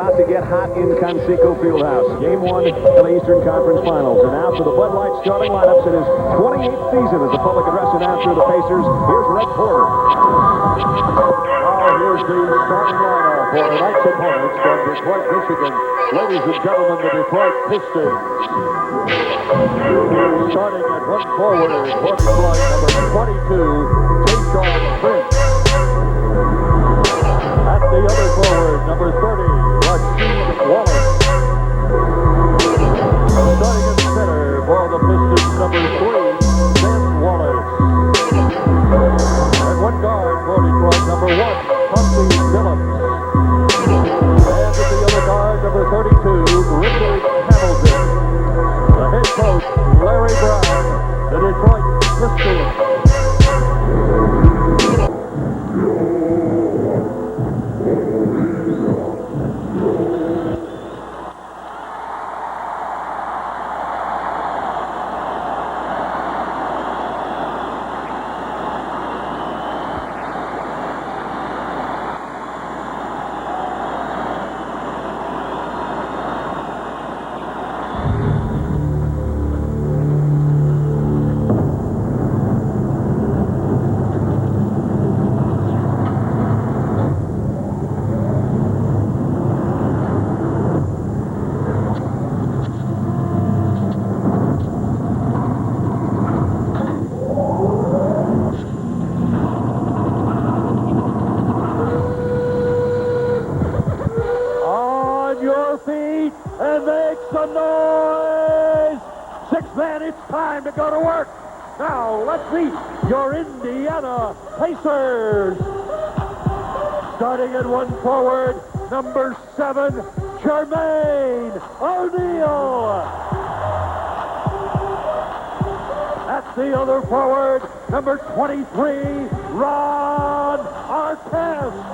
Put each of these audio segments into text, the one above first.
About to get hot in Conseco Fieldhouse. Game 1 of the Eastern Conference Finals. And now for the Bud Light starting lineups in his 28th season as a public address announcer of the Pacers, here's Red Porter. Now here's the starting lineup for tonight's opponents from Detroit, Michigan. Ladies and gentlemen, the Detroit Pistons. Starting at one forward, for Detroit, number 22, PACERS Prince. At the other forward, number 30, Wallace. Starting in center for the Pistons, number 3, Ben Wallace. And one guard for Detroit, number 1, Humphrey Phillips. And at the other guard, number 32, Richard Hamilton. The head coach, Larry Brown, the Detroit Pistons. And make some noise! 6 men, it's time to go to work. Now, let's meet your Indiana Pacers. Starting at one forward, number 7, Jermaine O'Neal. At the other forward, number 23, Ron Artest.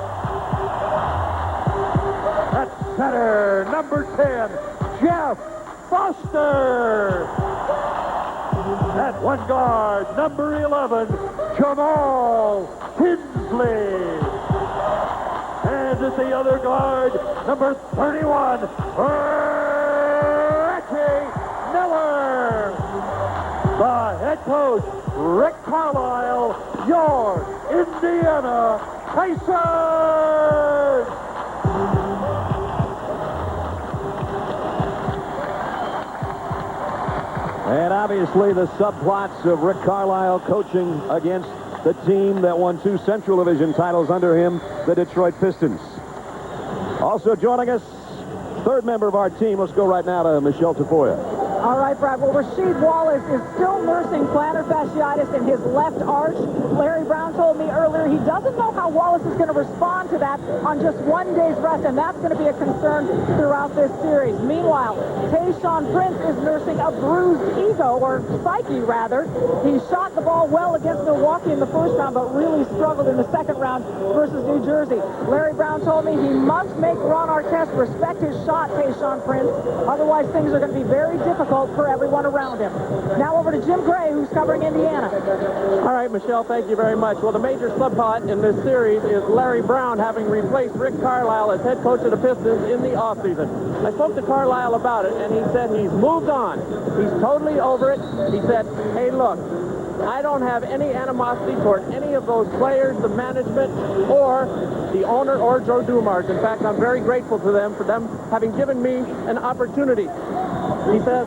At center, number 10, Jeff Foster. At one guard, number 11, Jamal Tinsley. And at the other guard, number 31, Reggie Miller. The head coach, Rick Carlisle, your Indiana Pacers. And obviously the subplots of Rick Carlisle coaching against the team that won 2 Central Division titles under him, the Detroit Pistons. Also joining us, third member of our team. Let's go right now to Michelle Tafoya. All right, Brad. Well, Rasheed Wallace is still nursing plantar fasciitis in his left arch. Larry Brown told me earlier he doesn't know how Wallace is going to respond to that on just 1 day's rest, and that's going to be a concern throughout this series. Meanwhile, Tayshaun Prince is nursing a bruised ego, or psyche, rather. He shot the ball well against Milwaukee in the first round, but really struggled in the second round versus New Jersey. Larry Brown told me he must make Ron Artest respect his shot, Tayshaun Prince. Otherwise, things are going to be very difficult for everyone around him. Now over to Jim Gray, who's covering Indiana. All right, Michelle, thank you very much. Well, the major subplot in this series is Larry Brown having replaced Rick Carlisle as head coach of the Pistons in the offseason. I spoke to Carlisle about it, and he said he's moved on. He's totally over it. He said, hey, look, I don't have any animosity toward any of those players, the management, or the owner, or Joe Dumars. In fact, I'm very grateful to them for them having given me an opportunity. He says,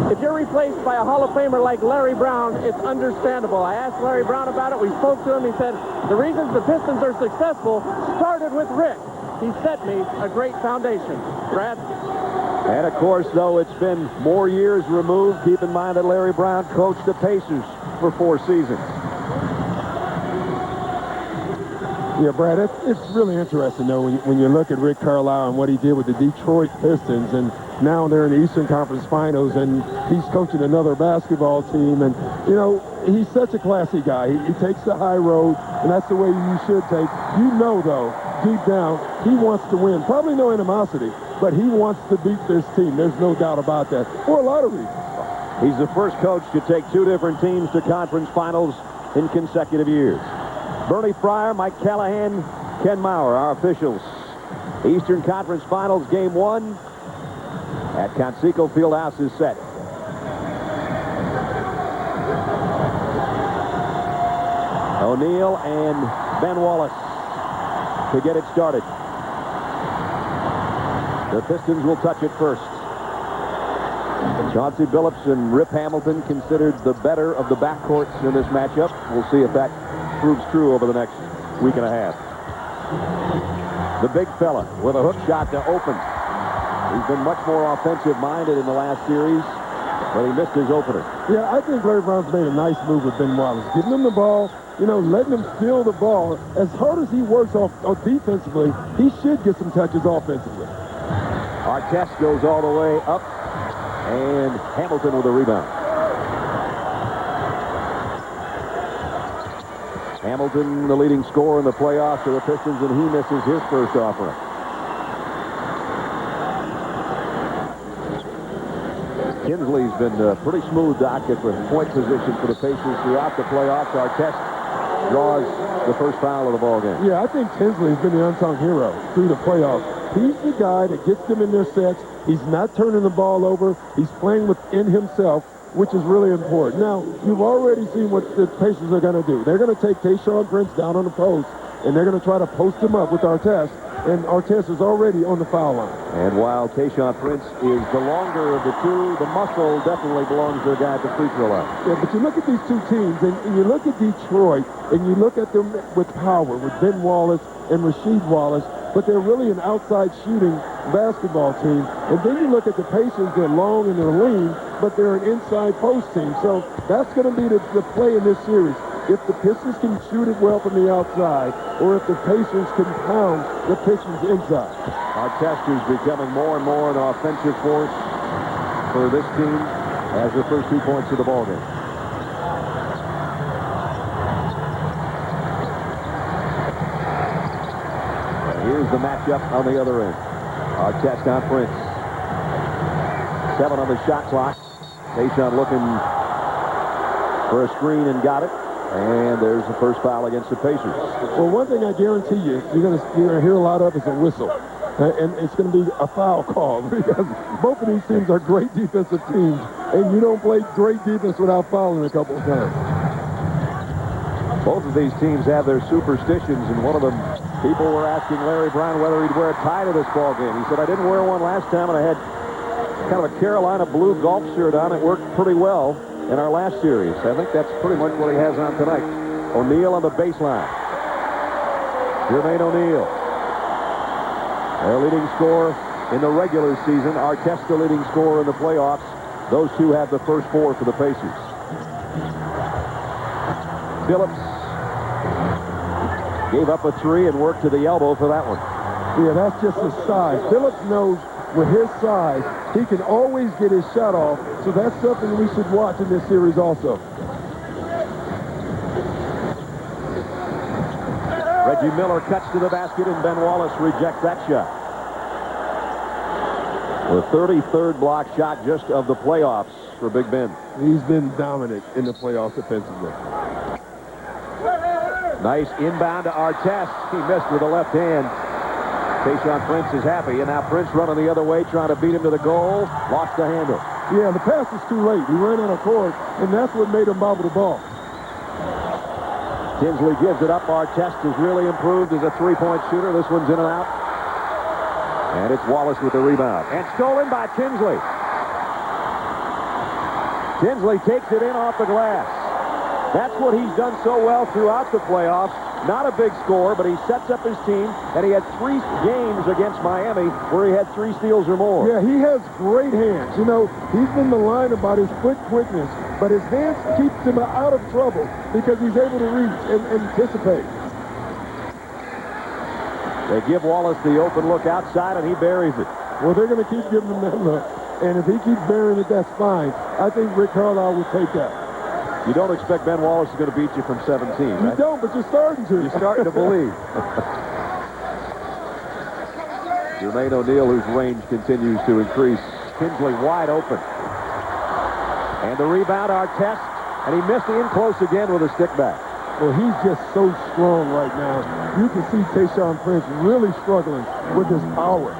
if you're replaced by a Hall of Famer like Larry Brown, it's understandable. I asked Larry Brown about it. We spoke to him. He said, the reasons the Pistons are successful started with Rick. He set me a great foundation. Brad? And of course, though, it's been more years removed. Keep in mind that Larry Brown coached the Pacers for 4 seasons. Yeah, Brad, it's really interesting, though, when you look at Rick Carlisle and what he did with the Detroit Pistons, and now they're in the Eastern Conference Finals, and he's coaching another basketball team, and, you know, he's such a classy guy. He takes the high road, and that's the way you should take. You know, though, deep down, he wants to win. Probably no animosity, but he wants to beat this team. There's no doubt about that, for a lot of reasons. He's the first coach to take 2 different teams to conference finals in consecutive years. Bernie Fryer, Mike Callahan, Ken Maurer, our officials Eastern Conference Finals Game 1 at Conseco Fieldhouse is set. O'Neal and Ben Wallace to get it started. The Pistons will touch it first. Chauncey Billups and Rip Hamilton considered the better of the backcourts in this matchup. We'll see if that proves true over the next week and a half. The big fella with a hook shot to open. He's been much more offensive-minded in the last series, but he missed his opener. Yeah, I think Larry Brown's made a nice move with Ben Wallace. Giving him the ball, letting him steal the ball. As hard as he works off defensively, he should get some touches offensively. Artest goes all the way up, and Hamilton with a rebound. Hamilton, the leading scorer in the playoffs for the Pistons, and he misses his first offering. Tinsley's been pretty smooth, Doc, at the point position for the Pacers throughout the playoffs. Artest draws the first foul of the ball game. Yeah, I think Tinsley's been the unsung hero through the playoffs. He's the guy that gets them in their sets. He's not turning the ball over. He's playing within himself, which is really important. Now, you've already seen what the Pacers are going to do. They're going to take Tayshaun Prince down on the post, and they're going to try to post him up with Artest, and Artest is already on the foul line. And while Tayshaun Prince is the longer of the two, the muscle definitely belongs to the guy at the free throw line. Yeah, but you look at these two teams, and you look at Detroit, and you look at them with power, with Ben Wallace and Rasheed Wallace, but they're really an outside shooting basketball team. And then you look at the Pacers, they're long and they're lean, but they're an inside post team. So that's going to be the play in this series. If the Pistons can shoot it well from the outside, or if the Pacers can pound the Pistons inside. Artest is becoming more and more an offensive force for this team as the first 2 points of the ballgame. Here's the matchup on the other end. Artest on Prince. 7 on the shot clock. Tayshaun looking for a screen and got it. And there's the first foul against the Pacers. Well, one thing I guarantee you, you're going to hear a lot of is a whistle. And it's going to be a foul call because both of these teams are great defensive teams. And you don't play great defense without fouling a couple of times. Both of these teams have their superstitions, and one of them, people were asking Larry Brown whether he'd wear a tie to this ball game. He said, I didn't wear one last time, and I had kind of a Carolina blue golf shirt on. It worked pretty well in our last series. I think that's pretty much what he has on tonight. O'Neal on the baseline. Jermaine O'Neal, their leading scorer in the regular season. Artest, the leading scorer in the playoffs. Those two have the first 4 for the Pacers. Billups gave up a 3 and worked to the elbow for that one. Yeah, that's just his size. Billups knows with his size, he can always get his shot off, so that's something we should watch in this series also. Reggie Miller cuts to the basket, and Ben Wallace rejects that shot. The 33rd block shot just of the playoffs for Big Ben. He's been dominant in the playoffs defensively. Nice inbound to Artest. He missed with the left hand. Tayshaun Prince is happy, and now Prince running the other way, trying to beat him to the goal. Lost the handle. Yeah, the pass was too late. He ran out of court, and that's what made him bobble the ball. Tinsley gives it up. Artest has really improved as a three-point shooter. This one's in and out. And it's Wallace with the rebound. And stolen by Tinsley. Tinsley takes it in off the glass. That's what he's done so well throughout the playoffs. Not a big score, but he sets up his team, and he had 3 games against Miami where he had 3 steals or more. Yeah, he has great hands. You know, he's been maligned about his foot quickness, but his hands keeps him out of trouble because he's able to reach and anticipate. They give Wallace the open look outside, and he buries it. Well, they're going to keep giving him that look, and if he keeps burying it, that's fine. I think Rick Carlisle will take that. You don't expect Ben Wallace is going to beat you from 17, right? You don't, but you're starting to. You're starting to believe. Jermaine O'Neal, whose range continues to increase. Tinsley wide open. And the rebound, Artest, and he missed in close again with a stick back. Well, he's just so strong right now. You can see Tayshaun Prince really struggling with his power.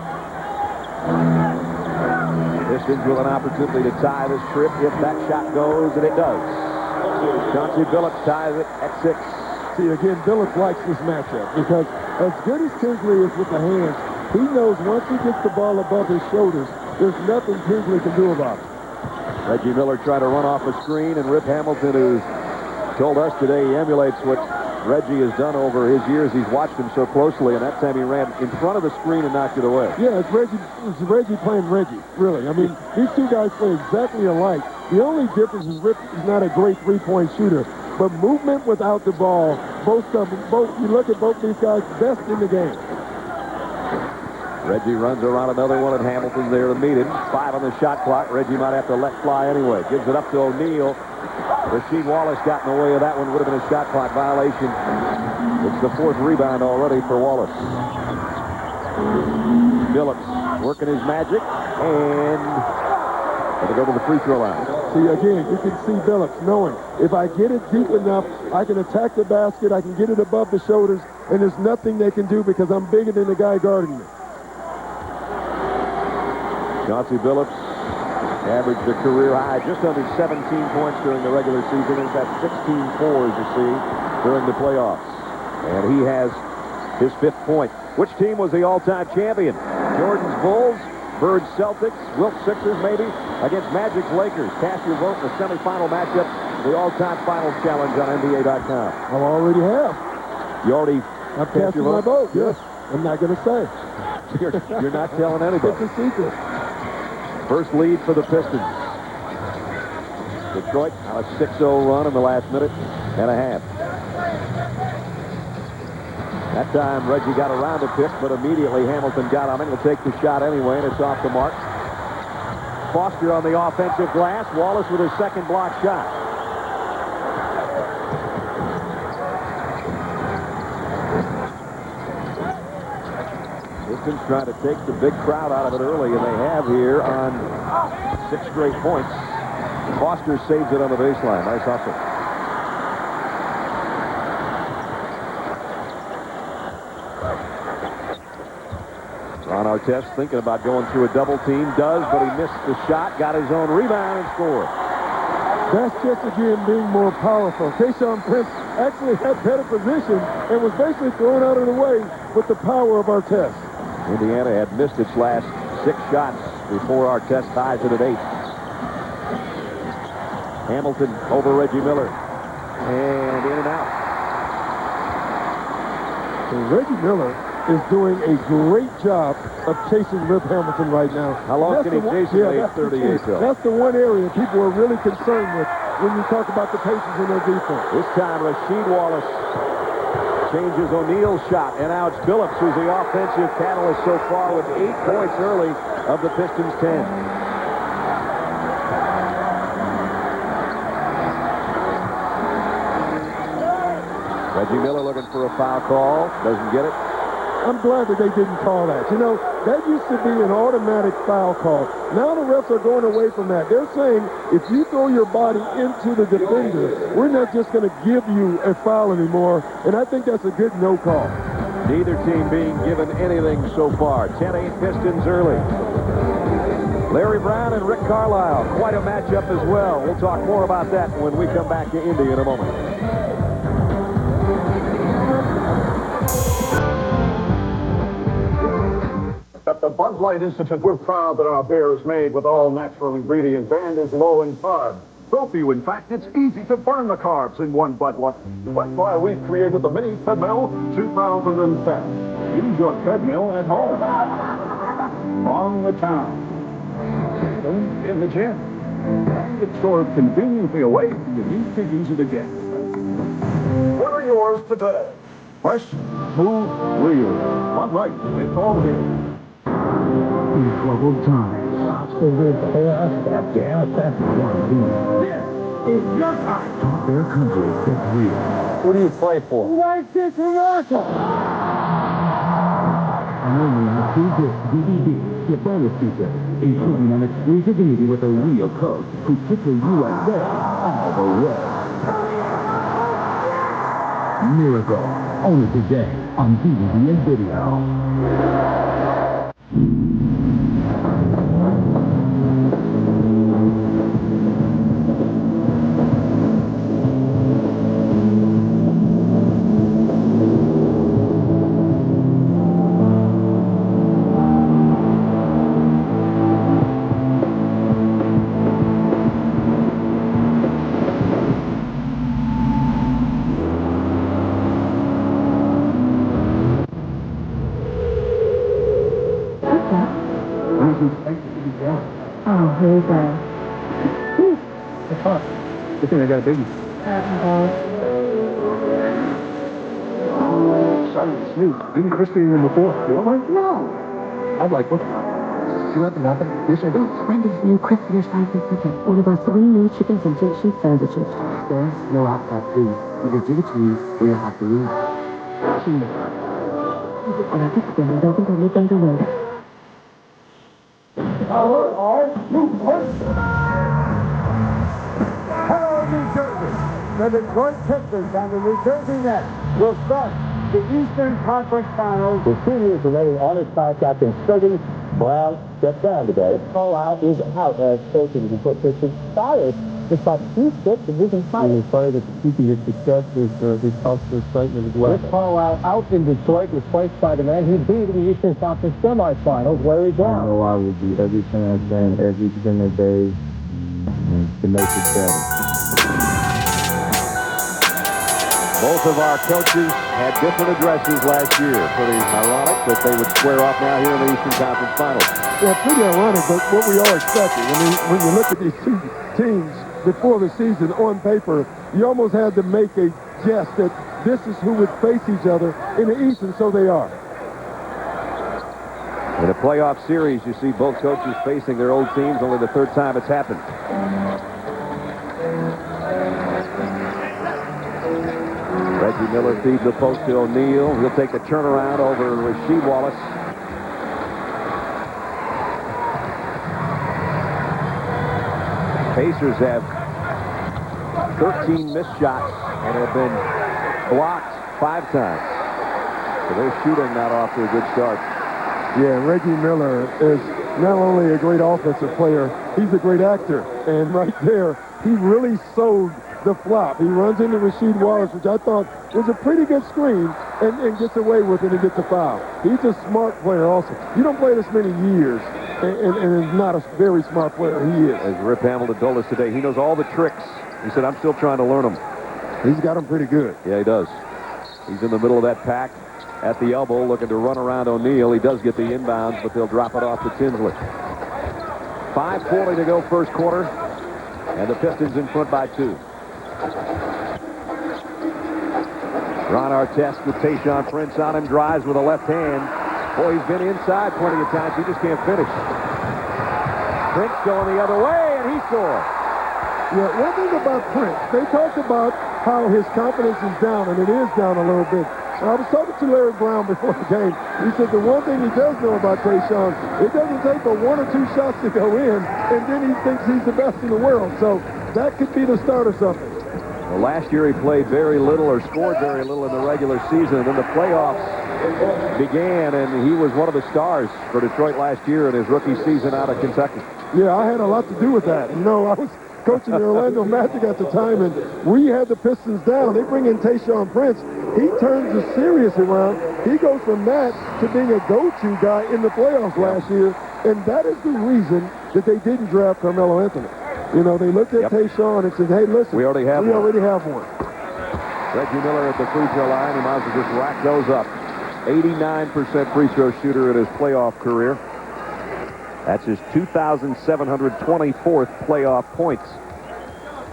Pistons with an opportunity to tie this trip if that shot goes, and it does. Chauncey Billups ties it at 6. See, again, Billups likes this matchup because as good as Tinsley is with the hands, he knows once he gets the ball above his shoulders, there's nothing Tinsley can do about it. Reggie Miller tried to run off a screen, and Rip Hamilton, who told us today he emulates what Reggie has done over his years. He's watched him so closely, and that time he ran in front of the screen and knocked it away. Yeah, it's Reggie playing Reggie, really. I mean, these two guys play exactly alike. The only difference is Rip is not a great three-point shooter, but movement without the ball, you look at both these guys, best in the game. Reggie runs around another one, and Hamilton's there to meet him. 5 on the shot clock. Reggie might have to let fly anyway. Gives it up to O'Neal. Rasheed Wallace got in the way of that one. Would have been a shot clock violation. It's the 4th rebound already for Wallace. Billups working his magic, and going to go to the free throw line. See, again, you can see Billups knowing if I get it deep enough, I can attack the basket, I can get it above the shoulders, and there's nothing they can do because I'm bigger than the guy guarding me. Chauncey Billups averaged a career high just under 17 points during the regular season. He's had 16 fours, you see, during the playoffs. And he has his 5th point. Which team was the all-time champion? Jordan's Bulls, Bird's Celtics, Wilkes Sixers maybe, against Magic's Lakers. Cast your vote in the semifinal matchup, the all-time finals challenge on NBA.com. I already have. You already I've cast my vote, yes. I'm not going to say. You're not telling anybody. It's a secret. First lead for the Pistons. Detroit on a 6-0 run in the last minute and a half. That time Reggie got around the pick, but immediately Hamilton got on him. He'll take the shot anyway, and it's off the mark. Foster on the offensive glass. Wallace with his 2nd block shot. Pistons trying to take the big crowd out of it early, and they have here on 6 straight points. Foster saves it on the baseline. Nice hustle. Ron Artest thinking about going through a double team. Does, but he missed the shot, got his own rebound, and scored. That's just, again, being more powerful. Tayshaun Prince actually had better position and was basically thrown out of the way with the power of Artest. Indiana had missed its last 6 shots before Artest ties it at 8. Hamilton over Reggie Miller. And in and out. And Reggie Miller is doing a great job of chasing Rip Hamilton right now. How long can he chase him? Yeah, 38, though. That's the one area people are really concerned with when you talk about the Pacers and their defense. This time, Rasheed Wallace changes O'Neal's shot, and now it's Billups who's the offensive catalyst so far with 8 points early of the Pistons' 10. Reggie Miller looking for a foul call. Doesn't get it. I'm glad that they didn't call that. You know, that used to be an automatic foul call. Now the refs are going away from that. They're saying if you throw your body into the defender, we're not just going to give you a foul anymore. And I think that's a good no call. Neither team being given anything so far. 10-8 Pistons early. Larry Brown and Rick Carlisle. Quite a matchup as well. We'll talk more about that when we come back to Indy in a moment. At the Bud Light Institute, we're proud that our beer is made with all natural ingredients and is low in carbs. So few, in fact, it's easy to burn the carbs in one Bud Light. That's why we've created the Mini Treadmill 2010. Use your treadmill at home, on the town, in the gym. And it's stored conveniently away from you need to use it again. Order yours today. Fresh, smooth, real. Bud Light, it's all here. In troubled times, over chaos, Afghanistan, this is your time. Their country is real. What do you play for? Like this America. Only on a 2-disc DVD, your bonus feature, including an exclusivity with a real coach who took the USA all the way. Miracle. Only today on DVD and video. Oh, here you go. It's hot. Good thing I got a baby. Sorry, it's new. Didn't crispier than before. You don't mind? No. I'd like one. See what happened? Yes, I do. Wendy's new crispier spicy chicken. One of our 3 new chicken sensation sandwiches. There's no outside food. Either give it to you or you'll have to leave. Cheese. When I get to dinner, doesn't go live underway. Hello, New Jersey. The Detroit Pistons and the New Jersey Nets will start the Eastern Conference Finals. The seniors remaining on his contract and study. Brown stepped down today. Carlisle is out as coach of the Detroit Pistons. Fired just about 2-6 division finals. It's funny that the key to his success is his cultural statement as well. Rick Carlisle out in Detroit, replaced by the man who beat the Eastern Conference semifinals, Larry Brown. I know I will do everything I can every single day to make it better. Both of our coaches had different addresses last year. Pretty ironic that they would square off now here in the Eastern Conference Finals. Yeah, pretty ironic, but what we all expected. I mean, when you look at these two teams before the season on paper, you almost had to make a guess that this is who would face each other in the East, and so they are. In a playoff series, you see both coaches facing their old teams, only the third time it's happened. Reggie Miller feeds the post to O'Neal. He'll take the turnaround over Rasheed Wallace. Pacers have 13 missed shots and have been blocked 5 times. So they're shooting not off to a good start. Yeah, Reggie Miller is not only a great offensive player, he's a great actor. And right there, he really sold the flop. He runs into Rasheed Wallace, which I thought was a pretty good screen, and gets away with it and gets a foul. He's a smart player also. You don't play this many years and is not a very smart player. He is. As Rip Hamilton told us today, he knows all the tricks. He said, I'm still trying to learn them. He's got them pretty good. Yeah, he does. He's in the middle of that pack at the elbow looking to run around O'Neal. He does get the inbounds, but they'll drop it off to Tinsley. 5:40 to go first quarter, and the Pistons in front by 2. Ron Artest with Tayshaun Prince on him, drives with a left hand. Boy, he's been inside plenty of times. He just can't finish. Prince going the other way, and he scores. Yeah, one thing about Prince, they talked about how his confidence is down, and it is down a little bit. And I was talking to Larry Brown before the game. He said the one thing he does know about Tayshaun, it doesn't take but 1 or 2 shots to go in, and then he thinks he's the best in the world. So that could be the start of something. Well, last year he played very little or scored very little in the regular season, and then the playoffs began, and he was one of the stars for Detroit last year in his rookie season out of Kentucky. Yeah, I had a lot to do with that. You know, I was coaching the Orlando Magic at the time, and we had the Pistons down. They bring in Tayshaun Prince. He turns the series around. He goes from that to being a go-to guy in the playoffs last year, and that is the reason that they didn't draft Carmelo Anthony. You know, they looked at Tayshaun and said, hey, listen, we already have one. Reggie Miller at the free throw line. He might as well just rack those up. 89% free throw shooter in his playoff career. That's his 2,724th playoff points.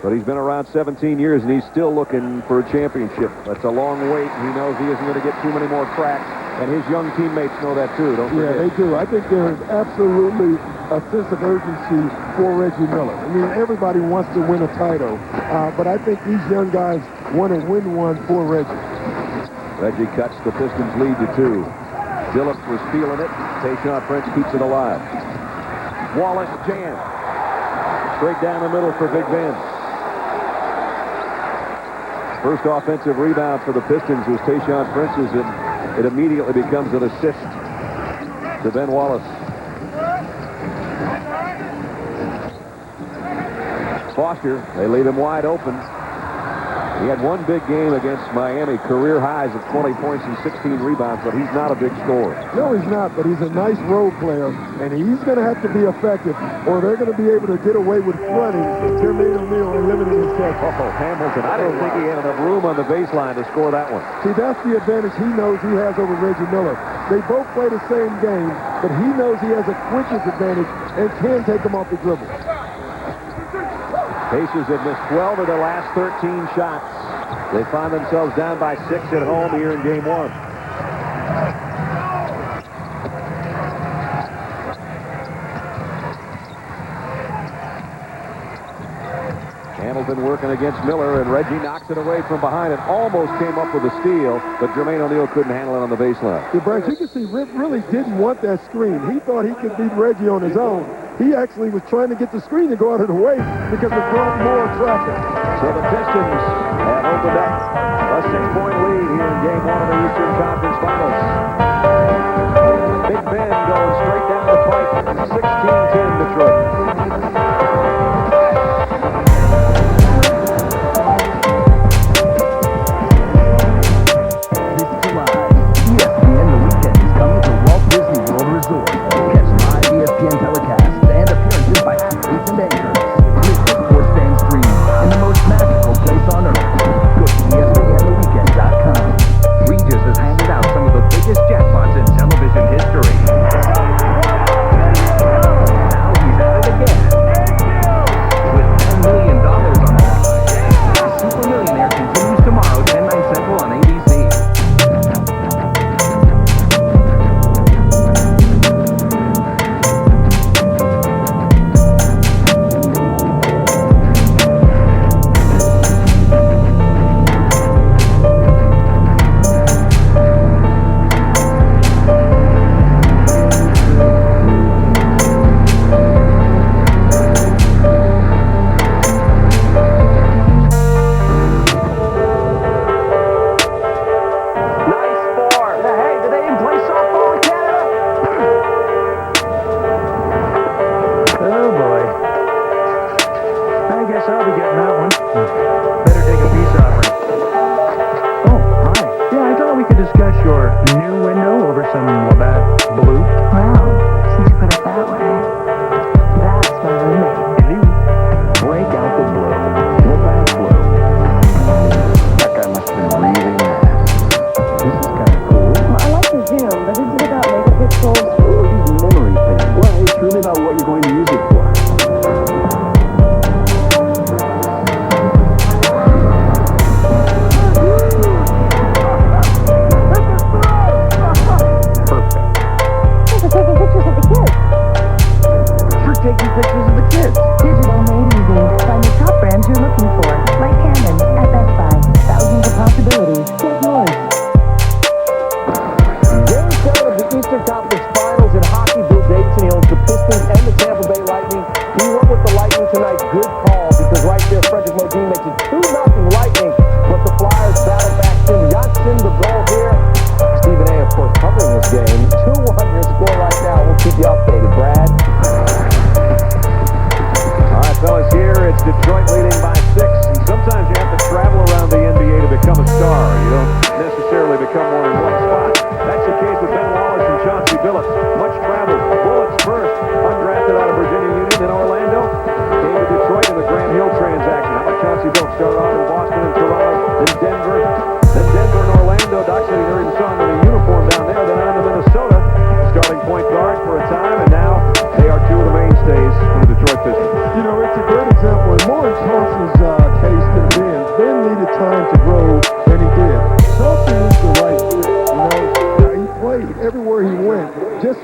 But he's been around 17 years, and he's still looking for a championship. That's a long wait. He knows he isn't going to get too many more cracks, and his young teammates know that, too. Don't forget. Yeah, they do. I think there is absolutely a sense of urgency for Reggie Miller. I mean, everybody wants to win a title, but I think these young guys want to win one for Reggie. Reggie cuts the Pistons lead to 2. Phillips was feeling it. Tayshaun Prince keeps it alive. Wallace jam. Straight down the middle for Big Ben. First offensive rebound for the Pistons was Tayshaun Prince's, and it immediately becomes an assist to Ben Wallace. Foster, they leave him wide open. He had one big game against Miami, career highs of 20 points and 16 rebounds, but he's not a big scorer. No, he's not, but he's a nice role player, and he's going to have to be effective, or they're going to be able to get away with running Jermaine O'Neal and limiting his catch. Oh, Hamilton, I didn't think he had enough room on the baseline to score that one. See, that's the advantage he knows he has over Reggie Miller. They both play the same game, but he knows he has a quickness advantage and can take him off the dribble. Pacers have missed 12 of their last 13 shots. They find themselves down by 6 at home here in game 1. Hamilton working against Miller, and Reggie knocks it away from behind. It almost came up with a steal, but Jermaine O'Neal couldn't handle it on the baseline. Yeah, Branch, you can see Rip really didn't want that screen. He thought he could beat Reggie on his own. He actually was trying to get the screen to go out of the way because it brought more traffic. So the Pistons have opened up a 6-point lead here in game 1 of the Eastern Conference Finals. Big Ben going straight down the pipe. 16-10 Detroit.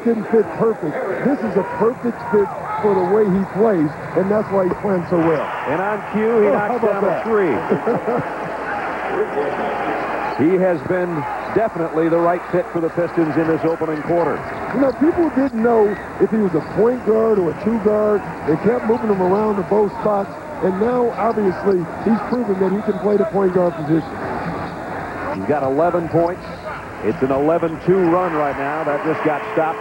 Didn't fit perfect. This is a perfect fit for the way he plays, and that's why he's playing so well. And on cue, he knocks down a 3. He has been definitely the right fit for the Pistons in this opening quarter. You know, people didn't know if he was a point guard or a 2 guard. They kept moving him around to both spots. And now, obviously, he's proven that he can play the point guard position. He's got 11 points. It's an 11-2 run right now. That just got stopped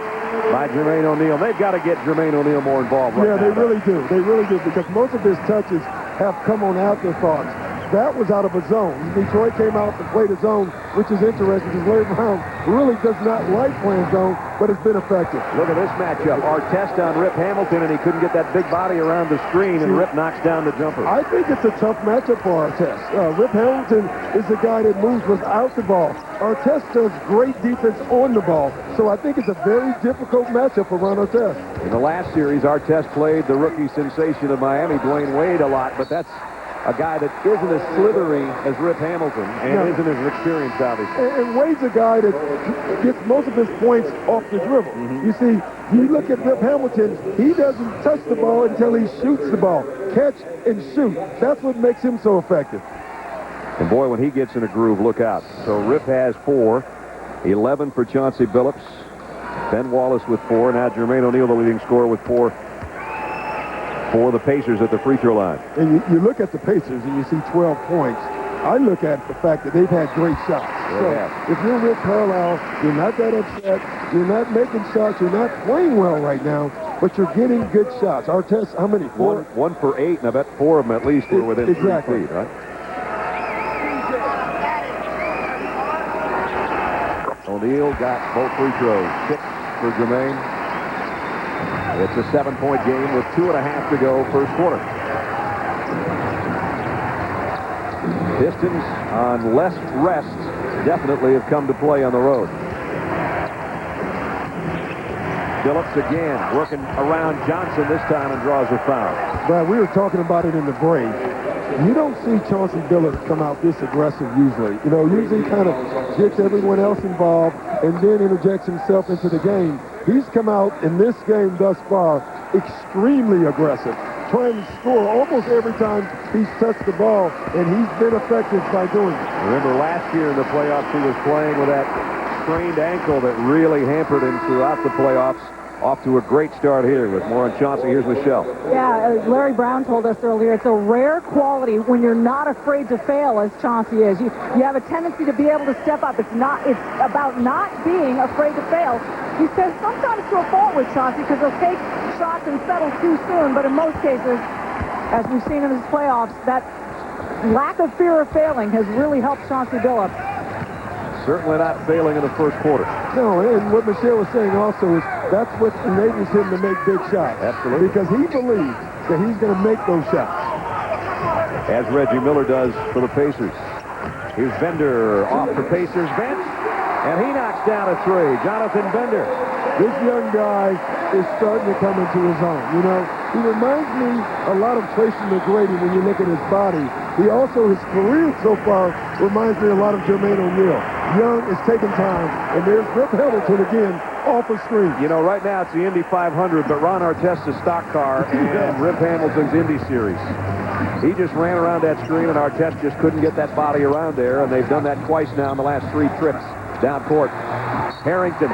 by Jermaine O'Neal. They've got to get Jermaine O'Neal more involved right now. Yeah, they really do. They really do, because most of his touches have come on afterthoughts. That was out of a zone. Detroit came out to play the zone, which is interesting because Larry Brown really does not like playing zone, but it's been effective. Look at this matchup. Artest on Rip Hamilton, and he couldn't get that big body around the screen, and Rip knocks down the jumper. I think it's a tough matchup for Artest. Rip Hamilton is the guy that moves without the ball. Artest does great defense on the ball, so I think it's a very difficult matchup for Ron Artest. In the last series, Artest played the rookie sensation of Miami, Dwayne Wade, a lot, but that's a guy that isn't as slithery as Rip Hamilton and isn't as experienced, obviously. And Wade's a guy that gets most of his points off the dribble. You see, you look at Rip Hamilton, he doesn't touch the ball until he shoots the ball. Catch and shoot. That's what makes him so effective. And boy, when he gets in a groove, look out. So Rip has 4, 11 for Chauncey Billups, Ben Wallace with 4, now Jermaine O'Neal, the leading scorer, with 4 for the Pacers at the free throw line. And you look at the Pacers and you see 12 points. I look at the fact that they've had great shots. If you're Rick Carlisle, you're not that upset. You're not making shots. You're not playing well right now, but you're getting good shots. Artest, how many? 4? One for 8, and I bet 4 of them at least were within 3 feet, right? O'Neal got both free throws. 6 for Jermaine. It's a 7-point game with 2.5 to go first quarter. Pistons on less rest definitely have come to play on the road. Billups again working around Johnson this time and draws a foul. Brad, we were talking about it in the break. You don't see Chauncey Billups come out this aggressive usually. You know, usually kind of gets everyone else involved and then interjects himself into the game. He's come out in this game thus far extremely aggressive, trying to score almost every time he's touched the ball, and he's been effective by doing it. Remember last year in the playoffs, he was playing with that sprained ankle that really hampered him throughout the playoffs. Off to a great start here with more on Chauncey. Here's Michelle. Yeah, Larry Brown told us earlier, it's a rare quality when you're not afraid to fail, as Chauncey is. You have a tendency to be able to step up. It's about not being afraid to fail. He says sometimes to a fault with Chauncey because he'll take shots and settle too soon, but in most cases, as we've seen in his playoffs, that lack of fear of failing has really helped Chauncey Billups. Certainly not failing in the first quarter. No, and what Michelle was saying also is that's what enables him to make big shots. Absolutely. Because he believes that he's going to make those shots. As Reggie Miller does for the Pacers. Here's Bender off the Pacers bench, and he knocks down a 3. Jonathan Bender. This young guy is starting to come into his own. You know, he reminds me a lot of Tracy McGrady when you look at his body. He also, his career so far, reminds me a lot of Jermaine O'Neal. Young is taking time, and there's Rip Hamilton again off the screen. You know, right now it's the Indy 500, but Ron Artest's stock car and Rip Hamilton's Indy Series. He just ran around that screen, and Artest just couldn't get that body around there, and they've done that twice now in the last 3 trips down court. Harrington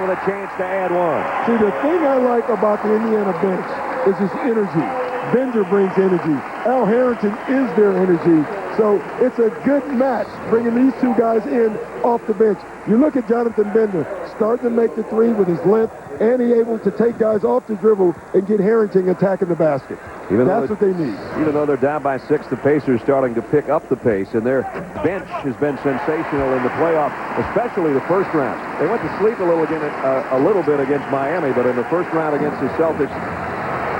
with a chance to add 1. See, the thing I like about the Indiana bench is his energy. Bender brings energy. Al Harrington is their energy. So it's a good match bringing these two guys in off the bench. You look at Jonathan Bender starting to make the 3 with his length, and he able to take guys off the dribble and get Harrington attacking the basket. That's what they need. Even though they're down by 6, the Pacers starting to pick up the pace, and their bench has been sensational in the playoffs, especially the first round. They went to sleep a little bit against Miami, but in the first round against the Celtics,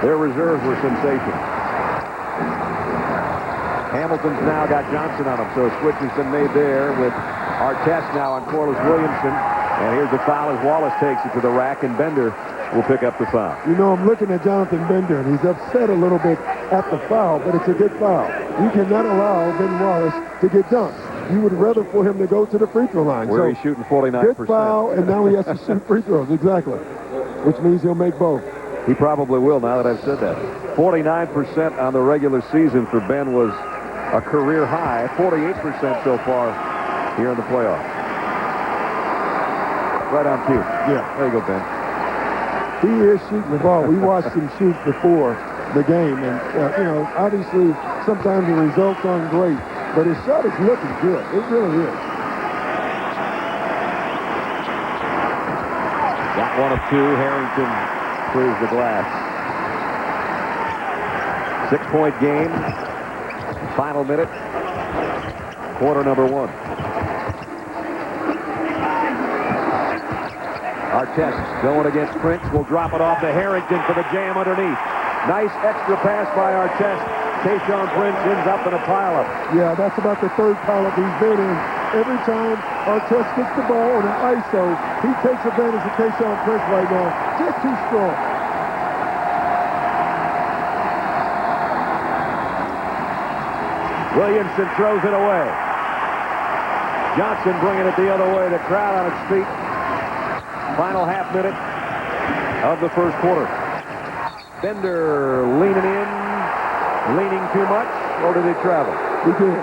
their reserves were sensational. Hamilton's now got Johnson on him, so a switch has been made there with Artest now on Corliss Williamson. And here's the foul as Wallace takes it to the rack, and Bender will pick up the foul. You know, I'm looking at Jonathan Bender, and he's upset a little bit at the foul, but it's a good foul. You cannot allow Ben Wallace to get dunked. You would rather for him to go to the free throw line. Where he's shooting 49%. Good foul, and now he has to shoot free throws, exactly, which means he'll make both. He probably will now that I've said that. 49% on the regular season for Ben was a career high. 48% so far here in the playoffs. Right on cue. Yeah. There you go, Ben. He is shooting the ball. We watched him shoot before, the game. And, obviously sometimes the results aren't great, but his shot is looking good. It really is. Got one of two. Harrington clears the glass. 6-point game. Final minute. Quarter number one. Artest going against Prince. Will drop it off to Harrington for the jam underneath. Nice extra pass by Artest. Tayshaun Prince ends up in a pileup. Yeah, that's about the third pileup he's been in. Every time Artest gets the ball on an ISO, he takes advantage of Tayshaun Prince right now. Just too strong. Williamson throws it away. Johnson bringing it the other way. The crowd on its feet. Final half minute of the first quarter. Bender leaning in, leaning too much, or did he travel? He did.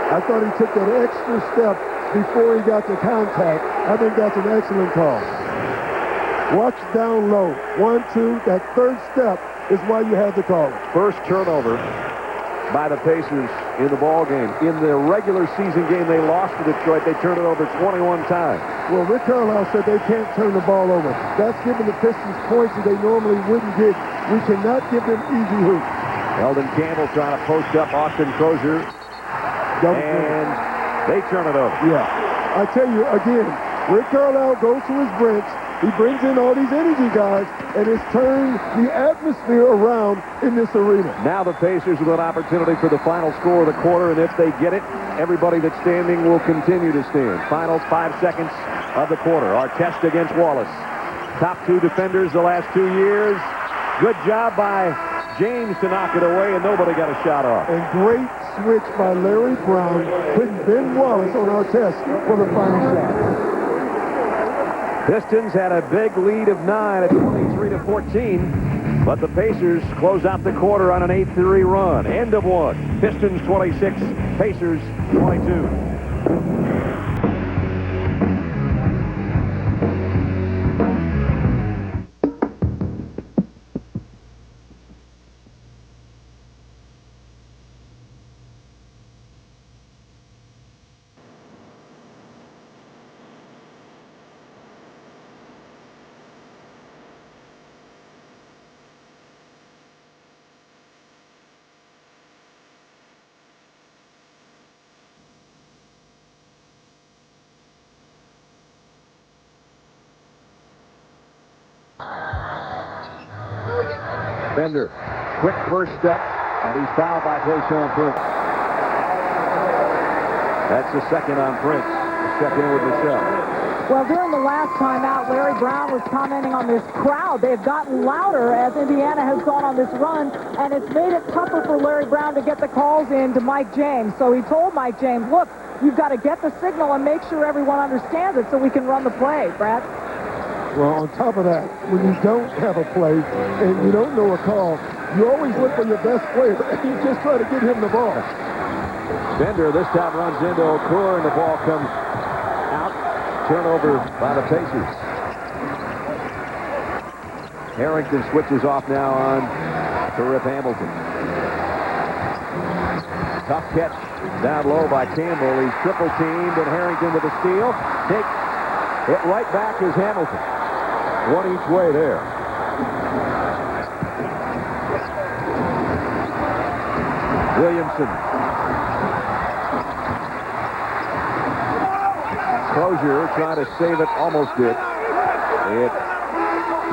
I thought he took that extra step before he got to contact. I think that's an excellent call. Watch down low. 1, 2, that third step is why you had to call it. First turnover by the Pacers in the ball game. In the regular season game they lost to Detroit, they turned it over 21 times. Well, Rick Carlisle said they can't turn the ball over. That's giving the Pistons points that they normally wouldn't get. We cannot give them easy hoops. Eldon Campbell trying to post up Austin Crozier, and they turn it over. Yeah. I tell you, again, Rick Carlisle goes to his bench. He brings in all these energy guys, and it's turned the atmosphere around in this arena. Now the Pacers with an opportunity for the final score of the quarter, and if they get it, everybody that's standing will continue to stand. Final 5 seconds of the quarter. Artest against Wallace. Top two defenders the last 2 years. Good job by James to knock it away, and nobody got a shot off. And great switch by Larry Brown, putting Ben Wallace on Artest for the final shot. Pistons had a big lead of 9 at 23-14, but the Pacers close out the quarter on an 8-3 run. End of one. Pistons 26, Pacers 22. Bender, quick first step, and he's fouled by Tayshaun Prince. That's the second on Prince. Check in with Michelle. Well, during the last timeout, Larry Brown was commenting on this crowd. They've gotten louder as Indiana has gone on this run, and it's made it tougher for Larry Brown to get the calls in to Mike James. So he told Mike James, look, you've got to get the signal and make sure everyone understands it so we can run the play, Brad. Well, on top of that, when you don't have a play and you don't know a call, you always look for your best player, and you just try to get him the ball. Bender this time runs into Okur, and the ball comes out. Turnover by the Pacers. Harrington switches off now on to Rip Hamilton. Tough catch down low by Campbell. He's triple teamed, and Harrington with a steal. Takes it right back is Hamilton. One each way there. Williamson. Crozier trying to save it, almost did. It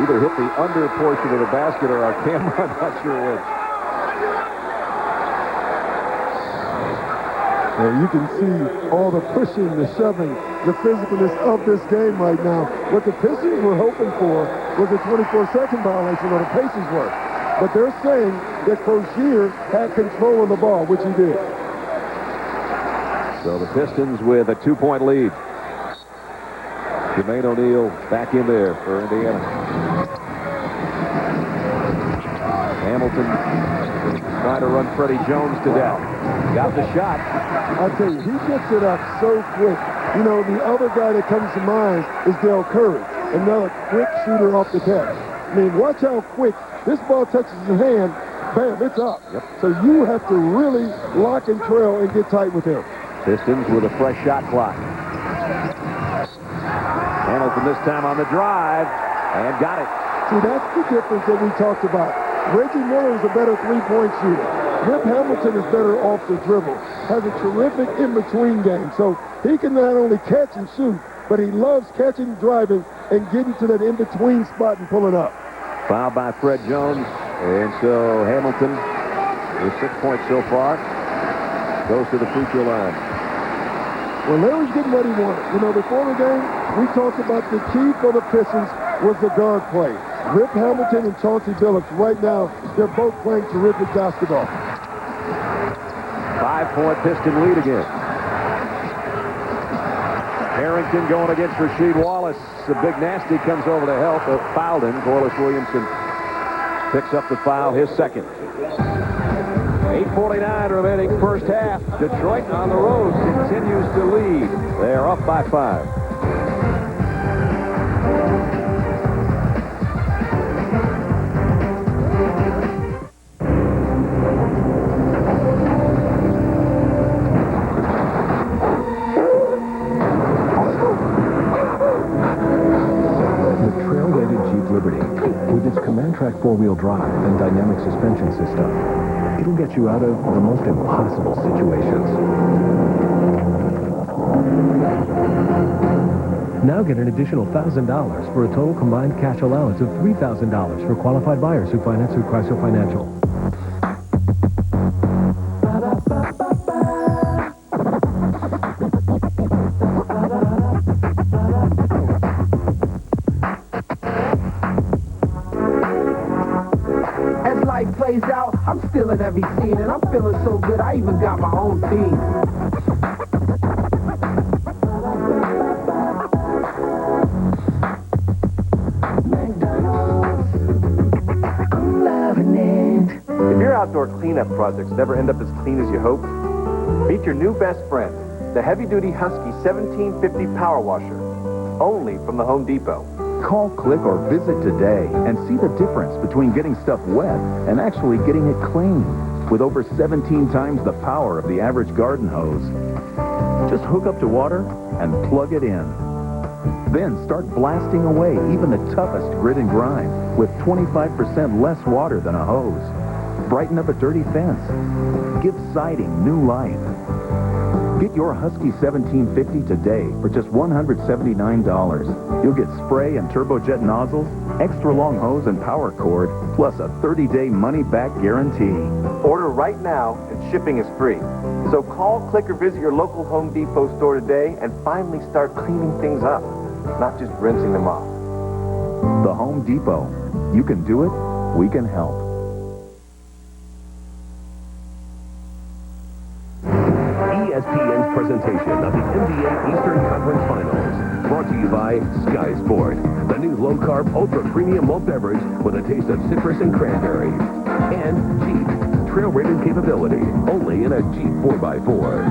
either hit the under portion of the basket or our camera, I'm not sure which. Well, you can see all the pushing, the shoving, the physicalness of this game right now. What the Pistons were hoping for was a 24-second violation, or the Pacers were. But they're saying that Crozier had control of the ball, which he did. So the Pistons with a 2-point lead. Jermaine O'Neal back in there for Indiana. Hamilton trying to run Freddie Jones to death. Got the shot. I tell you, he gets it up so quick. You know, the other guy that comes to mind is Del Curry, another quick shooter off the catch. I mean, watch how quick this ball touches his hand. bam, it's up. Yep. So you have to really lock and trail and get tight with him. Pistons with a fresh shot clock. Hamilton this time on the drive, and got it. See, that's the difference that we talked about. Reggie Miller is a better three-point shooter. Rip Hamilton is better off the dribble. Has a terrific in-between game. So he can not only catch and shoot, but he loves catching, driving, and getting to that in-between spot and pulling up. Foul by Fred Jones. And so Hamilton, with 6 points so far, goes to the free throw line. Well, Larry's getting what he wanted. You know, before the game, we talked about the key for the Pistons was the guard play. Rip Hamilton and Chauncey Billups, right now, they're both playing terrific basketball. 5-point Piston lead again. Harrington going against Rasheed Wallace. The big nasty comes over to help. Fouled him. Corliss Williamson picks up the foul, his second. 8:49 remaining first half. Detroit on the road continues to lead. They are up by 5. With its Command Track 4-wheel drive and dynamic suspension system, it'll get you out of the most impossible situations. Now get an additional $1,000 for a total combined cash allowance of $3,000 for qualified buyers who finance through Chrysler Financial. Plays out, I'm still in every scene, and I'm feeling so good, I even got my own theme. McDonald's, I'm loving it. If your outdoor cleanup projects never end up as clean as you hoped, meet your new best friend, the heavy-duty Husky 1750 Power Washer, only from the Home Depot. Call, click, or visit today and see the difference between getting stuff wet and actually getting it clean. With over 17 times the power of the average garden hose. Just hook up to water and plug it in. Then start blasting away even the toughest grit and grime with 25% less water than a hose. Brighten up a dirty fence. Give siding new life. Get your Husky 1750 today for just $179. You'll get spray and turbojet nozzles, extra long hose and power cord, plus a 30-day money-back guarantee. Order right now and shipping is free. So call, click, or visit your local Home Depot store today and finally start cleaning things up, not just rinsing them off. The Home Depot. You can do it. We can help. ESPN's presentation of the NBA Eastern Conference Finals. Brought to you by Sky Sport, the new low-carb, ultra-premium malt beverage with a taste of citrus and cranberry. And Jeep, trail-rated capability, only in a Jeep 4x4.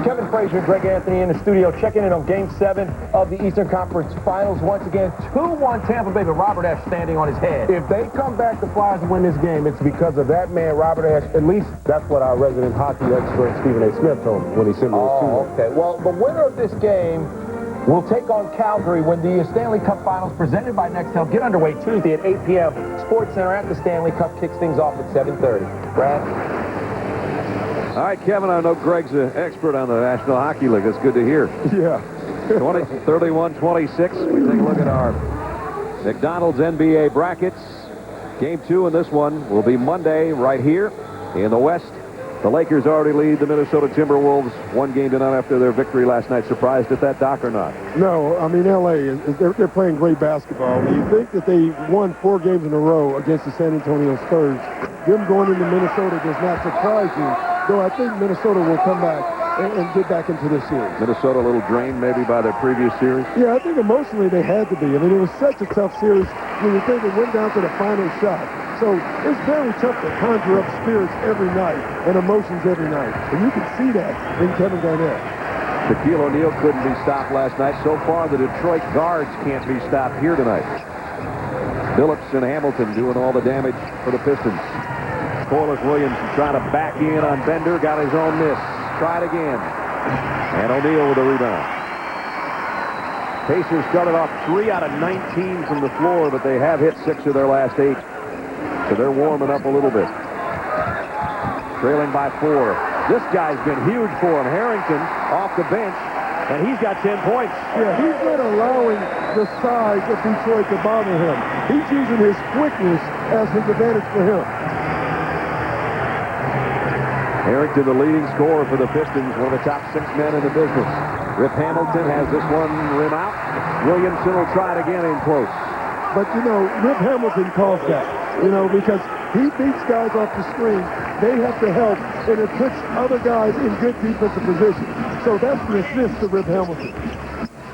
Kevin Frazier and Greg Anthony in the studio checking in on Game 7 of the Eastern Conference Finals. Once again, 2-1 Tampa Bay, but Robert Ashe standing on his head. If they come back, the Flyers win this game, it's because of that man, Robert Ashe. At least that's what our resident hockey expert, Stephen A. Smith, told me when he sent me this Oh, okay. Well, the winner of this game will take on Calgary when the Stanley Cup Finals presented by Nextel get underway Tuesday at 8 p.m. Sports Center at the Stanley Cup kicks things off at 7:30. Brad? All right, Kevin, I know Greg's an expert on the National Hockey League. That's good to hear. Yeah. 31-26. We take a look at our McDonald's NBA brackets. Game 2 in this one will be Monday right here in the West. The Lakers already lead the Minnesota Timberwolves 1 game to none after their victory last night. Surprised at that, Doc, or not? No, I mean, L.A., they're playing great basketball. You think that they won 4 games in a row against the San Antonio Spurs. Them going into Minnesota does not surprise you, though I think Minnesota will come back and get back into this series. Minnesota a little drained maybe by their previous series? Yeah, I think emotionally they had to be. I mean, it was such a tough series when you think it went down to the final shot. So it's very tough to conjure up spirits every night and emotions every night. And you can see that in Kevin Garnett. Shaquille O'Neal couldn't be stopped last night. So far, the Detroit guards can't be stopped here tonight. Phillips and Hamilton doing all the damage for the Pistons. Corliss Williamson trying to back in on Bender, got his own miss. Tried again. And O'Neal with a rebound. Pacers started off 3 out of 19 from the floor, but they have hit 6 of their last 8. So they're warming up a little bit. Trailing by 4. This guy's been huge for him. Harrington off the bench, and he's got 10 points. Yeah, he's not allowing the size of Detroit to bother him. He's using his quickness as his advantage for him. Harrington, the leading scorer for the Pistons, one of the top 6 men in the business. Rip Hamilton has this one rim out. Williamson will try it again in close. But, you know, Rip Hamilton calls that, you know, because he beats guys off the screen. They have to help, and it puts other guys in good defensive position. So that's the assist to Rip Hamilton.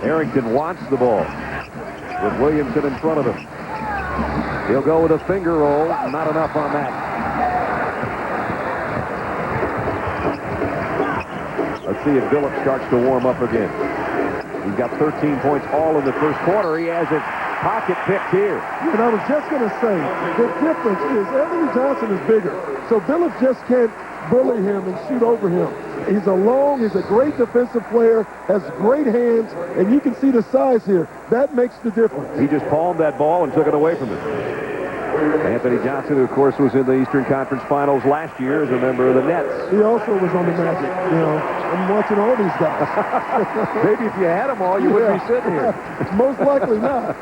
Harrington wants the ball with Williamson in front of him. He'll go with a finger roll. Not enough on that. Let's see if Phillips starts to warm up again. He's got 13 points all in the first quarter. He has his pocket picked here. And I was just going to say, the difference is Anthony Johnson is bigger. So Phillips just can't bully him and shoot over him. He's a great defensive player, has great hands, and you can see the size here. That makes the difference. He just palmed that ball and took it away from him. Anthony Johnson, who of course was in the Eastern Conference Finals last year as a member of the Nets. He also was on the Magic, you know. I'm watching all these guys. Maybe if you had them all, you wouldn't be sitting here. Most likely not.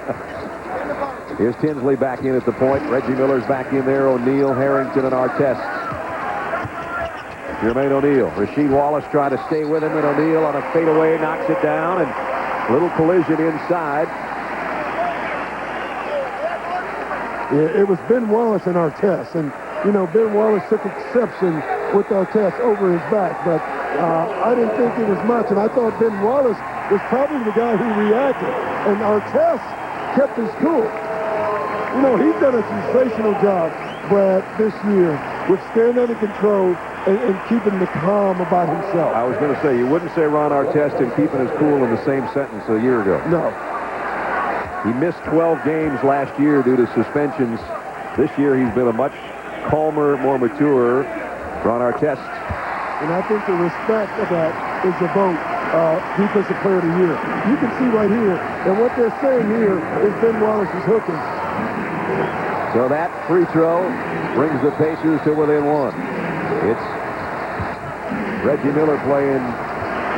Here's Tinsley back in at the point. Reggie Miller's back in there. O'Neal, Harrington, and Artest. Jermaine O'Neal. Rasheed Wallace trying to stay with him, and O'Neal on a fadeaway knocks it down, and a little collision inside. Yeah, it was Ben Wallace and Artest, and, you know, Ben Wallace took exception with Artest over his back, but I didn't think it was much, and I thought Ben Wallace was probably the guy who reacted, and Artest kept his cool. You know, he's done a sensational job, Brad, this year with staying under control and keeping the calm about himself. I was going to say, you wouldn't say Ron Artest and keeping his cool in the same sentence a year ago. No. He missed 12 games last year due to suspensions. This year he's been a much calmer, more mature Ron Artest. And I think the respect of that is the vote, Defensive Player of the Year. You can see right here, and what they're saying here is Ben Wallace is hooking. So that free throw brings the Pacers to within 1. It's Reggie Miller playing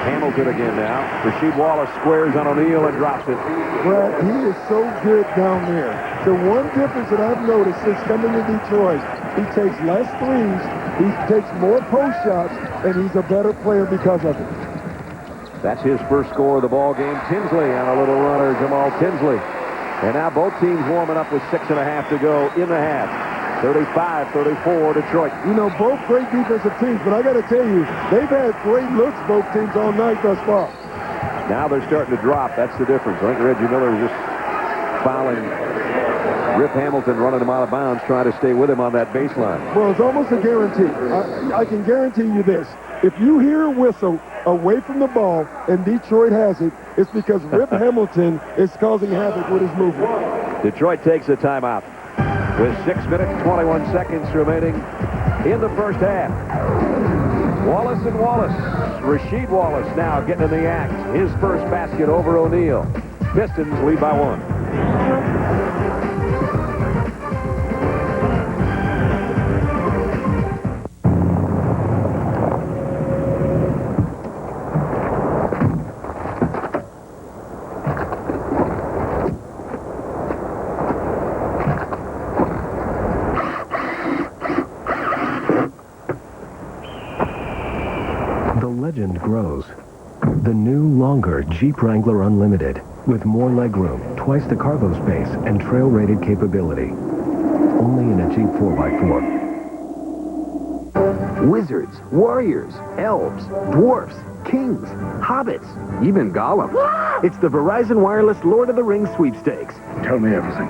Hamilton again now. Rasheed Wallace squares on O'Neal and drops it. Brad, he is so good down there. The one difference that I've noticed since coming to Detroit, he takes less threes, he takes more post shots, and he's a better player because of it. That's his first score of the ball game. Tinsley on a little runner, Jamal Tinsley. And now both teams warming up with 6.5 to go in the half. 35-34 Detroit. You know, both great defensive teams, but I got to tell you, they've had great looks, both teams, all night thus far. Now they're starting to drop. That's the difference. I think Reggie Miller is just fouling Rip Hamilton, running him out of bounds, trying to stay with him on that baseline. Well, it's almost a guarantee. I can guarantee you this. If you hear a whistle away from the ball and Detroit has it, it's because Rip Hamilton is causing havoc with his movement. Detroit takes a timeout with 6 minutes, 21 seconds remaining in the first half. Wallace and Wallace. Rasheed Wallace now getting in the act. His first basket over O'Neal. Pistons lead by 1. Legend grows. The new, longer Jeep Wrangler Unlimited, with more legroom, twice the cargo space, and trail-rated capability. Only in a Jeep 4x4. Wizards, warriors, elves, dwarfs, kings, hobbits, even Gollum. It's the Verizon Wireless Lord of the Rings sweepstakes. Tell me everything.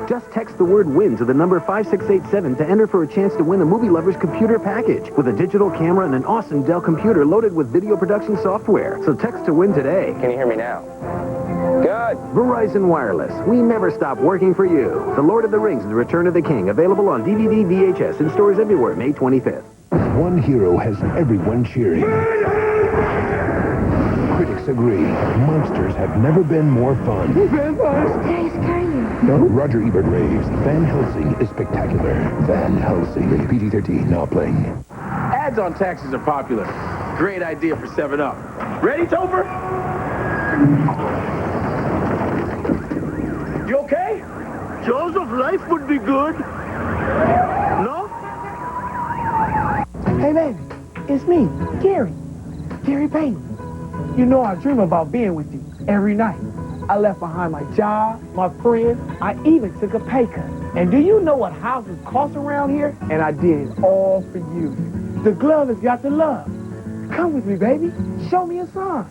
Just text the word WIN to the number 5687 to enter for a chance to win a Movie Lover's computer package with a digital camera and an awesome Dell computer loaded with video production software. So text to WIN today. Can you hear me now? Go! good. Verizon Wireless. We never stop working for you. The Lord of the Rings and the Return of the King. Available on DVD, VHS, in stores everywhere, May 25th. One hero has everyone cheering. Critics agree. Monsters have never been more fun. Vampires! Hey, scare you. No? Roger Ebert raves Van Helsing is spectacular. Van Helsing. Rated PG-13. Now playing. Ads on taxis are popular. Great idea for 7-Up. Ready, Topher? You okay? Jaws of life would be good. No? Hey, baby, it's me, Gary Payton. You know I dream about being with you every night. I left behind my job, my friends. I even took a pay cut. And do you know what houses cost around here? And I did it all for you. The glove has got the love. Come with me, baby. Show me a sign.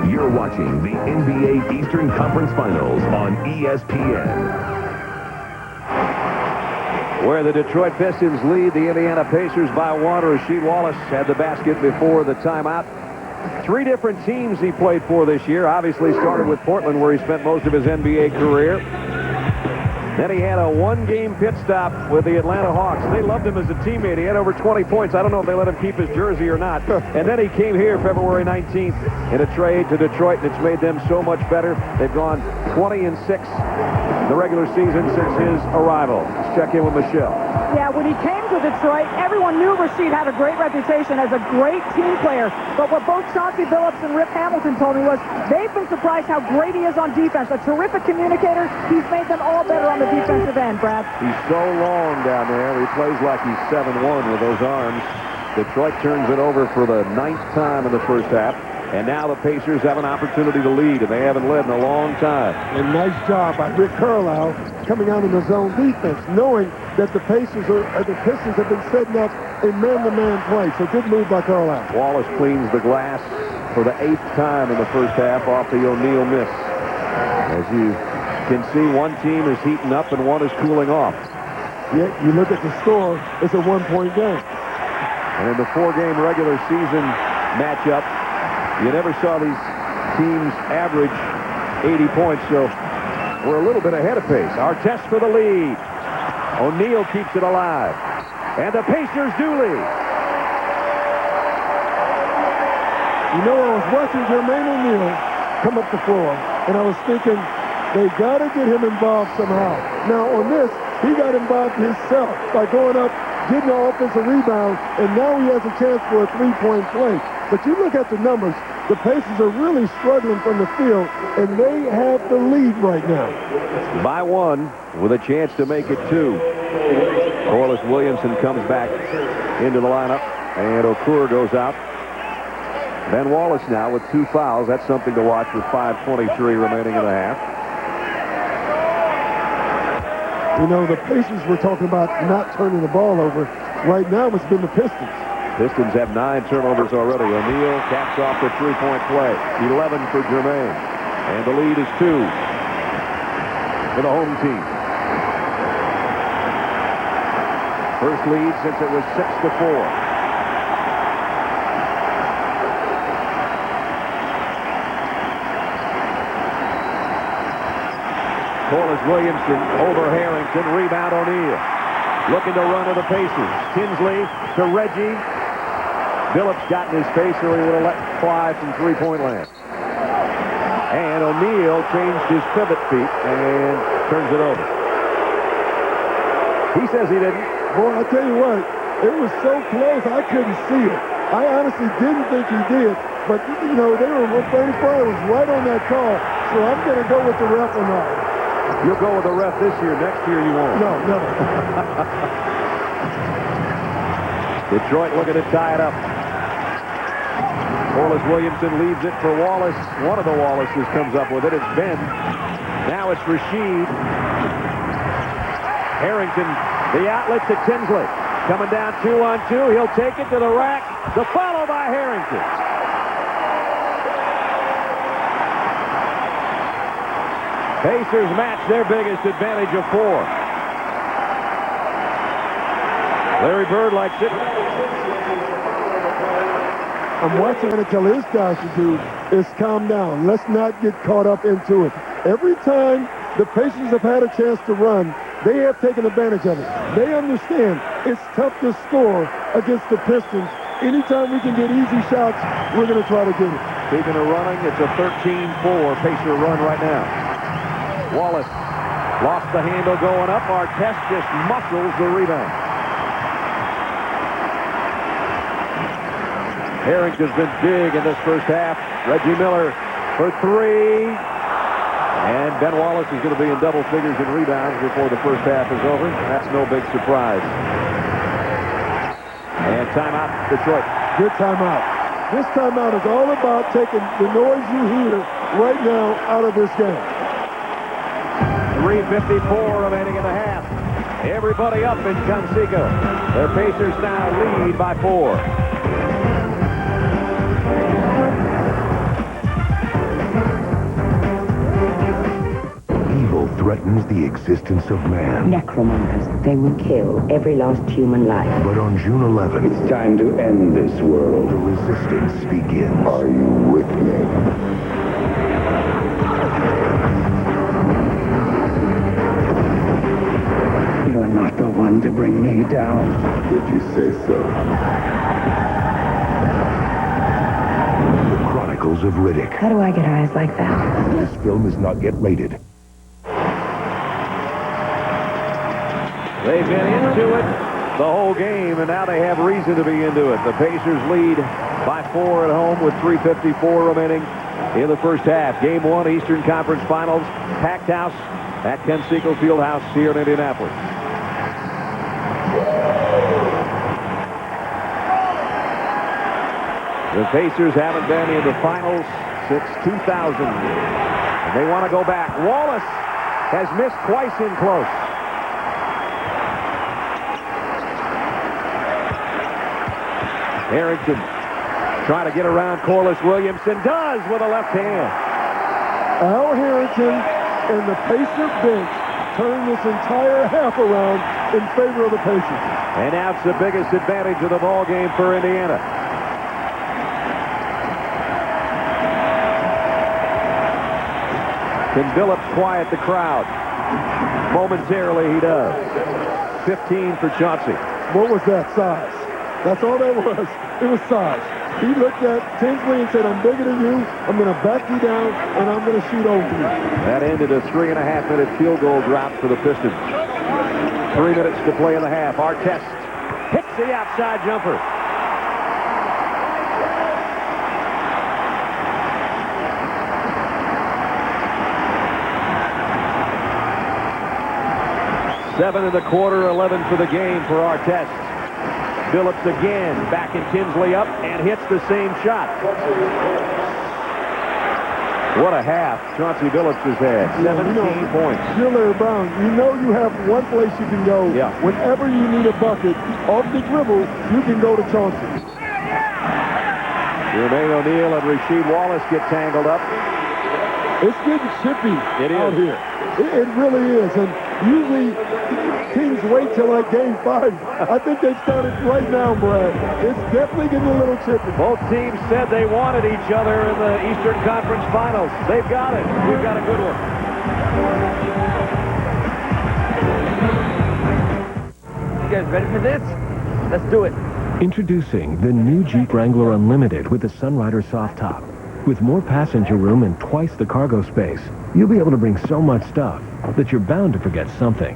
You're watching the NBA Eastern Conference Finals on ESPN. Where the Detroit Pistons lead the Indiana Pacers by 1. Rasheed Wallace had the basket before the timeout. 3 different teams he played for this year. Obviously started with Portland, where he spent most of his NBA career. Then he had a 1-game pit stop with the Atlanta Hawks. They loved him as a teammate. He had over 20 points. I don't know if they let him keep his jersey or not. And then he came here February 19th in a trade to Detroit, and it's made them so much better. They've gone 20-6 the regular season since his arrival. Let's check in with Michelle. Yeah, when he came to Detroit, everyone knew Rasheed had a great reputation as a great team player. But what both Chauncey Billups and Rip Hamilton told me was they've been surprised how great he is on defense. A terrific communicator. He's made them all better on the defensive end, Brad. He's so long down there. He plays like he's 7'1" with those arms. Detroit turns it over for the 9th time in the first half. And now the Pacers have an opportunity to lead, and they haven't led in a long time. And nice job by Rick Carlisle coming out in the zone defense, knowing that the Pistons have been setting up a man-to-man play. So good move by Carlisle. Wallace cleans the glass for the 8th time in the first half off the O'Neal miss. As you can see, one team is heating up and one is cooling off. Yet you look at the score, it's a 1-point game. And in the 4-game regular season matchup, you never saw these teams average 80 points, so we're a little bit ahead of pace. Our test for the lead. O'Neal keeps it alive. And the Pacers do lead. You know, I was watching Jermaine O'Neal come up the floor, and I was thinking, they got to get him involved somehow. Now, on this, he got involved himself by going up, getting an offensive rebound, and now he has a chance for a 3-point play. But you look at the numbers, the Pacers are really struggling from the field, and they have the lead right now. By 1, with a chance to make it 2. Corliss Williamson comes back into the lineup, and Okur goes out. Ben Wallace now with 2 fouls. That's something to watch with 5:23 remaining in the half. You know, the Pacers were talking about not turning the ball over. Right now, it's been the Pistons. Pistons have 9 turnovers already. O'Neal caps off the 3-point play. 11 for Jermaine. And the lead is 2 for the home team. First lead since it was 6-4. Corliss Williamson over Harrington. Rebound O'Neal. Looking to run to the Pacers. Tinsley to Reggie. Billups got in his face, or he would have let fly from 3-point land. And O'Neal changed his pivot feet and turns it over. He says he didn't. Boy, I tell you what, it was so close I couldn't see it. I honestly didn't think he did, but you know, they were 35 was right on that call, so I'm going to go with the ref on that. You'll go with the ref this year. Next year you won't. No, never. Detroit looking to tie it up. Corliss Williamson leaves it for Wallace. One of the Wallaces comes up with it. It's Ben. Now it's Rasheed. Harrington, the outlet to Tinsley. Coming down 2-on-2. He'll take it to the rack. The follow by Harrington. Pacers match their biggest advantage of 4. Larry Bird likes it. I'm watching it until his guys should do is calm down. Let's not get caught up into it. Every time the Pacers have had a chance to run, they have taken advantage of it. They understand it's tough to score against the Pistons. Anytime we can get easy shots, we're going to try to get it. Speaking of running, it's a 13-4 Pacer run right now. Wallace lost the handle going up. Artest just muscles the rebound. Harrington's been big in this first half. Reggie Miller for 3. And Ben Wallace is going to be in double figures in rebounds before the first half is over. That's no big surprise. And timeout, Detroit. Good timeout. This timeout is all about taking the noise you hear right now out of this game. 3:54 remaining in the half. Everybody up in Conseco. Their Pacers now lead by 4. Evil threatens the existence of man. Necromongers. They will kill every last human life. But on June 11th, it's time to end this world. The resistance begins. Are you with me? You're not the one to bring me down. Did you say so? The Chronicles of Riddick. How do I get eyes like that? This film is not yet rated. They've been into it the whole game, and now they have reason to be into it. The Pacers lead by 4 at home with 3:54 remaining in the first half. Game 1, Eastern Conference Finals, packed house at Conseco Fieldhouse here in Indianapolis. The Pacers haven't been in the finals since 2000, and they want to go back. Wallace has missed twice in close. Harrington trying to get around Corliss Williamson. Does with a left hand. Al Harrington and the Pacer bench turned this entire half around in favor of the Pacers. And now it's the biggest advantage of the ball game for Indiana. Can Billups quiet the crowd? Momentarily he does. 15 for Chauncey. What was that, size? That's all that was. It was size. He looked at Tinsley and said, I'm bigger than you, I'm going to back you down, and I'm going to shoot over you. That ended a 3.5-minute field goal drought for the Pistons. 3 minutes to play in the half. Artest hits the outside jumper. Seven in the quarter, 11 for the game for Artest. Billups again, backing Tinsley up, and hits the same shot. What a half Chauncey Billups has had. 17 points. You're Larry Brown. You know you have one place you can go. Yeah. Whenever you need a bucket, off the dribble, you can go to Chauncey. Jermaine O'Neal and Rasheed Wallace get tangled up. It's getting chippy out here. It really is. And usually teams wait till like game 5. I think they've started right now, Brad. It's definitely getting a little chippy. Both teams said they wanted each other in the Eastern Conference Finals. They've got it. We've got a good one. You guys ready for this? Let's do it. Introducing the new Jeep Wrangler Unlimited with the Sunrider soft top. With more passenger room and twice the cargo space, you'll be able to bring so much stuff that you're bound to forget something.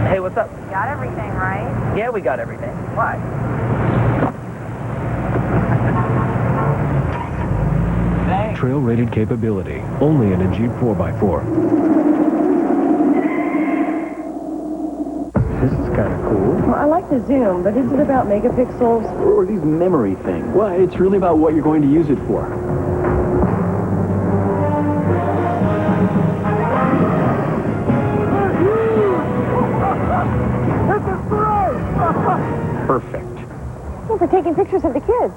Hey, what's up? Got everything, right? Yeah, we got everything. Why? Trail-rated capability, only in a Jeep 4x4. This is kind of cool. Well, I like the zoom, but is it about megapixels? Or these memory things? Well, it's really about what you're going to use it for. Perfect. Well, for taking pictures of the kids.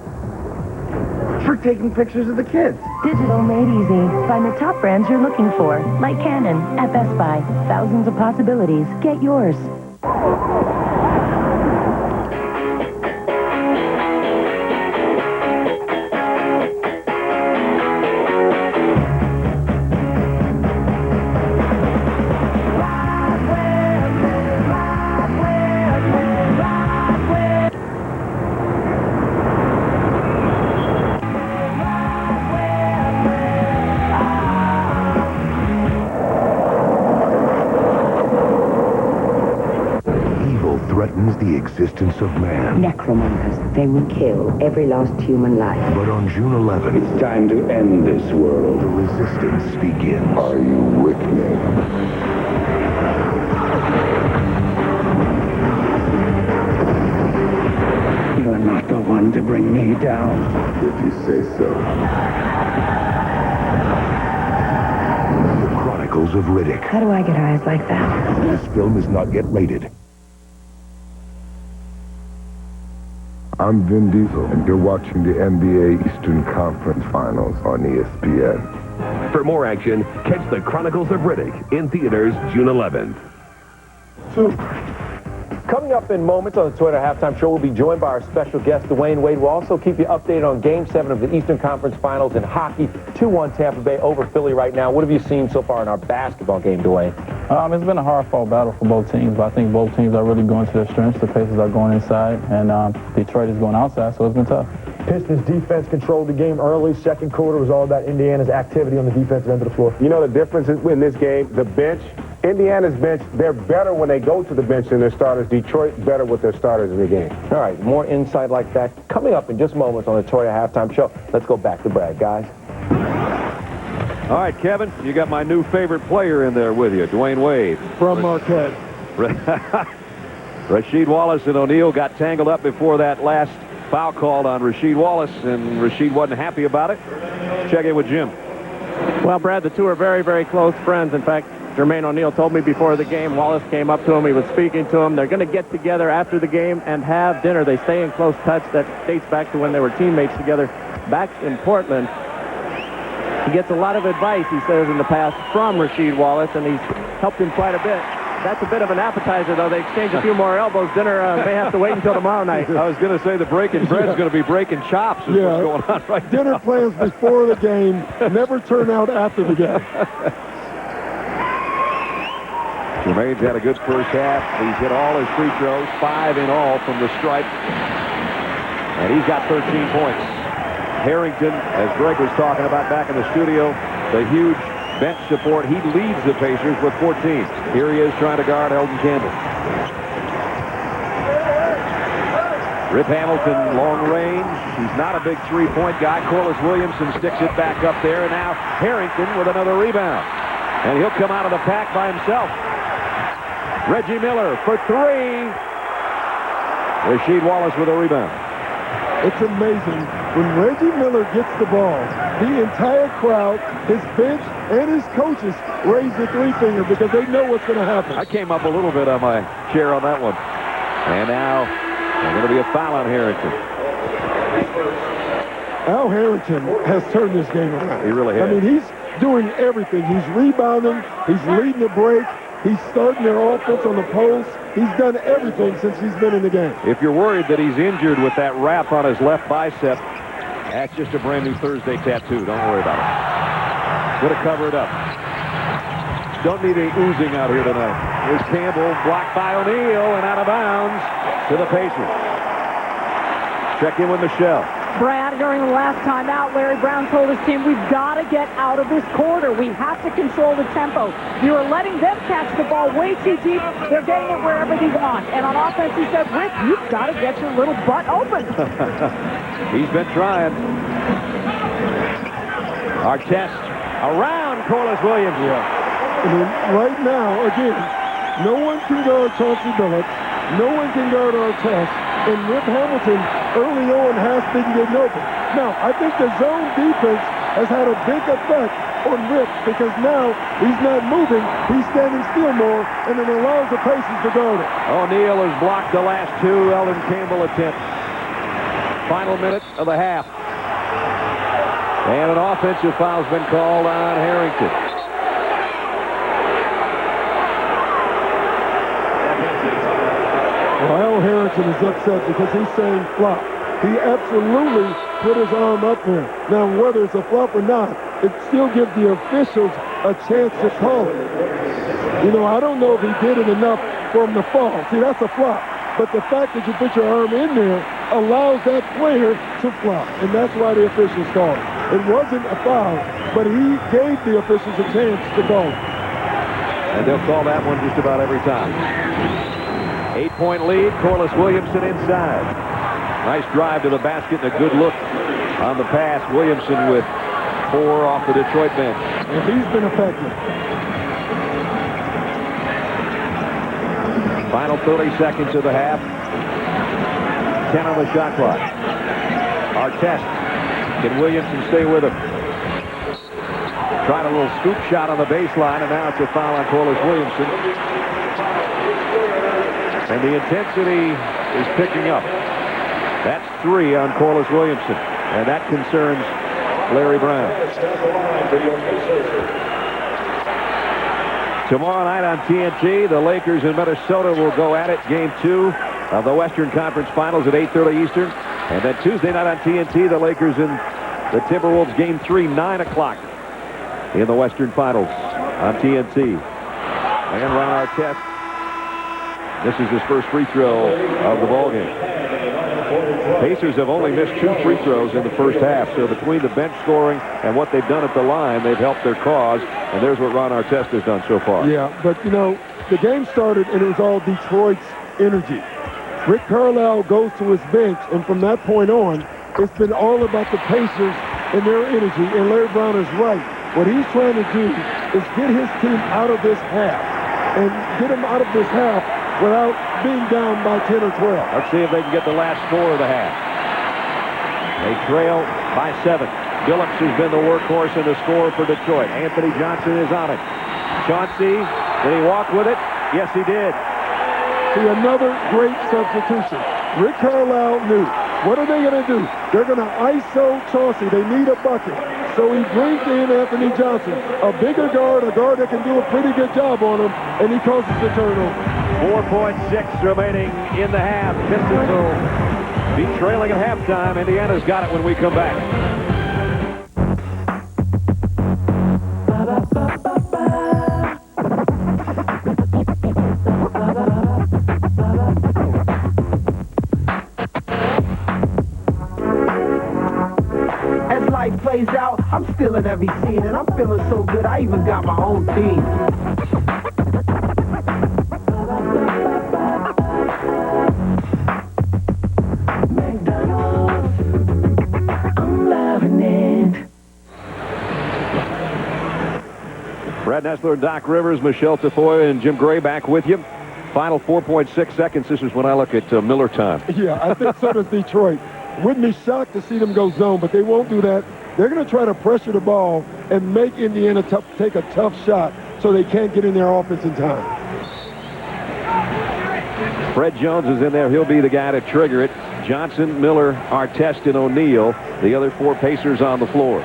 For taking pictures of the kids. Digital made easy. Find the top brands you're looking for, like Canon at Best Buy. Thousands of possibilities. Get yours. Threatens the existence of man. Necromonkers. They will kill every last human life. But on June 11th, It's time to end this world. the resistance begins. Are you with me? You're not the one to bring me down. If you say so. The Chronicles of Riddick. How do I get eyes like that? This film is not yet rated. I'm Vin Diesel, and you're watching the NBA Eastern Conference Finals on ESPN. For more action, catch The Chronicles of Riddick in theaters June 11th. Coming up in moments on the Toyota Halftime Show, we'll be joined by our special guest, Dwayne Wade. We'll also keep you updated on Game 7 of the Eastern Conference Finals in hockey. 2-1 Tampa Bay over Philly right now. What have you seen so far in our basketball game, Dwayne? It's been a hard-fought battle for both teams, but I think both teams are really going to their strengths. The Pacers are going inside, and Detroit is going outside, so it's been tough. Pistons defense controlled the game early. Second quarter was all about Indiana's activity on the defensive end of the floor. You know the difference in this game? The bench. Indiana's bench, they're better when they go to the bench than their starters. Detroit better with their starters in the game. All right, more insight like that coming up in just moments on the Toyota Halftime Show. Let's go back to Brad, guys. All right, Kevin, you got my new favorite player in there with you, Dwayne Wade. From Marquette. Rasheed Wallace and O'Neal got tangled up before that last foul called on Rasheed Wallace, and Rasheed wasn't happy about it. Check in with Jim. Well, Brad, the two are very, very close friends. In fact, Jermaine O'Neal told me before the game, Wallace came up to him, he was speaking to him. They're going to get together after the game and have dinner. They stay in close touch. That dates back to when they were teammates together back in Portland. He gets a lot of advice, he says, in the past from Rasheed Wallace, and he's helped him quite a bit. That's a bit of an appetizer, though. They exchange a few more elbows. Dinner may have to wait until tomorrow night. I was going to say the breaking bread's going to be breaking chops is what's going on right now. Dinner plans before the game never turn out after the game. Jermaine's had a good first half. He's hit all his free throws, 5 in all from the stripe. And he's got 13 points. Harrington, as Greg was talking about back in the studio, the huge bench support. He leads the Pacers with 14. Here he is trying to guard Eldon Campbell. Rip Hamilton, long range. He's not a big three-point guy. Corliss Williamson sticks it back up there. And now Harrington with another rebound. And he'll come out of the pack by himself. Reggie Miller for 3. Rasheed Wallace with a rebound. It's amazing. When Reggie Miller gets the ball, the entire crowd, his bench, and his coaches raise the three-finger because they know what's going to happen. I came up a little bit on my chair on that one. And now there's going to be a foul on Harrington. Al Harrington has turned this game around. He really has. I mean, he's doing everything. He's rebounding. He's leading the break. He's starting their offense on the post. He's done everything since he's been in the game. If you're worried that he's injured with that wrap on his left bicep, that's just a brand new Thursday tattoo. Don't worry about it. Going to cover it up. Don't need any oozing out here tonight. Here's Campbell, blocked by O'Neal and out of bounds to the Pacers. Check in with Michelle. Brad, during the last time out, Larry Brown told his team, we've got to get out of this quarter. We have to control the tempo. You are letting them catch the ball way too deep. They're getting it wherever they want. And on offense, he said, Rick, you've got to get your little butt open. He's been trying. Artest around Corliss Williams. I mean, right now, again, no one can guard Chauncey Billups. No one can guard Artest. And Rip Hamilton early on has been getting open. Now, I think the zone defense has had a big effect on Rip because now he's not moving. He's standing still more, and it allows the Pacers to guard it. O'Neal has blocked the last 2 Eldon Campbell attempts. Final minute of the half. And an offensive foul's been called on Harrington. Well, Al Harrington is upset because he's saying flop. He absolutely put his arm up there. Now, whether it's a flop or not, it still gives the officials a chance to call it. You know, I don't know if he did it enough for him to fall. See, that's a flop. But the fact that you put your arm in there allows that player to flop. And that's why the officials called it. It wasn't a foul, but he gave the officials a chance to call it. And they'll call that one just about every time. 8-point lead, Corliss Williamson inside. Nice drive to the basket and a good look on the pass. Williamson with 4 off the Detroit bench. And he's been effective. Final 30 seconds of the half. 10 on the shot clock. Artest. Can Williamson stay with him? Tried a little scoop shot on the baseline, and now it's a foul on Corliss Williamson. And the intensity is picking up. That's 3 on Corliss Williamson, and that concerns Larry Brown. Tomorrow night on TNT, the Lakers in Minnesota will go at it. Game 2 of the Western Conference Finals at 8:30 Eastern. And then Tuesday night on TNT, the Lakers and the Timberwolves, Game 3, 9 o'clock in the Western Finals on TNT. And Ron Artest, this is his first free throw of the ballgame. Pacers have only missed 2 free throws in the first half, so between the bench scoring and what they've done at the line, they've helped their cause, and there's what Ron Artest has done so far. Yeah, but, you know, the game started, and it was all Detroit's energy. Rick Carlisle goes to his bench, and from that point on, it's been all about the Pacers and their energy, and Larry Brown is right. What he's trying to do is get his team out of this half, and get them out of this half without being down by 10 or 12. Let's see if they can get the last score of the half. They trail by 7. Billups has been the workhorse and the scorer for Detroit. Anthony Johnson is on it. Chauncey, did he walk with it? Yes, he did. See, another great substitution. Rick Carlisle knew. What are they going to do? They're going to ISO Chauncey. They need a bucket. So he brings in Anthony Johnson, a bigger guard, a guard that can do a pretty good job on him, and he causes the turnover. 4.6 remaining in the half. Pistons will be trailing at halftime. Indiana's got it when we come back. As life plays out, I'm still in every scene, and I'm feeling so good, I even got my own theme. Brad Nessler, Doc Rivers, Michelle Tafoya, and Jim Gray back with you. Final 4.6 seconds. This is when I look at Miller time. Yeah, I think so does Detroit. Wouldn't be shocked to see them go zone, but they won't do that. They're going to try to pressure the ball and make Indiana take a tough shot so they can't get in their offense in time. Fred Jones is in there. He'll be the guy to trigger it. Johnson, Miller, Artest, and O'Neal, the other 4 Pacers on the floor.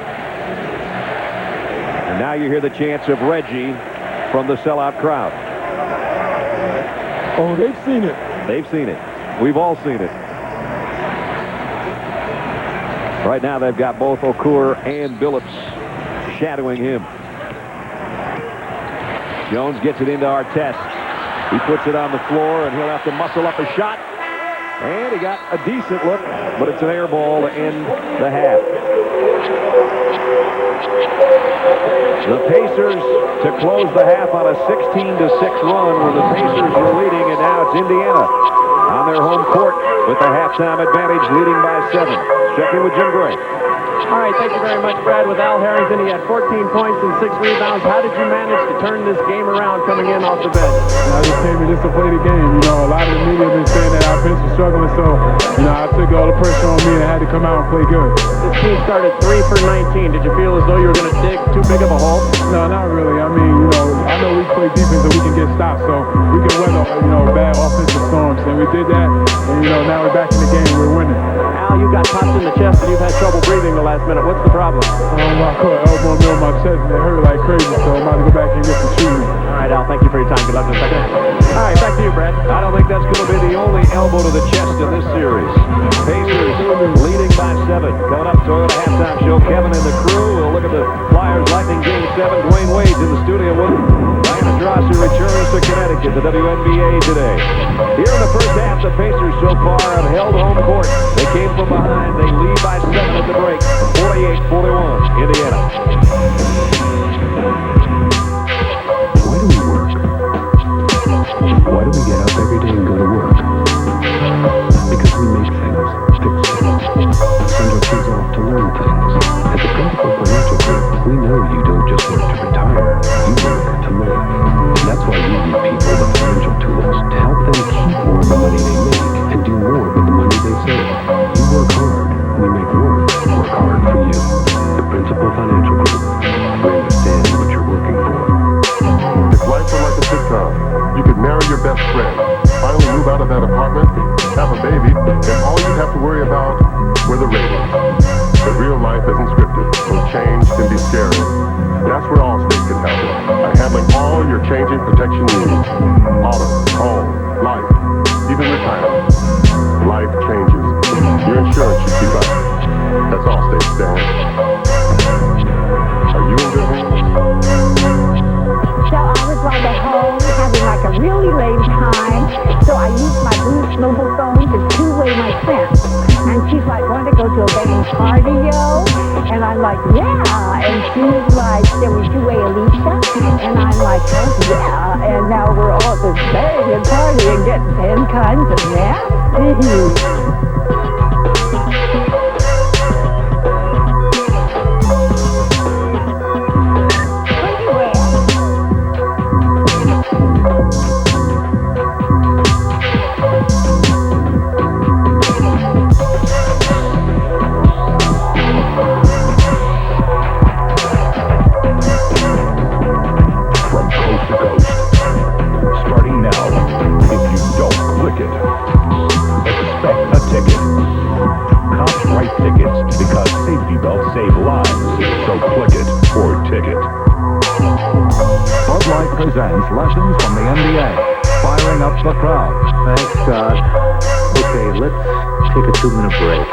And now you hear the chants of Reggie from the sellout crowd. Oh, they've seen it. They've seen it. We've all seen it. Right now they've got both Okur and Billups shadowing him. Jones gets it into Artest. He puts it on the floor, and he'll have to muscle up a shot. And he got a decent look, but it's an air ball to end the half. The Pacers to close the half on a 16-6 run when the Pacers were leading, and now it's Indiana on their home court with the halftime advantage, leading by 7. Check in with Jim Gray. All right, thank you very much, Brad. With Al Harrington, he had 14 points and 6 rebounds. How did you manage to turn this game around coming in off the bench? I just came in just to play the game. You know, a lot of the media have been saying that our bench was struggling, so, you know, I took all the pressure on me and I had to come out and play good. This team started 3 for 19. Did you feel as though you were going to dig too big of a hole? No, not really. I mean, you know, I know we play defense and we can get stops, so we can weather, you know, bad offensive storms. And we did that, and, you know, now we're back in the game. We're winning. Al, you got popped in the chest and you've had trouble breathing the last minute. What's the problem? I caught an elbow in my chest and it hurt like crazy, so I'm about to go back and get some treatment. All right, Al, thank you for your time. Good luck in a second. All right, back to you, Brad. I don't think that's going to be the only elbow to the chest in this series. Pacers leading by 7. Coming up, Toyota halftime show. Kevin and the crew. We'll look at the Flyers Lightning Game 7. Dwayne Wade's in the studio with Diana Taurasi returns to Connecticut, the WNBA today. Here in the first half, the Pacers so far have held home court. They came from behind. They lead by 7 at the break. 48-41, Indiana. Why do we work? Why do we get up every day and go to work? Because we make things, fix things, send our kids off to learn things. At the Principal Financial Group, we know you don't just work to retire, you work to live. That's why we give people the financial tools to help them keep more of the money they make and do more with the money they save. You work hard, we make work hard for you. The Principal Financial Group. We understand what you're working for. If life were like a sitcom, you could marry your best friend, finally move out of that apartment, have a baby, and all you'd have to worry about were the ratings. But real life isn't scripted, so change can be scary. That's where Allstate can help by handling all your changing protection needs. Auto, home, life, even retirement. Life changes. Your insurance should keep up. That's Allstate, Stan. Are you in good hands? So I was like at home having like a really lame time. So I used my Boost mobile phone to two-way my friend. And she's like, want to go to a banging party, yo? And I'm like, yeah. And she's like, can we two-way Alicia? And I'm like, oh, yeah. And now we're all at this banging party and getting 10 kinds of nasty. Presents lessons from the NBA, firing up the crowd. Thanks, Scott. Okay, let's take a 2-minute break.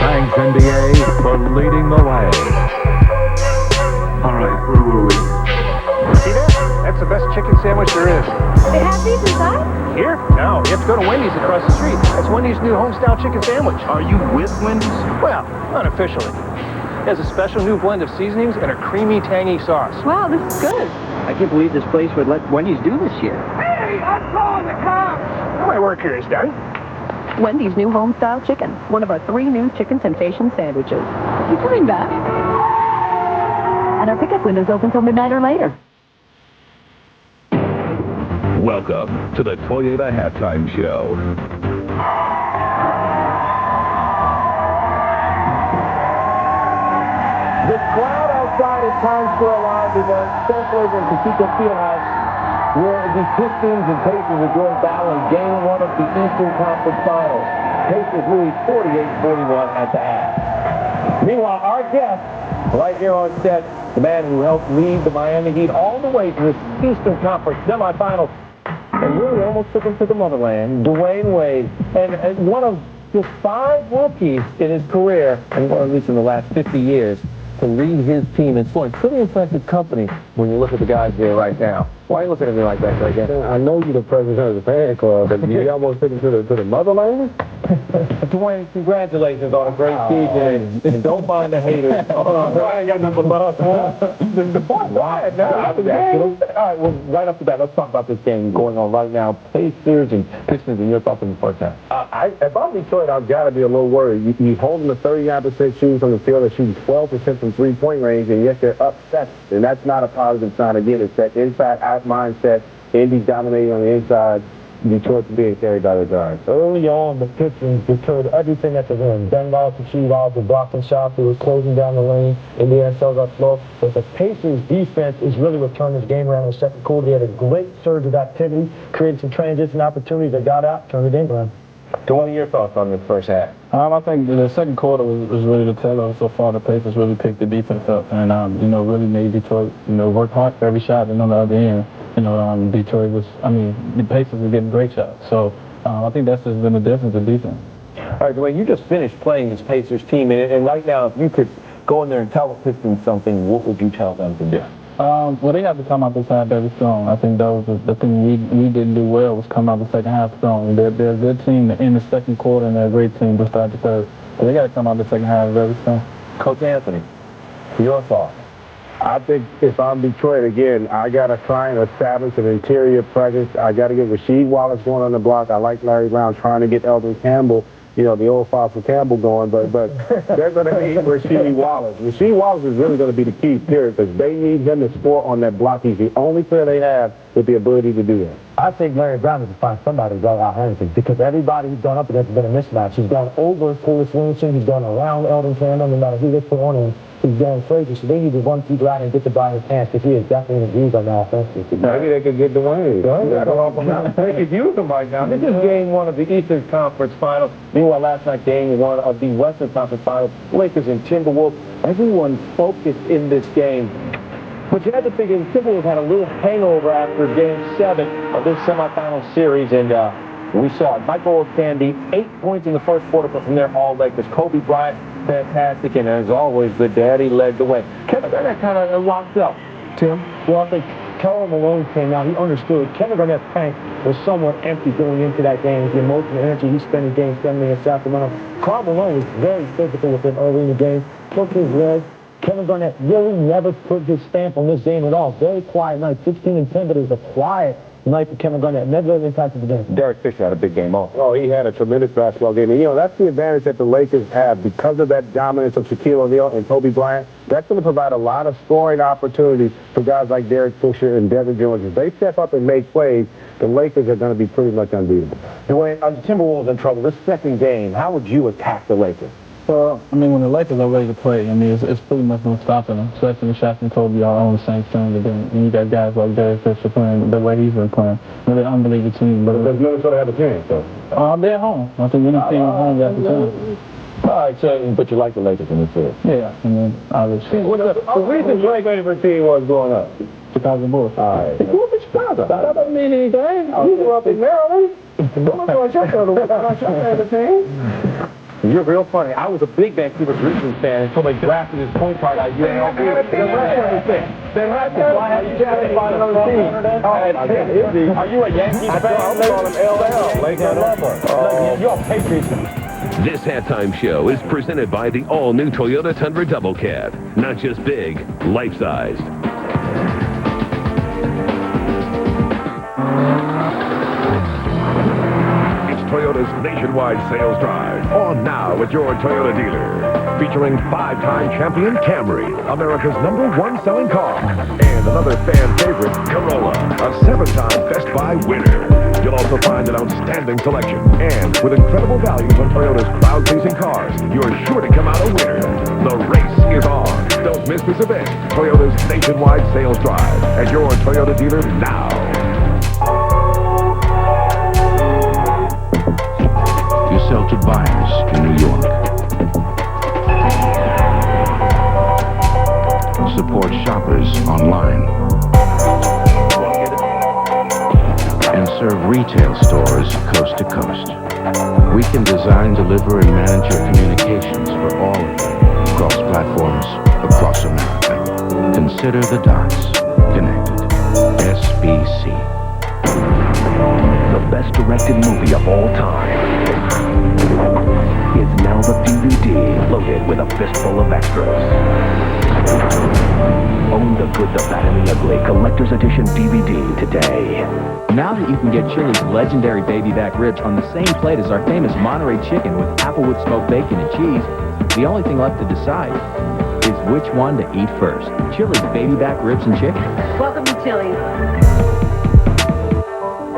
Thanks, NBA, for leading the way. All right, where were we? See that? That's the best chicken sandwich there is. They have these inside? Here? No, you have to go to Wendy's across the street. That's Wendy's new home-style chicken sandwich. Are you with Wendy's? Well, unofficially. It has a special new blend of seasonings and a creamy, tangy sauce. Wow, this is good. I can't believe this place would let Wendy's do this here. Hey, I'm calling the cops! My work here is done. Wendy's new home-style chicken. One of our 3 new chicken sensation sandwiches. You coming back? And our pickup window's open till midnight or later. Welcome to the Toyota Halftime Show. The crowd outside at Times Square Live is at Stamford and Pacifico Fieldhouse, where the Pistons and Pacers are doing battle in Game 1 of the Eastern Conference Finals. Pacers lead 48-41 at the half. Meanwhile, our guest, right here on set, the man who helped lead the Miami Heat all the way to this Eastern Conference semifinals, and really almost took him to the motherland, Dwayne Wade, and one of just 5 rookies in his career, and well, at least in the last 50 years, to lead his team and scoring pretty impressive company when you look at the guys here right now. Why are you looking at me like that, Greg? I know you're the president of the fan club, but you almost took him to the motherland? Dwayne, congratulations on a great season, and don't mind the haters. I ain't got nothing but love. The point quiet now. All right, well, right off the bat, let's talk about this game going on right now. Pacers and Pistons, and your thoughts in the first half. If I'm Detroit, I've got to be a little worried. You holding the 39% shooting on the field, they're shooting 12% from three-point range, and yet they're upset. And that's not a positive sign again. It's that inside-out mindset. Indy dominating on the inside. Detroit's being carried by the guard. Early on, the Pistons deterred everything at the rim. Ben Wallace and Rasheed Wallace were blocking shots. They were closing down the lane. Indiana still got slow. But the Pacers' defense is really what turned this game around in the second quarter. They had a great surge of activity, created some transition opportunities. They got out, turned the game around. So what are your thoughts on the first half? I think the second quarter was really the tell so far. The Pacers really picked the defense up and, really made Detroit, work hard for every shot. And on the other end, the Pacers were getting great shots. So I think that's just been the difference in defense. All right, Dwayne, you just finished playing this Pacers team, and right now, if you could go in there and tell the Pistons something, what would you tell them to do? Well, they have to come out this half very strong. I think that was the thing we didn't do well was come out the second half strong. They're a good team in the second quarter, and they're a great team to start the third. So they got to come out the second half very strong. Coach Anthony, your thoughts? I think if I'm Detroit again, I got to try and establish an interior presence. I got to get Rasheed Wallace going on the block. I like Larry Brown trying to get Eldon Campbell, the old fossil Campbell going, but they're going to need Rasheed Wallace. Rasheed Wallace is really going to be the key player because they need him to score on that block. He's the only player they have with the ability to do that. I think Larry Brown has to find somebody to go out Henderson because everybody who's gone up against has been a mismatch. He's gone over Corliss Williamson. He's gone around Eldon Campbell, no matter who they put on him. He's going Frazier, so they need to run people out and get the ball in his hands because he is definitely an ease on the offense. Maybe they could get the win. They could use them right now. This is game one of the Eastern Conference Finals. Meanwhile, last night, game one of the Western Conference Finals. Lakers and Timberwolves. Everyone focused in this game. But you had to figure the Timberwolves had a little hangover after Game 7 of this semifinal series, and we saw it. Michael O'Candy, 8 points in the first quarter, but from there, all Lakers. Kobe Bryant, fantastic, and as always, the daddy led the way. Kevin Garnett kind of locked up. Tim? Well, I think Karl Malone came out. He understood Kevin Garnett's tank was somewhat empty going into that game. The emotional energy he spent in Game 7 against Sacramento. Karl Malone was very physical with him early in the game. Took his leg. Kevin Garnett really never put his stamp on this game at all. Very quiet night, 16-10, but it was a quiet night for Kevin Garnett. Never really impacted the game. Derek Fisher had a big game also. Oh, he had a tremendous basketball game. And, that's the advantage that the Lakers have because of that dominance of Shaquille O'Neal and Kobe Bryant. That's going to provide a lot of scoring opportunities for guys like Derek Fisher and Devin Jones. If they step up and make plays, the Lakers are going to be pretty much unbeatable. Dwayne, the Timberwolves in trouble. This second game, how would you attack the Lakers? Well, when the Lakers are ready to play, it's pretty much no stopping them, especially when Shaq and Kobe are on the same team. And then you got guys like Derek Fisher playing the way he's been playing. They're an unbelievable team. But does Minnesota have a chance, though? They're at home. I think any team at home got the chance. All right, so, but you like the Lakers in this series? Yeah, obviously. The reason your favorite team was growing up? Chicago Bulls. All right. You grew up in Chicago. That doesn't mean anything. You grew up in Maryland. Don't know what your favorite team. You're real funny. I was a big Vancouver Grizzlies fan until they drafted his point guard at UNLV. Are you a Yankees fan? I call him LL. Laker lover. You're a Patriots. This halftime show is presented by the all-new Toyota Tundra Double Cab. Not just big, life-sized. Toyota's nationwide sales drive. On now at your Toyota dealer. Featuring 5-time champion Camry, America's #1 selling car. And another fan favorite, Corolla, a 7-time Best Buy winner. You'll also find an outstanding selection. And with incredible values on Toyota's crowd-pleasing cars, you're sure to come out a winner. The race is on. Don't miss this event. Toyota's nationwide sales drive at your Toyota dealer now. You sell to buyers in New York. Support shoppers online. And serve retail stores coast to coast. We can design, deliver, and manage your communications for all of them across platforms across America. Consider the dots connected. SBC. The best directed movie of all time is now the DVD, loaded with a fistful of extras. Own the good, the bad, and the ugly collector's edition DVD today. Now that you can get Chili's legendary baby back ribs on the same plate as our famous Monterey chicken with applewood smoked bacon and cheese, the only thing left to decide is which one to eat first. Chili's baby back ribs and chicken. Welcome to Chili's.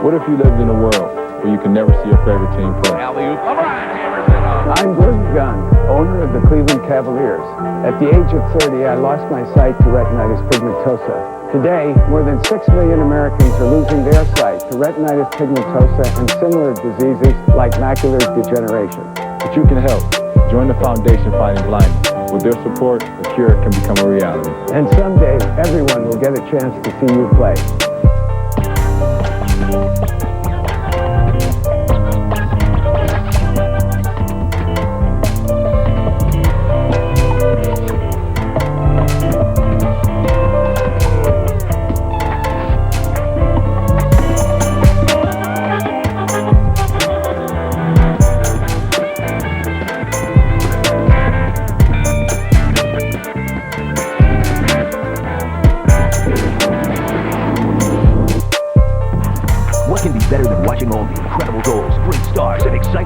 What if you lived in a world where you can never see your favorite team play? I'm Gordon Gunn, owner of the Cleveland Cavaliers. At the age of 30, I lost my sight to retinitis pigmentosa. Today, more than 6 million Americans are losing their sight to retinitis pigmentosa and similar diseases like macular degeneration. But you can help. Join the foundation fighting blindness. With their support, the cure can become a reality. And someday, everyone will get a chance to see you play.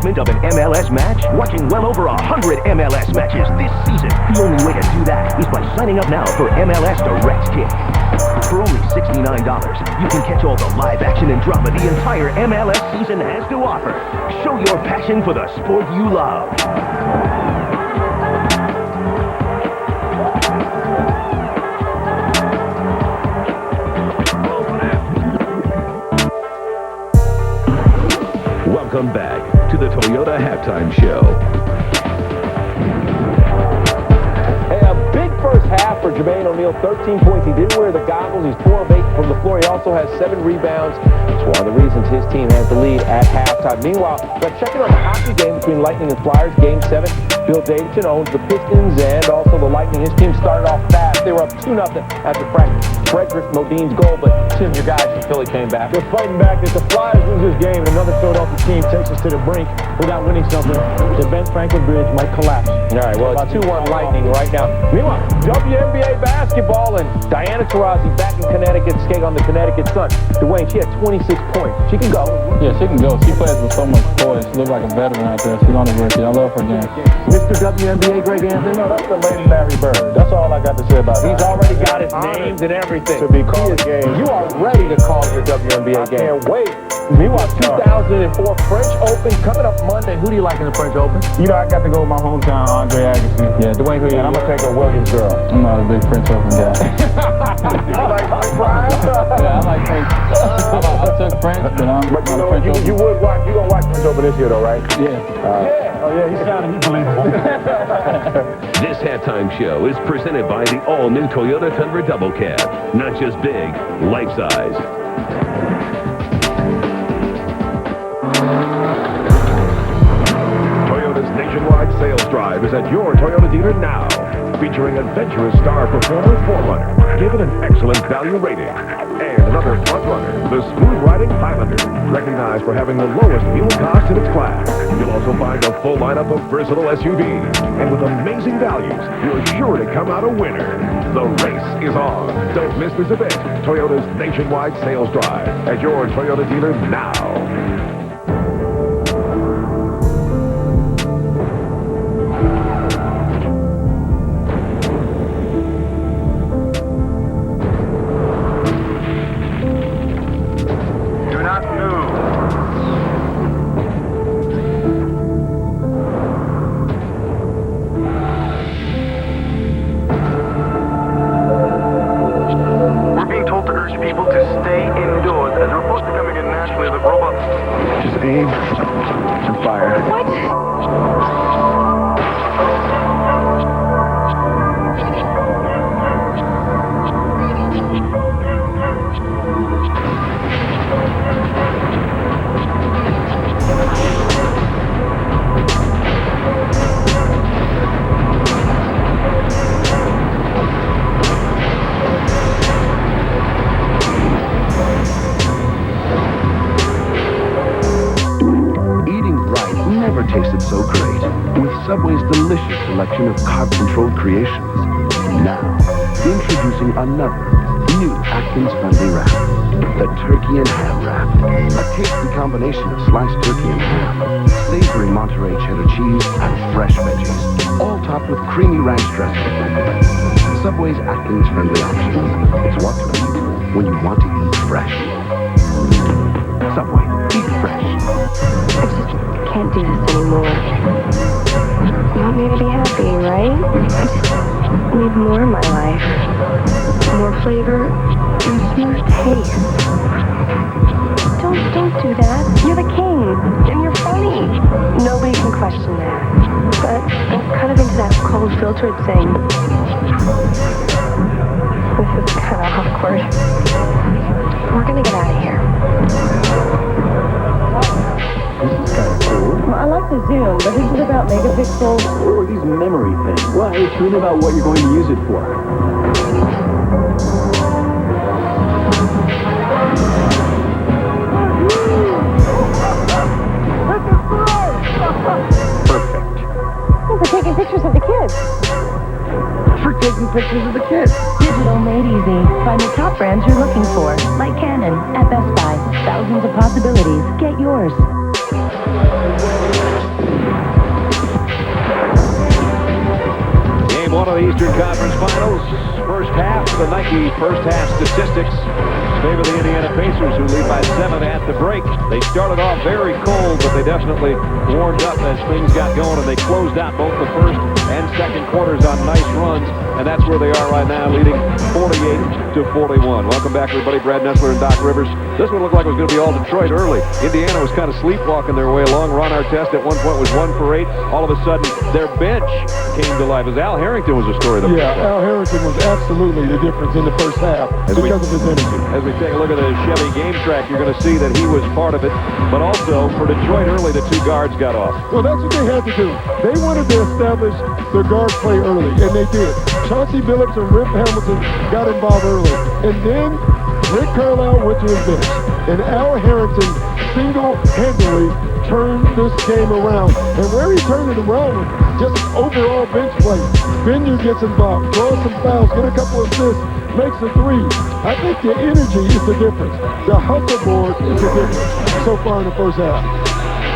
Of an MLS match? Watching well over 100 MLS matches this season. The only way to do that is by signing up now for MLS Direct Kick. For only $69, you can catch all the live action and drama the entire MLS season has to offer. Show your passion for the sport you love. Welcome back to the Toyota Halftime Show. Hey, a big first half for Jermaine O'Neal, 13 points. He didn't wear the goggles. He's 4 of 8 from the floor. He also has 7 rebounds. It's one of the reasons his team has the lead at halftime. Meanwhile, let's check in on the hockey game between Lightning and Flyers, Game 7. Bill Davidson owns the Pistons and also the Lightning. His team started off fast. They were up 2-0 after Frederick Modine's goal, but Tim, your guys from Philly came back. We're fighting back. If the Flyers lose this game and another Philadelphia team takes us to the brink without winning something, the Ben Franklin Bridge might collapse. All right, well, it's 2-1 Lightning right now. Meanwhile, WNBA basketball and Diana Taurasi back in Connecticut, skating on the Connecticut Sun. Dwayne, she had 26 points. She can go. Yeah, she can go. She plays with so much poise. She looks like a veteran out there. She's on the rookie. I love her game. Mr. WNBA, Greg Anthony? No, that's the lady Larry Bird. That's all I got to say about He's already got his names and everything. To be called a game. You are ready to call your WNBA game. Can't wait. Meanwhile, 2004 French Open coming up Monday. Who do you like in the French Open? You know, I got to go with my hometown, Andre Agassi. Yeah, Dwayne, who you? And I'm going to take a Williams girl. I'm not a big French Open guy. You like French? Yeah, I like French. I took French, but I'm But you not know, a French Open. you would watch. You gonna watch French Open this year, though, right? Yeah. Oh, yeah, he's sounding believable. This halftime show is presented by the all-new Toyota Tundra Double Cab. Not just big, life-size. Toyota's nationwide sales drive is at your Toyota dealer now. Featuring adventurous star performer 4Runner, given an excellent value rating. And another front runner, the smooth-riding Highlander, recognized for having the lowest fuel cost in its class. You'll also find a full lineup of versatile SUVs. And with amazing values, you're sure to come out a winner. The race is on. Don't miss this event. Toyota's nationwide sales drive at your Toyota dealer now. Tasted so great with Subway's delicious selection of carb-controlled creations. Now, introducing another new Atkins-friendly wrap, the Turkey and Ham Wrap. A tasty combination of sliced turkey and ham, savory Monterey cheddar cheese, and fresh veggies, all topped with creamy ranch dressing. Subway's Atkins-friendly options. It's what to eat when you want to eat fresh. Subway. Eat fresh. I just can't do this anymore. You want me to be happy, right? I just need more in my life. More flavor and smooth taste. Don't do that. You're the king, and you're funny. Nobody can question that. But I'm kind of into that cold filtered thing. This is kind of awkward. We're gonna get out of here. This is kind of cool. Well, I like the zoom, but is it about megapixels? Or these memory things? Well, it's really about what you're going to use it for. For taking pictures of the kids. For taking pictures of the kids. Digital made easy. Find the top brands you're looking for, like Canon at Best Buy. Thousands of possibilities. Get yours. Game one of the Eastern Conference Finals. First half, the Nike first half statistics favor the Indiana Pacers, who lead by 7 at the break. They started off very cold, but they definitely warmed up as things got going, and they closed out both the first and second quarters on nice runs, and that's where they are right now, leading 48-41. Welcome back, everybody. Brad Nessler and Doc Rivers. This one looked like it was going to be all Detroit early. Indiana was kind of sleepwalking their way along. Ron Artest at one point was 1 for 8. All of a sudden, their bench came to life. As Al Harrington was the story of the first half. Al Harrington was absolutely the difference in the first half because of his energy. As we take a look at the Chevy game track, you're going to see that he was part of it, but also for Detroit early, the 2 guards got off. Well, that's what they had to do. They wanted to establish their guard play early, and they did. Chauncey Billups and Rip Hamilton got involved early, and then Rick Carlisle went to his bench, and Al Harrington single-handedly turned this game around. And where he turned it around was just overall bench play. Vineyard gets involved, draws some fouls, get a couple assists, makes a 3. I think the energy is the difference. The hustle board is the difference so far in the first half.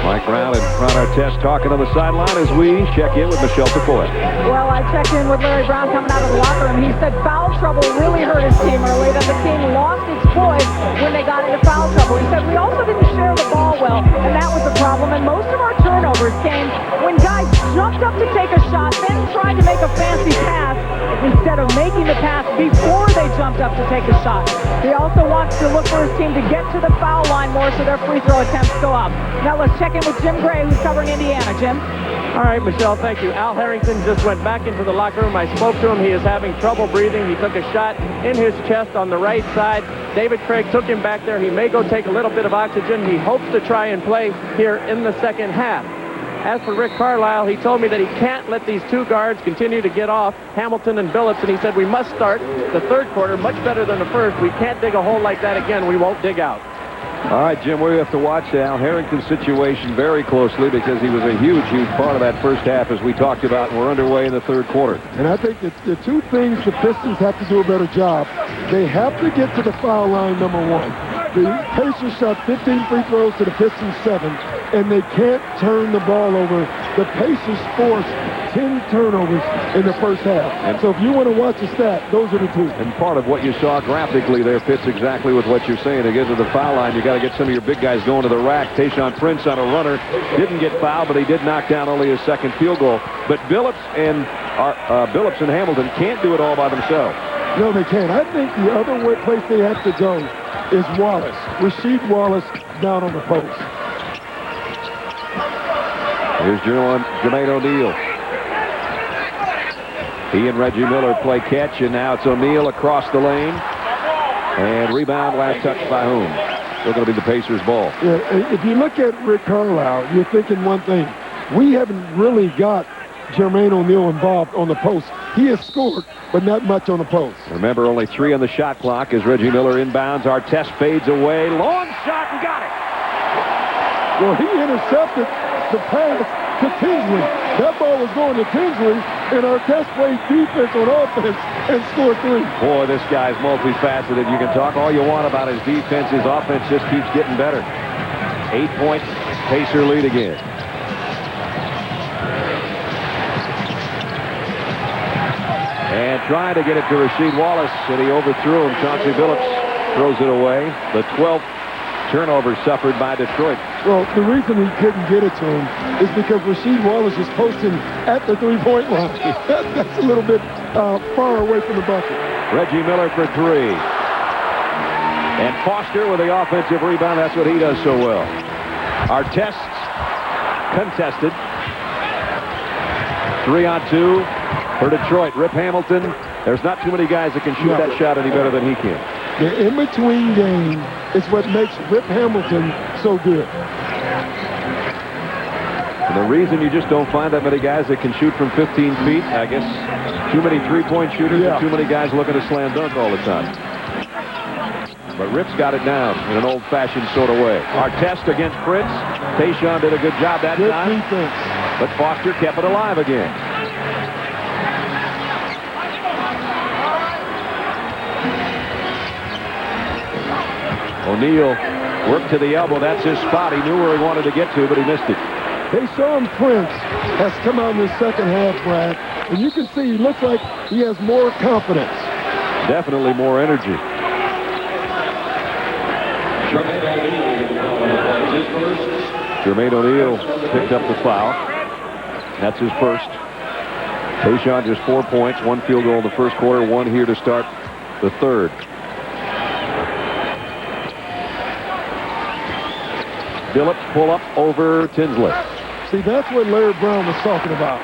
Mike Brown and Ron Artest talking on the sideline as we check in with Michelle Tafoya. Well, I checked in with Larry Brown coming out of the locker room. He said foul trouble really hurt his team early, that the team lost its poise when they got into foul trouble. He said we also didn't share the ball well, and that was a problem. And most of our turnovers came when guys jumped up to take a shot, then tried to make a fancy pass instead of making the pass before they jumped up to take a shot. He also wants to look for his team to get to the foul line more so their free throw attempts go up. Now let's check in with Jim Gray, who's covering Indiana. Jim? All right, Michelle, thank you. Al Harrington just went back into the locker room. I spoke to him. He is having trouble breathing. He took a shot in his chest on the right side. David Craig took him back there. He may go take a little bit of oxygen. He hopes to try and play here in the second half. As for Rick Carlisle, he told me that he can't let these 2 guards continue to get off, Hamilton and Billups, and he said we must start the third quarter much better than the first. We can't dig a hole like that again. We won't dig out. All right, Jim, we have to watch the Al Harrington situation very closely because he was a huge part of that first half, as we talked about, and we're underway in the third quarter. And I think that the 2 things the Pistons have to do a better job. They have to get to the foul line, number 1. The Pacers shot 15 free throws to the Pistons 7, and they can't turn the ball over. The Pacers forced 10 turnovers in the first half. And so if you want to watch the stat, those are the 2. And part of what you saw graphically there fits exactly with what you're saying. To get to the foul line, you got to get some of your big guys going to the rack. Tayshaun Prince on a runner didn't get fouled, but he did knock down only his second field goal. But Billups and Hamilton can't do it all by themselves. No, they can't. I think the other place they have to go is Wallace. Rasheed Wallace down on the post. Here's Jermaine O'Neal. He and Reggie Miller play catch, and now it's O'Neal across the lane. And rebound, last touch by whom? They're going to be the Pacers' ball. Yeah, if you look at Rick Carlisle, you're thinking one thing. We haven't really got Jermaine O'Neal involved on the post. He has scored, but not much on the post. Remember, only 3 on the shot clock as Reggie Miller inbounds. Artest fades away. Long shot and got it. Well, he intercepted the pass to Tinsley. That ball was going to Tinsley, and Artest played defense on offense and scored 3. Boy, this guy's multifaceted. You can talk all you want about his defense. His offense just keeps getting better. 8-point Pacer lead again. And trying to get it to Rasheed Wallace, and he overthrew him. Chauncey Billups throws it away. The 12th Turnover suffered by Detroit. Well, the reason he couldn't get it to him is because Rasheed Wallace is posting at the three-point line. That's a little bit far away from the bucket. Reggie Miller for three. And Foster with the offensive rebound. That's what he does so well. Artest contested. 3-on-2 for Detroit. Rip Hamilton. There's not too many guys that can shoot that shot any better than he can. The in-between game is what makes Rip Hamilton so good. And the reason you just don't find that many guys that can shoot from 15 feet, I guess, too many three-point shooters and too many guys looking to slam dunk all the time. But Rip's got it down in an old-fashioned sort of way. Artest against Prince. Tayshaun did a good job that time. Defense. But Foster kept it alive again. O'Neal worked to the elbow. That's his spot. He knew where he wanted to get to, but he missed it. Tayshaun Prince has come out in the second half, Brad, and you can see he looks like he has more confidence. Definitely more energy. Jermaine O'Neal picked up the foul. That's his first. Tayshaun just 4 points, 1 field goal in the first quarter, 1 here to start the third. Billups pull up over Tinsley. See, that's what Larry Brown was talking about.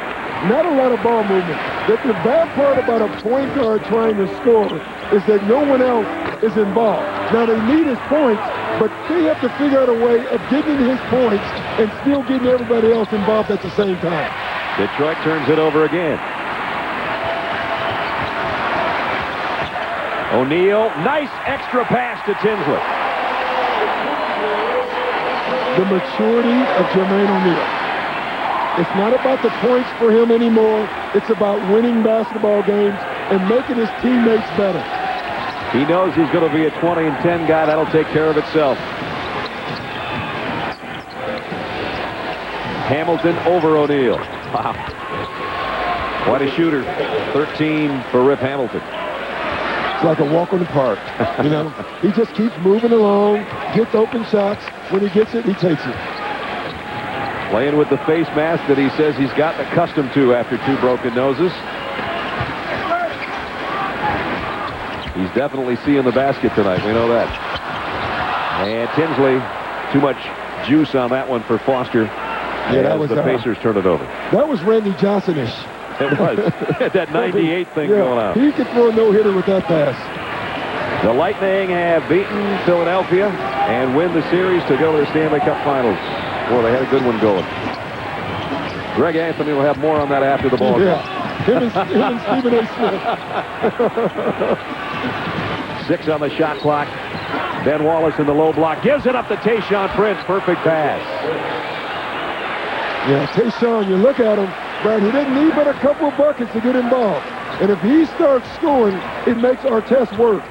Not a lot of ball movement. But the bad part about a point guard trying to score is that no one else is involved. Now, they need his points, but they have to figure out a way of getting his points and still getting everybody else involved at the same time. Detroit turns it over again. O'Neal, nice extra pass to Tinsley. The maturity of Jermaine O'Neal. It's not about the points for him anymore. It's about winning basketball games and making his teammates better. He knows he's going to be a 20 and 10 guy. That'll take care of itself. Hamilton over O'Neal. Wow. What a shooter. 13 for Rip Hamilton. It's like a walk on the park. You know, he just keeps moving along, gets open shots. When he gets it, he takes it. Playing with the face mask that he says he's gotten accustomed to after 2 broken noses. He's definitely seeing the basket tonight. We know that. And Tinsley, too much juice on that one for Foster. Yeah, that was the Pacers turn it over. That was Randy Johnson-ish. It was. That 98 thing going on. He could throw a no-hitter with that pass. The Lightning have beaten Philadelphia and win the series to go to the Stanley Cup Finals. Well, they had a good one going. Greg Anthony will have more on that after the ball. Yeah, him and Stephen A. Smith. 6 on the shot clock. Ben Wallace in the low block. Gives it up to Tayshaun Prince. Perfect pass. Yeah, Tayshaun, you look at him, Brad, he didn't need but a couple of buckets to get involved. And if he starts scoring, it makes Artest work.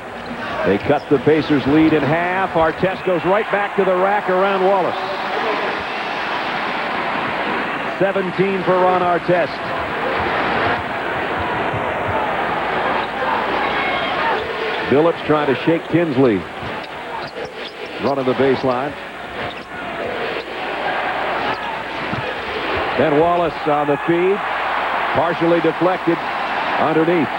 They cut the Pacers' lead in half. Artest goes right back to the rack around Wallace. 17 for Ron Artest. Billups trying to shake Tinsley. Running the baseline. Ben Wallace on the feed. Partially deflected underneath.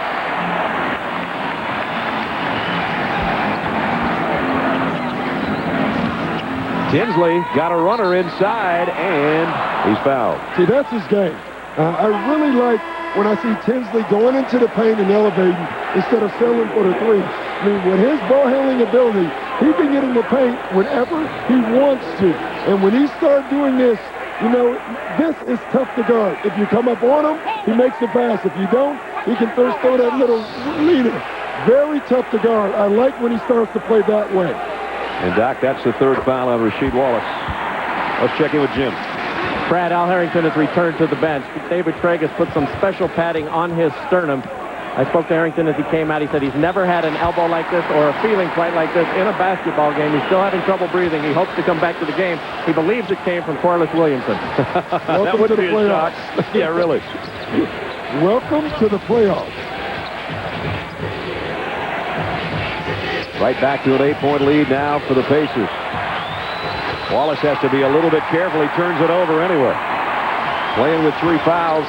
Tinsley got a runner inside, and he's fouled. See, that's his game. I really like when I see Tinsley going into the paint and elevating instead of settling for the three. I mean, with his ball handling ability, he can get in the paint whenever he wants to. And when he starts doing this, you know, this is tough to guard. If you come up on him, he makes the pass. If you don't, he can first throw that little leader. Very tough to guard. I like when he starts to play that way. And, Doc, that's the 3rd foul on Rasheed Wallace. Let's check in with Jim. Brad, Al Harrington has returned to the bench. David Craig has put some special padding on his sternum. I spoke to Harrington as he came out. He said he's never had an elbow like this or a feeling quite like this in a basketball game. He's still having trouble breathing. He hopes to come back to the game. He believes it came from Corliss Williamson. That would be a shock. Yeah, really. Welcome to the playoffs. Right back to an 8-point lead now for the Pacers. Wallace has to be a little bit careful. He turns it over anyway. Playing with 3 fouls.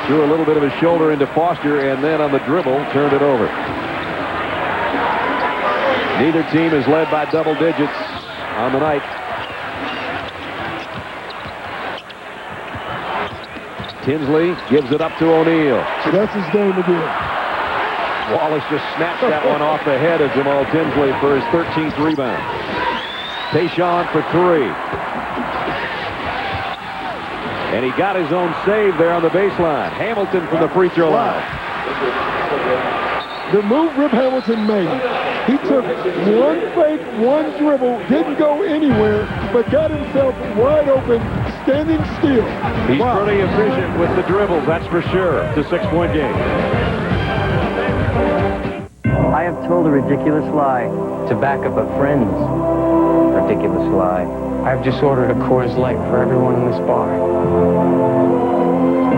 Threw a little bit of his shoulder into Foster, and then on the dribble, turned it over. Neither team is led by double digits on the night. Tinsley gives it up to O'Neal. So that's his game again. Wallace just snatched that one off the head of Jamal Tinsley for his 13th rebound. Tayshaun for 3. And he got his own save there on the baseline. Hamilton from the free throw line. The move Rip Hamilton made, he took one fake, one dribble, didn't go anywhere, but got himself wide open, standing still. He's pretty efficient with the dribbles, that's for sure. It's a 6-point game. I have told a ridiculous lie to back up a friend's ridiculous lie. I've just ordered a Coors Light for everyone in this bar.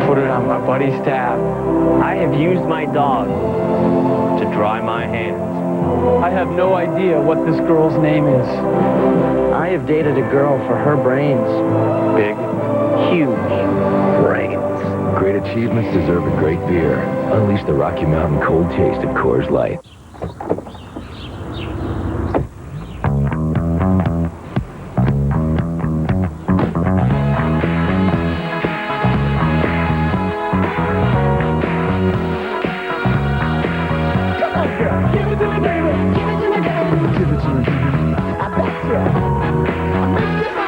Put it on my buddy's tab. I have used my dog to dry my hands. I have no idea what this girl's name is. I have dated a girl for her brains. Big, huge brains. Great achievements deserve a great beer. Unleash the Rocky Mountain cold taste of Coors Light.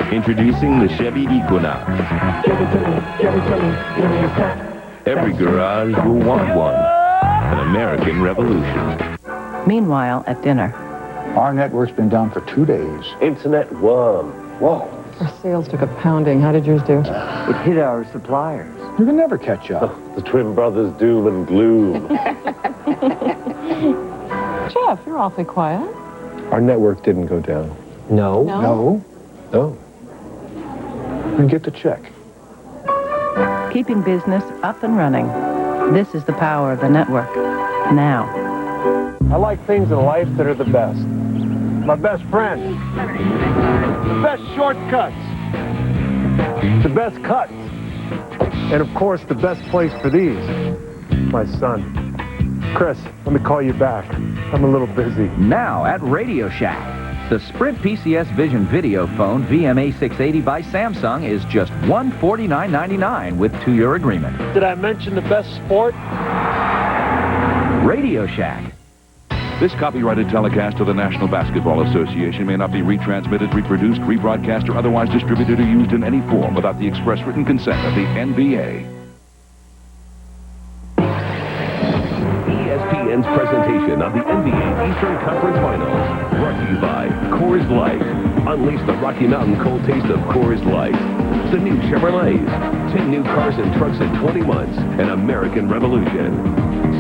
Introducing the Chevy Equinox. Every garage will want one. An American revolution. Meanwhile, at dinner. Our network's been down for 2 days. Internet worm. Whoa. Our sales took a pounding. How did yours do? It hit our suppliers. You can never catch up. The twin brothers doom and gloom. Jeff, you're awfully quiet. Our network didn't go down. No. No? No. Then get the check. Keeping business up and running. This is the power of the network. Now. I like things in life that are the best. My best friend. The best shortcuts. The best cuts. And of course, the best place for these. My son. Chris, let me call you back. I'm a little busy. Now at Radio Shack. The Sprint PCS Vision Video Phone VMA680 by Samsung is just $149.99 with 2-year agreement. Did I mention the best sport? Radio Shack. This copyrighted telecast of the National Basketball Association may not be retransmitted, reproduced, rebroadcast, or otherwise distributed or used in any form without the express written consent of the NBA. ESPN's presentation of the NBA Eastern Conference Finals. Brought to you by Coors Light. Unleash the Rocky Mountain cold taste of Coors Light. The new Chevrolets. 10 new cars and trucks in 20 months. An American revolution.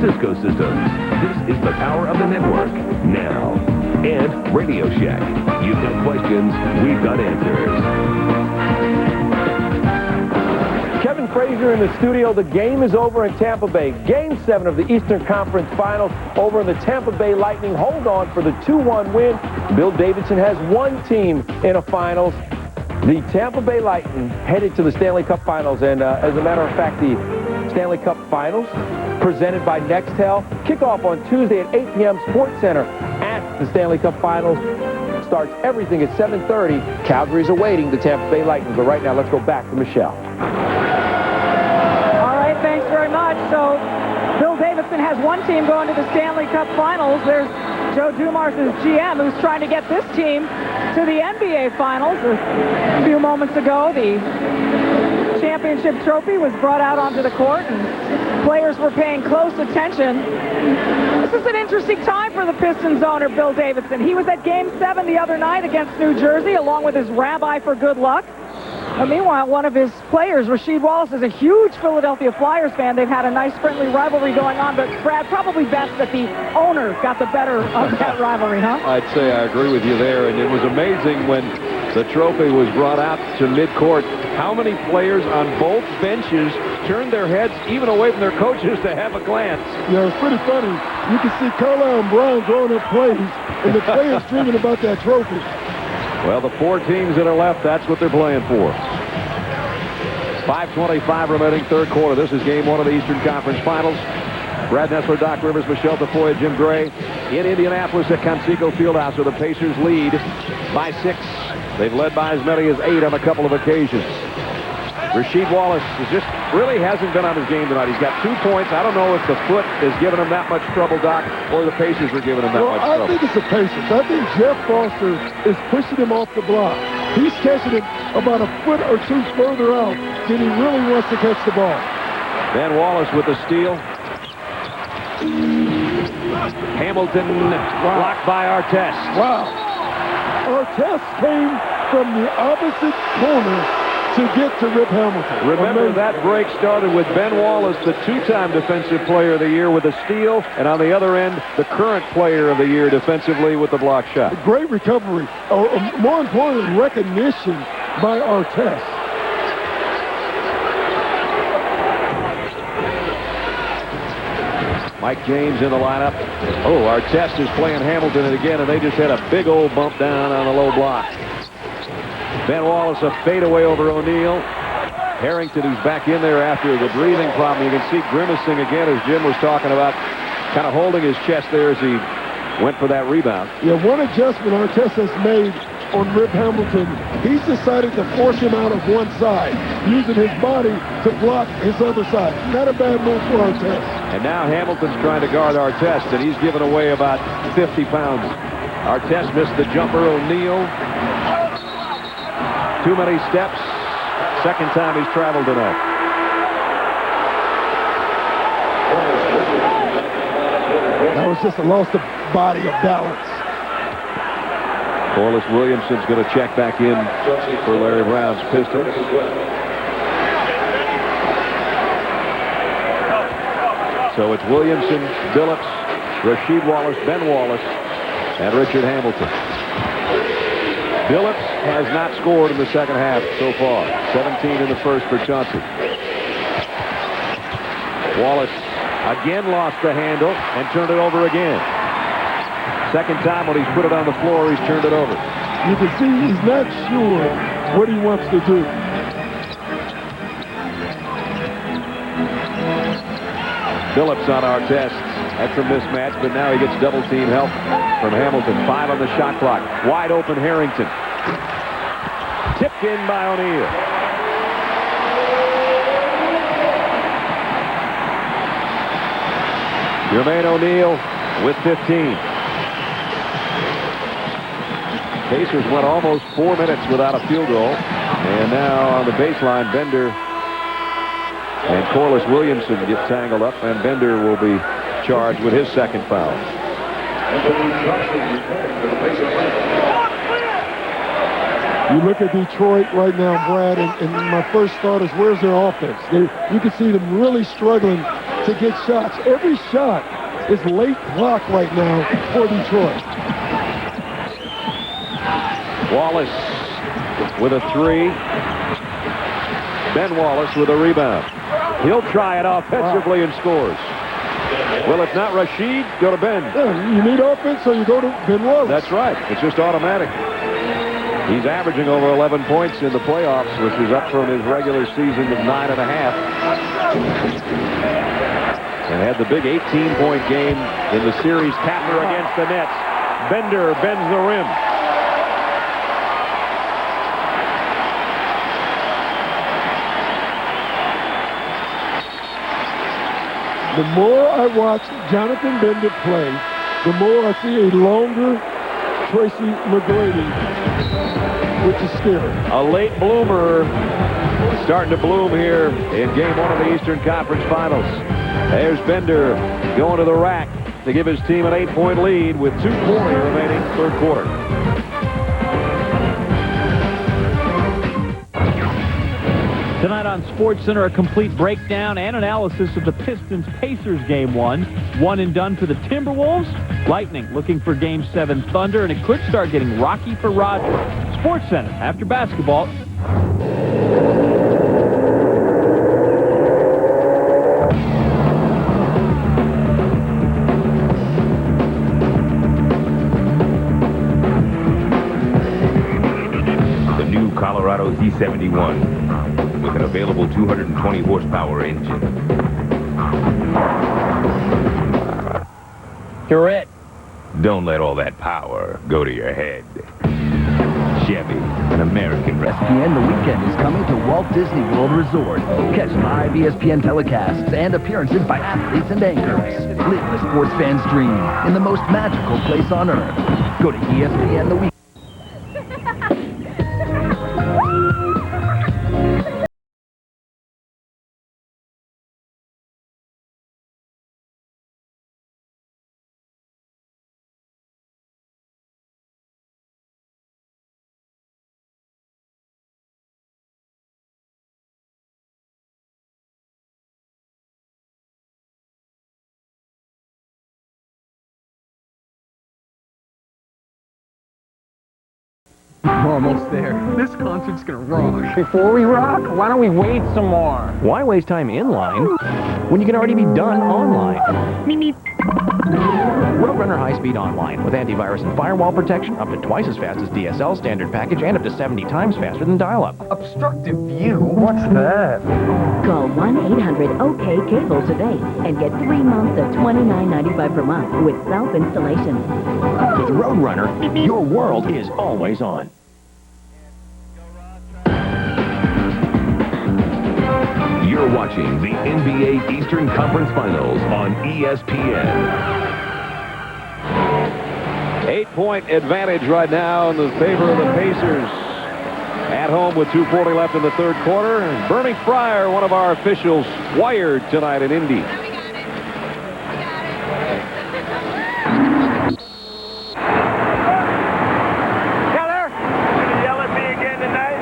Cisco Systems. This is the power of the network. Now. And Radio Shack. You've got questions, we've got answers. Kevin Frazier in the studio. The game is over in Tampa Bay. Game 7 of the Eastern Conference Finals over in the Tampa Bay Lightning. Hold on for the 2-1 win. Bill Davidson has one team in a finals. The Tampa Bay Lightning headed to the Stanley Cup Finals. And as a matter of fact, the Stanley Cup Finals presented by Nextel. Kickoff on Tuesday at 8 p.m. Sports Center at the Stanley Cup Finals. Starts everything at 7:30. Calgary's awaiting the Tampa Bay Lightning. But right now, let's go back to Michelle. Thanks very much. So Bill Davidson has one team going to the Stanley Cup Finals. There's Joe Dumars' GM, who's trying to get this team to the NBA Finals. A few moments ago, the championship trophy was brought out onto the court, and players were paying close attention. This is an interesting time for the Pistons owner, Bill Davidson. He was at Game 7 the other night against New Jersey, along with his rabbi for good luck. Meanwhile, one of his players, Rasheed Wallace, is a huge Philadelphia Flyers fan. They've had a nice friendly rivalry going on, but Brad, probably best that the owner got the better of that rivalry, huh? I'd say I agree with you there, and it was amazing when the trophy was brought out to midcourt. How many players on both benches turned their heads even away from their coaches to have a glance? Yeah, it's pretty funny. You can see Carlisle and Brown throwing up plays, and the players dreaming about that trophy. Well, the 4 teams that are left, that's what they're playing for. 5:25 remaining, third quarter. This is game 1 of the Eastern Conference Finals. Brad Nessler, Doc Rivers, Michelle Tafoya, Jim Gray in Indianapolis at Conseco Fieldhouse, where the Pacers lead by 6. They've led by as many as 8 on a couple of occasions. Rasheed Wallace really hasn't been on his game tonight. He's got 2 points. I don't know if the foot is giving him that much trouble, Doc, or the Pacers are giving him that much trouble. I think it's the Pacers. I think Jeff Foster is pushing him off the block. He's catching it about a foot or 2 further out than he really wants to catch the ball. Ben Wallace with the steal. Hamilton blocked by Artest. Wow. Artest came from the opposite corner to get to Rip Hamilton. Remember, that break started with Ben Wallace, the 2-time Defensive Player of the Year, with a steal, and on the other end, the current Player of the Year defensively with the block shot. Great recovery, or more importantly, recognition by Artest. Mike James in the lineup. Oh, Artest is playing Hamilton again, and they just had a big old bump down on the low block. Ben Wallace, a fadeaway over O'Neal. Harrington, who's back in there after the breathing problem. You can see grimacing again, as Jim was talking about, kind of holding his chest there as he went for that rebound. Yeah, one adjustment Artest has made on Rip Hamilton. He's decided to force him out of one side, using his body to block his other side. Not a bad move for Artest. And now Hamilton's trying to guard Artest, and he's given away about 50 pounds. Artest missed the jumper. O'Neal. Too many steps. Second time he's traveled tonight. That was just a loss of body of balance. Corliss Williamson's going to check back in for Larry Brown's Pistons. So it's Williamson, Billups, Rasheed Wallace, Ben Wallace, and Richard Hamilton. Billups has not scored in the second half so far. 17 in the first for Chauncey. Wallace again lost the handle and turned it over again. Second time when he's put it on the floor, he's turned it over. You can see he's not sure what he wants to do. Billups on Artest. That's a mismatch, but now he gets double team help from Hamilton. 5 on the shot clock. Wide open Harrington. Tipped in by O'Neal. Jermaine O'Neal with 15. Pacers went almost 4 minutes without a field goal. And now on the baseline, Bender and Corliss Williamson get tangled up, and Bender will be charged with his second foul. You look at Detroit right now, Brad, and my first thought is, where's their offense? You can see them really struggling to get shots. Every shot is late block right now for Detroit. Wallace with a 3. Ben Wallace with a rebound. He'll try it offensively and scores. Well, if not Rasheed, go to Ben. Yeah, you need offense, so you go to Ben Wallace. That's right. It's just automatic. He's averaging over 11 points in the playoffs, which is up from his regular season of 9.5. And had the big 18-point game in the series capper against the Nets. Bender bends the rim. The more I watch Jonathan Bender play, the more I see a longer Tracy McGrady, which is scary. A late bloomer starting to bloom here in game 1 of the Eastern Conference Finals. There's Bender going to the rack to give his team an 8-point lead with 2:40 remaining third quarter. Tonight on SportsCenter, a complete breakdown and analysis of the Pistons-Pacers Game 1. One and done for the Timberwolves. Lightning looking for Game 7 Thunder, and it could start getting rocky for Roger. SportsCenter after basketball. Colorado Z71 with an available 220 horsepower engine. You're it. Don't let all that power go to your head. Chevy, an American recipe. ESPN The Weekend is coming to Walt Disney World Resort. Catch live ESPN telecasts and appearances by athletes and anchors. Live the sports fan's dream in the most magical place on earth. Go to ESPN The Weekend. We're almost there. This concert's gonna rock. Before we rock, why don't we wait some more? Why waste time in line when you can already be done online? Meep, meep. Roadrunner High-Speed Online with antivirus and firewall protection up to twice as fast as DSL standard package and up to 70 times faster than dial-up. Obstructive view? What's that? Call 1-800-OK-CABLE today and get 3 months of $29.95 per month with self-installation. With Roadrunner, your world is always on. You're watching the NBA Eastern Conference Finals on ESPN. 8-point advantage right now in the favor of the Pacers. At home with 2:40 left in the third quarter. And Bernie Fryer, one of our officials, wired tonight in Indy. Keller? You gonna yell at me again tonight?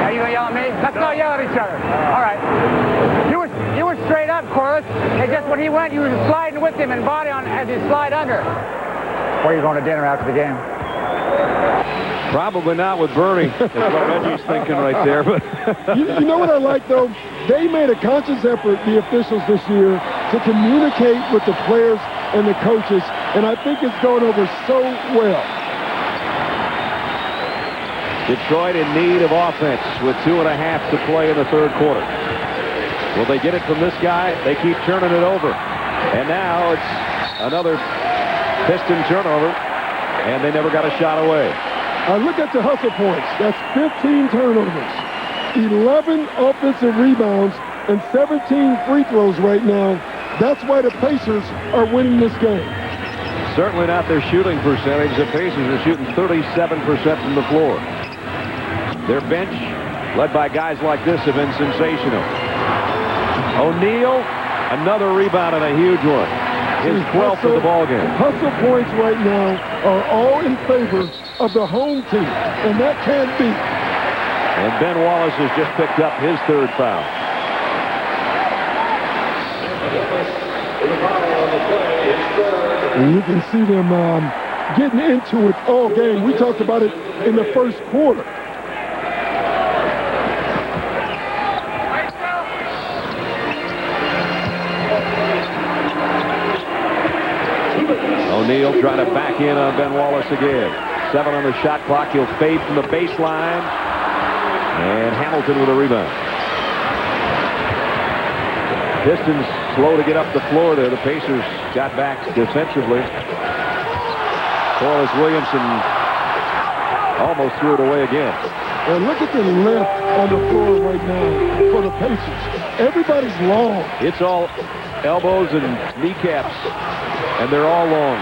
Are you gonna yell at me? Let's not yell at each other. All right. You were straight up, Corliss. And just when he went, you were sliding with him and body on as you slide under. Where are you going to dinner after the game? Probably not with Bernie. That's what Reggie's thinking right there. But you know what I like, though? They made a conscious effort, the officials this year, to communicate with the players and the coaches, and I think it's going over so well. Detroit in need of offense with 2.5 to play in the third quarter. Will they get it from this guy? They keep turning it over. And now it's another Piston turnover, and they never got a shot away. Look at the hustle points. That's 15 turnovers, 11 offensive rebounds, and 17 free throws right now. That's why the Pacers are winning this game. Certainly not their shooting percentage. The Pacers are shooting 37% from the floor. Their bench, led by guys like this, have been sensational. O'Neal, another rebound and a huge one. His 12th of the ball game. Hustle points right now are all in favor of the home team, and that can't be. And Ben Wallace has just picked up his third foul. And you can see them getting into it all game. We talked about it in the first quarter. O'Neal trying to back in on Ben Wallace again. 7 on the shot clock. He'll fade from the baseline. And Hamilton with a rebound. Pistons slow to get up the floor there. The Pacers got back defensively. Corliss Williamson almost threw it away again. And look at the length on the floor right now for the Pacers. Everybody's long. It's all elbows and kneecaps, and they're all long.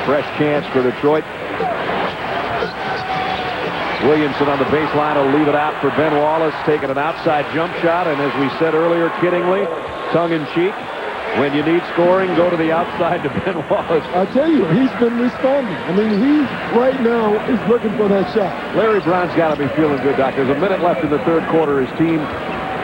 Fresh chance for Detroit. Williamson on the baseline will leave it out for Ben Wallace, taking an outside jump shot, and as we said earlier, kiddingly, tongue-in-cheek, when you need scoring, go to the outside to Ben Wallace. I tell you, he's been responding. I mean, he right now is looking for that shot. Larry Brown's got to be feeling good, Doc. There's a minute left in the third quarter. His team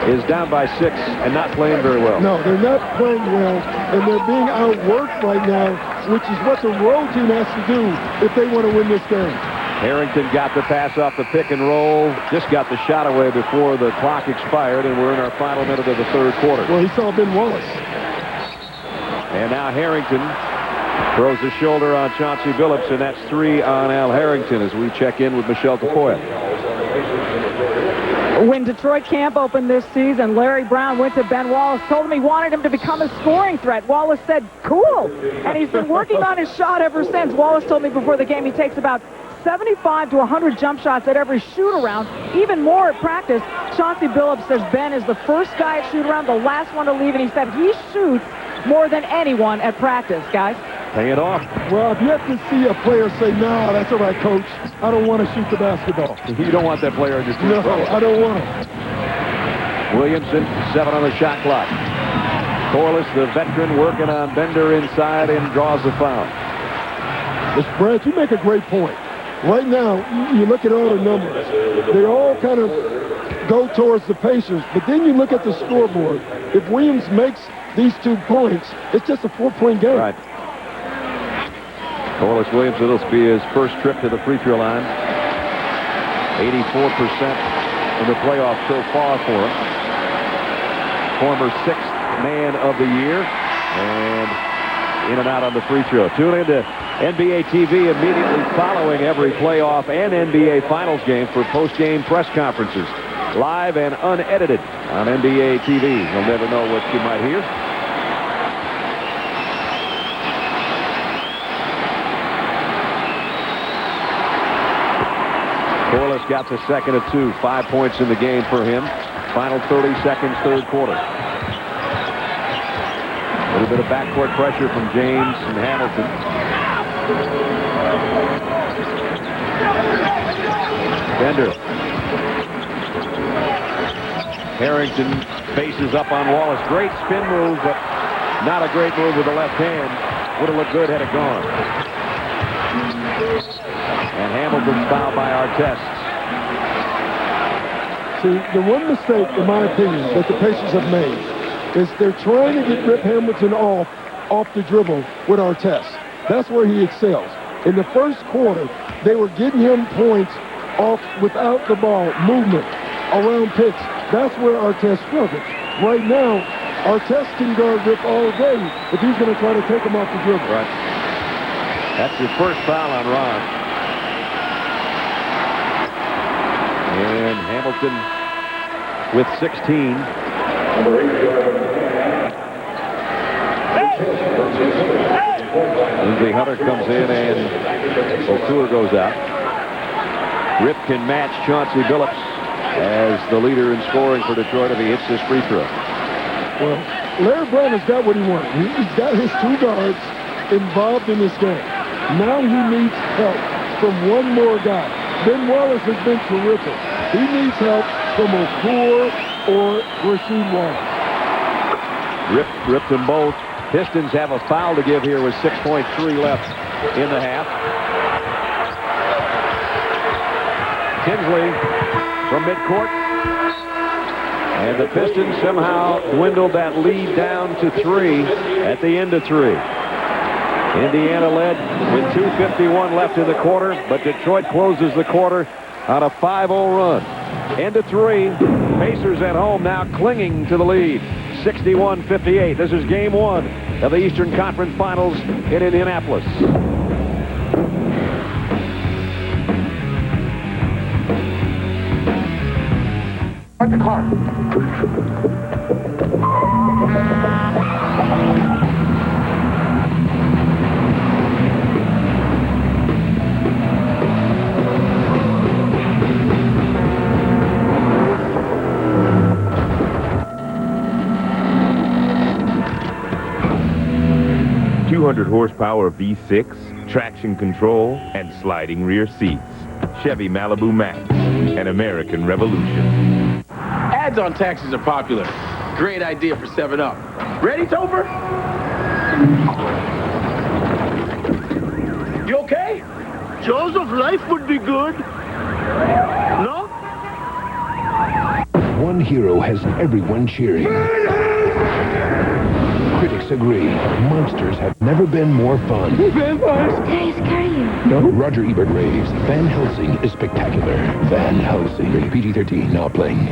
is down by 6 and not playing very well. No, they're not playing well, and they're being outworked right now, which is what the road team has to do if they want to win this game. Harrington got the pass off the pick and roll. Just got the shot away before the clock expired, and we're in our final minute of the third quarter. Well, he saw Ben Wallace. And now Harrington Throws the shoulder on Chauncey Billups, and that's 3 on Al Harrington as we check in with Michelle Tafoya. When Detroit camp opened this season, Larry Brown went to Ben Wallace, told him he wanted him to become a scoring threat. Wallace said, cool. And he's been working on his shot ever since. Wallace told me before the game he takes about 75 to 100 jump shots at every shoot-around, even more at practice. Chauncey Billups says Ben is the first guy at shoot-around, the last one to leave, and he said he shoots more than anyone at practice, guys. Pay it off. Well, I've yet to see a player say, no, that's all right, coach. I don't want to shoot the basketball. You don't want that player in your team. No, I don't want him. Williamson, 7 on the shot clock. Corliss, the veteran, working on Bender inside and draws the foul. Mr. Brandt, you make a great point. Right now, you look at all the numbers. They all kind of go towards the Pacers, but then you look at the scoreboard. If Williams makes these 2 points, it's just a 4-point game. Right. Corliss Williamson, this will be his first trip to the free throw line. 84% in the playoffs so far for him. Former 6th man of the year. And in and out on the free throw. Tune in to NBA TV immediately following every playoff and NBA Finals game for post-game press conferences. Live and unedited on NBA TV. You'll never know what you might hear. Corliss got the second of 2. 5 points in the game for him. Final 30 seconds, third quarter. A little bit of backcourt pressure from James and Hamilton. Bender. Harrington faces up on Wallace. Great spin move, but not a great move with the left hand. Would have looked good had it gone. And Hamilton's fouled by Artest. See, the one mistake, in my opinion, that the Pacers have made is they're trying to get Rip Hamilton off the dribble with Artest. That's where he excels. In the first quarter, they were getting him points off without the ball, movement, around picks. That's where Artest struggles. Right now, Artest can guard Rip all day if he's going to try to take him off the dribble. Right. That's his first foul on Ron. And Hamilton with 16. Lindsey Hunter comes in and O'Toole goes out. Rip can match Chauncey Billups as the leader in scoring for Detroit if he hits this free throw. Well, Larry Brown has got what he wanted. He's got his 2 guards involved in this game. Now he needs help from one more guy. Ben Wallace has been terrific. He needs help from O'Toole or Rasheed Wallace. Ripped them both. Pistons have a foul to give here with 6.3 left in the half. Tinsley from midcourt. And the Pistons somehow dwindled that lead down to 3 at the end of 3. Indiana led with 2:51 left in the quarter, but Detroit closes the quarter on a 5-0 run. End of 3. Pacers at home now clinging to the lead. 61-58. This is game 1 of the Eastern Conference Finals in Indianapolis. Start the car. 200 horsepower V6, traction control, and sliding rear seats. Chevy Malibu Max, an American revolution. Ads on taxis are popular. Great idea for 7-Up. Ready, Topher? You okay? Jaws of life would be good. No? One hero has everyone cheering. Critics agree. Monsters have never been more fun. Vampires! Can I scare you? No. Roger Ebert raves Van Helsing is spectacular. Van Helsing. Rated PG-13. Now playing.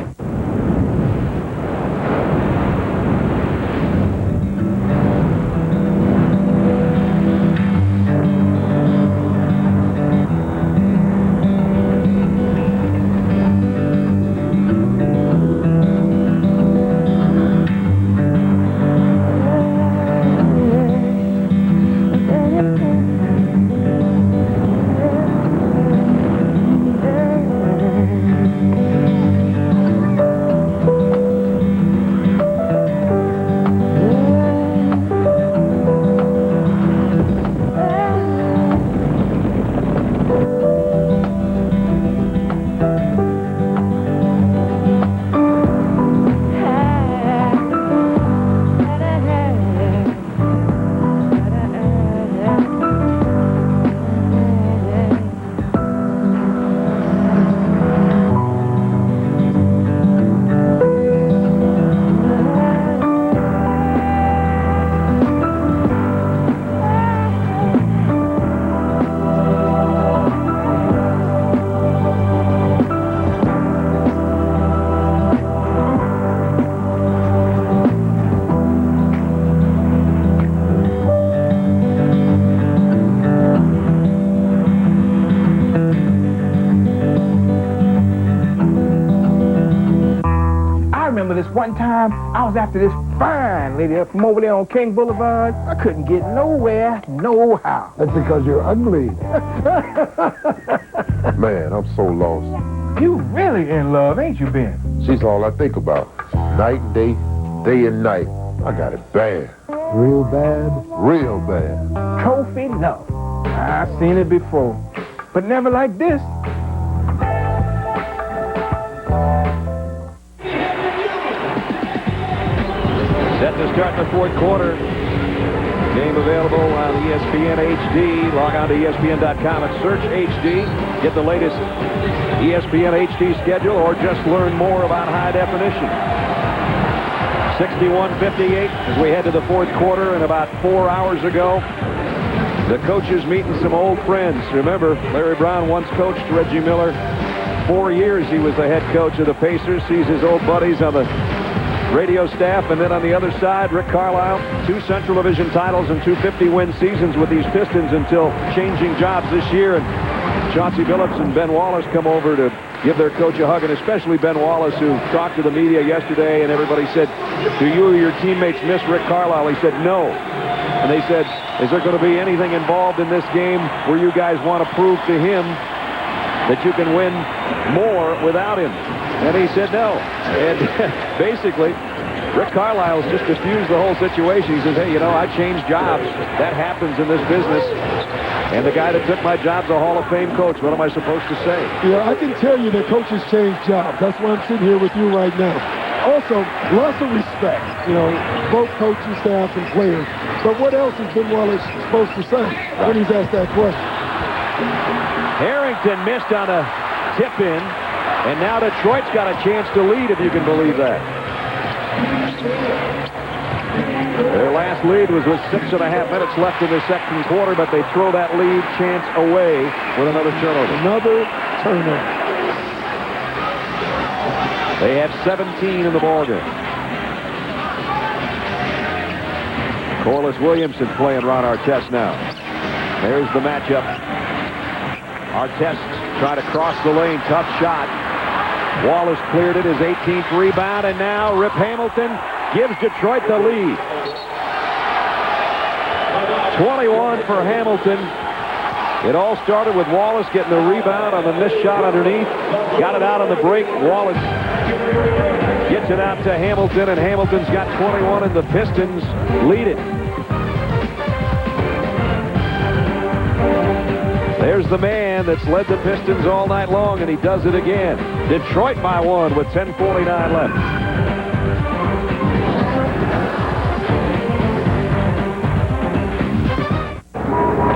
this one time, I was after this fine lady up from over there on King Boulevard. I couldn't get nowhere, no how. That's because you're ugly. Man, I'm so lost. You really in love, ain't you, Ben? She's all I think about. Night and day, day and night. I got it bad. Real bad? Real bad. Trophy love. I've seen it before, but never like this. Set to start in the fourth quarter. Game available on ESPN HD. Log on to ESPN.com and search HD. Get the latest ESPN HD schedule or just learn more about high definition. 61-58 as we head to the fourth quarter, and about 4 hours ago, the coaches meeting some old friends. Remember, Larry Brown once coached Reggie Miller. 4 years he was the head coach of the Pacers. Sees his old buddies on the radio staff, and then on the other side, Rick Carlisle, 2 Central Division titles and 2 50-win seasons with these Pistons until changing jobs this year. And Chauncey Billups and Ben Wallace come over to give their coach a hug, and especially Ben Wallace, who talked to the media yesterday, and everybody said, do you or your teammates miss Rick Carlisle? He said, no. And they said, is there going to be anything involved in this game where you guys want to prove to him that you can win more without him? And he said no. And basically, Rick Carlisle's just diffused the whole situation. He says, hey, you know, I changed jobs. That happens in this business. And the guy that took my job's a Hall of Fame coach. What am I supposed to say? Yeah, I can tell you that coaches change jobs. That's why I'm sitting here with you right now. Also, lots of respect, you know, both coaching staff and players. But what else is Ben Wallace supposed to say when he's asked that question? Harrington missed on a tip-in, and now Detroit's got a chance to lead, if you can believe that. Their last lead was with 6.5 minutes left in the second quarter, but they throw that lead chance away with another turnover. Another turnover. They have 17 in the ballgame. Corliss Williamson playing Ron Artest now. There's the matchup. Artest trying to cross the lane. Tough shot. Wallace cleared it, his 18th rebound, and now Rip Hamilton gives Detroit the lead. 21 for Hamilton. It all started with Wallace getting the rebound on the missed shot underneath. Got it out on the break. Wallace gets it out to Hamilton, and Hamilton's got 21, and the Pistons lead it. There's the man that's led the Pistons all night long, and he does it again. Detroit by 1 with 10:49 left.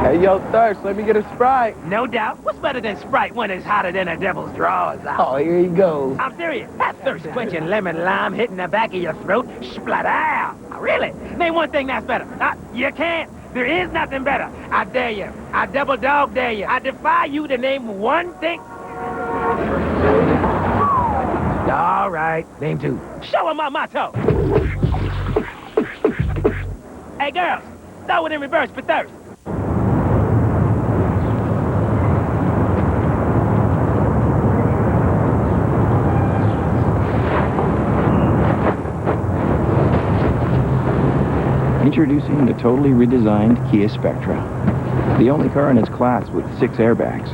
Hey, yo, Thirst, let me get a Sprite. No doubt. What's better than Sprite when it's hotter than a devil's drawers? Oh, here you go. I'm serious. That thirst-quenching lemon lime hitting the back of your throat. Splatter. Really? Name one thing that's better. You can't. There is nothing better. I dare you. I double dog dare you. I defy you to name one thing. All right. Name 2. Show 'em my motto. Hey, girls. Throw it in reverse for thirst. Introducing the totally redesigned Kia Spectra. The only car in its class with 6 airbags,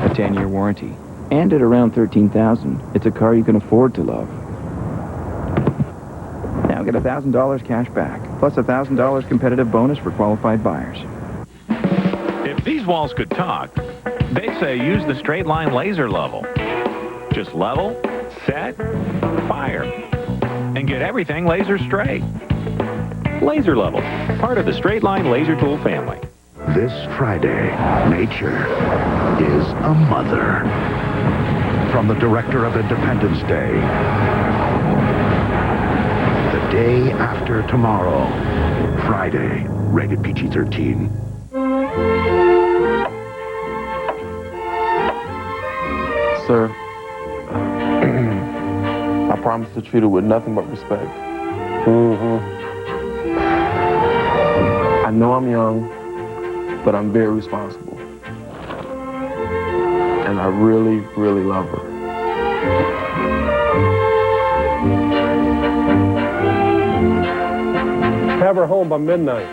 a 10-year warranty, and at around $13,000, it's a car you can afford to love. Now get $1,000 cash back, plus $1,000 competitive bonus for qualified buyers. If these walls could talk, they'd say use the straight line laser level. Just level, set, fire, and get everything laser straight. Laser Level, part of the Straight Line Laser Tool family. This Friday, nature is a mother. From the director of Independence Day, The Day After Tomorrow, Friday, rated PG-13. Sir, I promise to treat her with nothing but respect. I know I'm young, but I'm very responsible. And I really, really love her. have her home by midnight.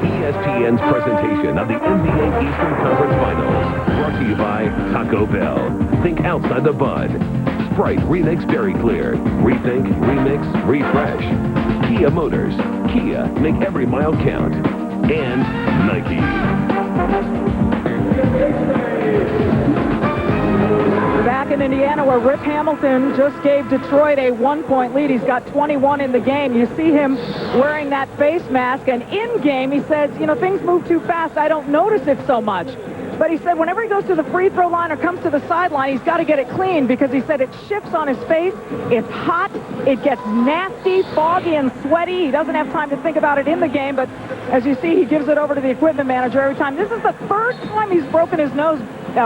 ESPN's presentation of the NBA Eastern Conference Finals. Brought to you by Taco Bell. Think outside the bud. Sprite Remix Berry Clear. Rethink, remix, refresh. Kia Motors. Kia, make every mile count. And Nike. Back in Indiana, where Rip Hamilton just gave Detroit a 1-point lead. He's got 21 in the game. You see him wearing that face mask, and in game he says, you know, things move too fast. I don't notice it so much. But he said whenever he goes to the free throw line or comes to the sideline, he's got to get it clean because he said it shifts on his face. It's hot. It gets nasty, foggy, and sweaty. He doesn't have time to think about it in the game, but as you see, he gives it over to the equipment manager every time. This is the third time he's broken his nose,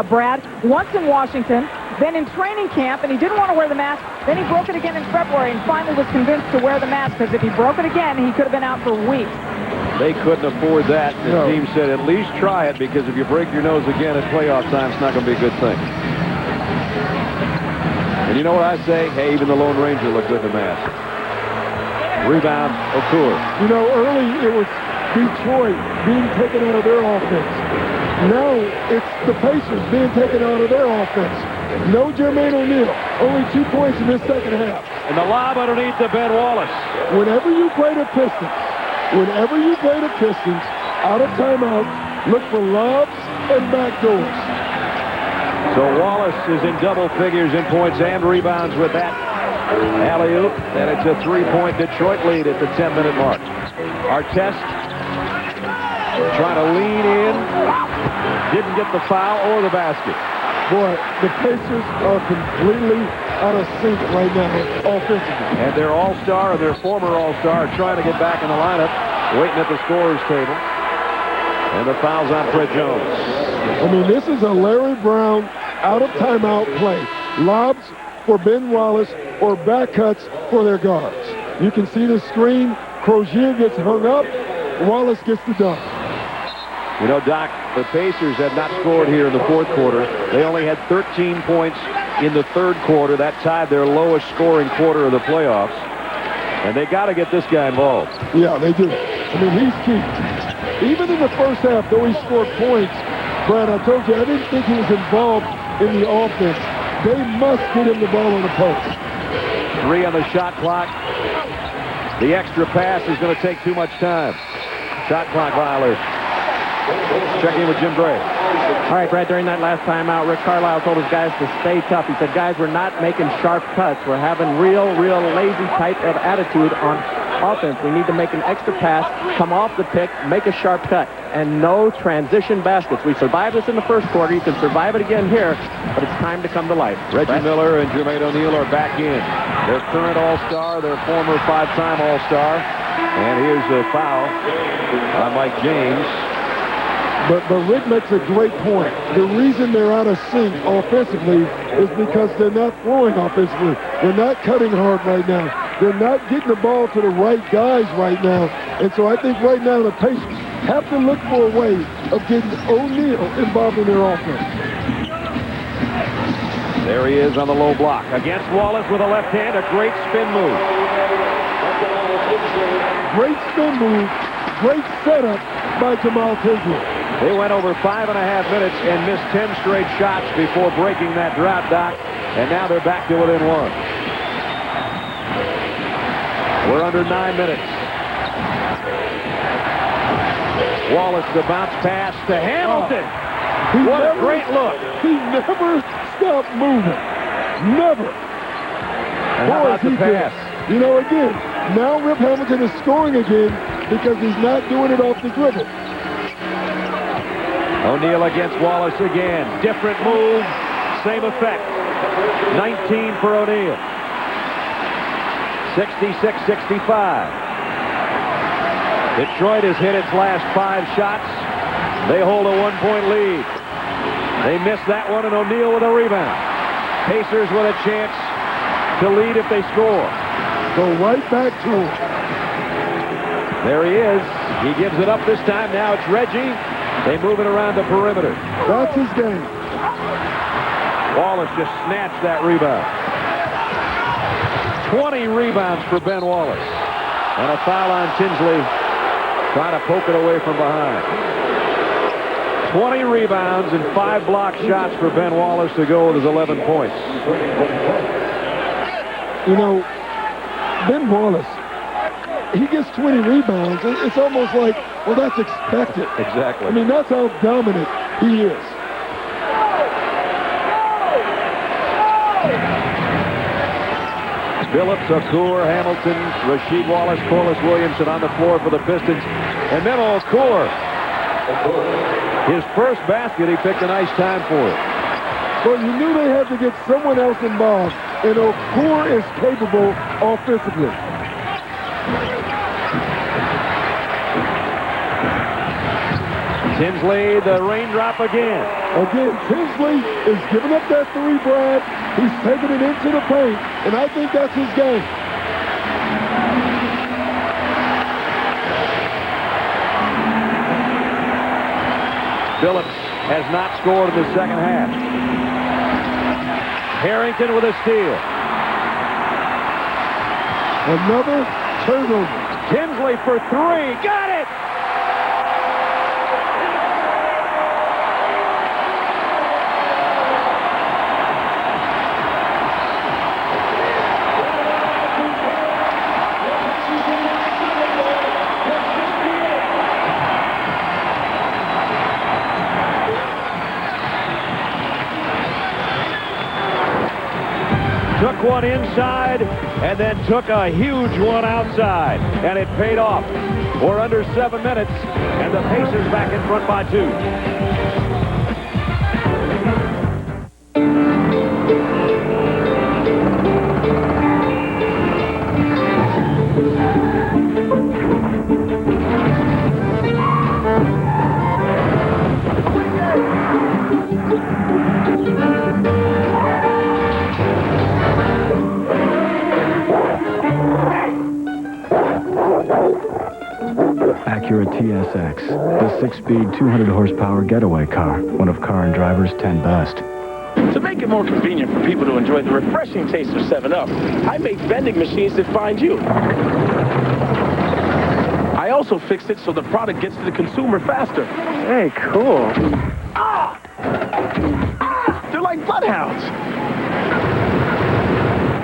Brad. Once in Washington, then in training camp, and he didn't want to wear the mask. Then he broke it again in February and finally was convinced to wear the mask because if he broke it again, he could have been out for weeks. They couldn't afford that. The team said, at least try it, because if you break your nose again at playoff time, it's not going to be a good thing. And you know what I say? Hey, even the Lone Ranger looked good in the mask. Rebound, Okur. You know, early it was Detroit being taken out of their offense. Now it's the Pacers being taken out of their offense. No Jermaine O'Neal. Only 2 points in this second half. And the lob underneath to Ben Wallace. Whenever you play the Pistons, out of timeout, look for lobs and backdoors. So Wallace is in double figures in points and rebounds with that alley-oop. And it's a 3-point Detroit lead at the 10-minute mark. Artest trying to lean in. Didn't get the foul or the basket. Boy, the Pacers are completely out of sync right now offensively. And their all-star and their former all-star are trying to get back in the lineup, waiting at the scorer's table. And the foul's on Fred Jones. I mean, this is a Larry Brown out-of-timeout play. Lobs for Ben Wallace or back cuts for their guards. You can see the screen. Crozier gets hung up. Wallace gets the dunk. You know, Doc, the Pacers have not scored here in the fourth quarter. They only had 13 points in the third quarter. That tied their lowest scoring quarter of the playoffs. And they got to get this guy involved. Yeah, they do. I mean, he's key. Even in the first half, though he scored points, Brad, I told you, I didn't think he was involved in the offense. They must get him the ball on the post. 3 on the shot clock. The extra pass is going to take too much time. Shot clock violation. Check in with Jim Gray. All right, Brad, during that last timeout, Rick Carlisle told his guys to stay tough. He said, guys, we're not making sharp cuts. We're having real lazy type of attitude on offense. We need to make an extra pass, come off the pick, make a sharp cut, and no transition baskets. We survived this in the first quarter. You can survive it again here, but it's time to come to life. Reggie Miller and Jermaine O'Neal are back in. Their current all-star, their former 5-time all-star. And here's a foul by Mike James. But Rick makes a great point. The reason they're out of sync offensively is because they're not throwing offensively. They're not cutting hard right now. They're not getting the ball to the right guys right now. And so I think right now the Pacers have to look for a way of getting O'Neal involved in their offense. There he is on the low block. Against Wallace with a left hand, a great spin move. Great spin move, great setup by Jamal Tinsley. They went over 5.5 minutes and missed 10 straight shots before breaking that drought, Doc. And now they're back to within 1. We're under 9 minutes. Wallace, the bounce pass to Hamilton. What a great look. He never stopped moving. Never. And how about the pass? You know, again, now Rip Hamilton is scoring again because he's not doing it off the dribble. O'Neal against Wallace again. Different move, same effect. 19 for O'Neal. 66-65. Detroit has hit its last 5 shots. They hold a 1-point lead. They missed that one, and O'Neal with a rebound. Pacers with a chance to lead if they score. Go right back to him. There he is. He gives it up this time. Now it's Reggie. They move it around the perimeter. That's his game. Wallace just snatched that rebound. 20 rebounds for Ben Wallace. And a foul on Tinsley, trying to poke it away from behind. 20 rebounds and 5 block shots for Ben Wallace to go with his 11 points. You know, Ben Wallace, he gets 20 rebounds. It's almost like, well, that's expected. Exactly. I mean, that's how dominant he is. Phillips, Okur, Hamilton, Rasheed Wallace, Corliss Williamson on the floor for the Pistons. And then Okur. His first basket, he picked a nice time for it. Well, you knew they had to get someone else involved, and Okur is capable offensively. Tinsley, the raindrop again. Again, Tinsley is giving up that three, Brad. He's taking it into the paint, and I think that's his game. Phillips has not scored in the second half. Harrington with a steal. Another turnover. Tinsley for three. Got it! Took one inside and then took a huge one outside, and it paid off. We're under 7 minutes, and the Pacers back in front by 2. Acura TSX, the 6-speed, 200-horsepower getaway car, one of Car and Driver's 10 best. To make it more convenient for people to enjoy the refreshing taste of 7-Up, I make vending machines that find you. I also fixed it so the product gets to the consumer faster. Hey, cool. Ah! They're like bloodhounds.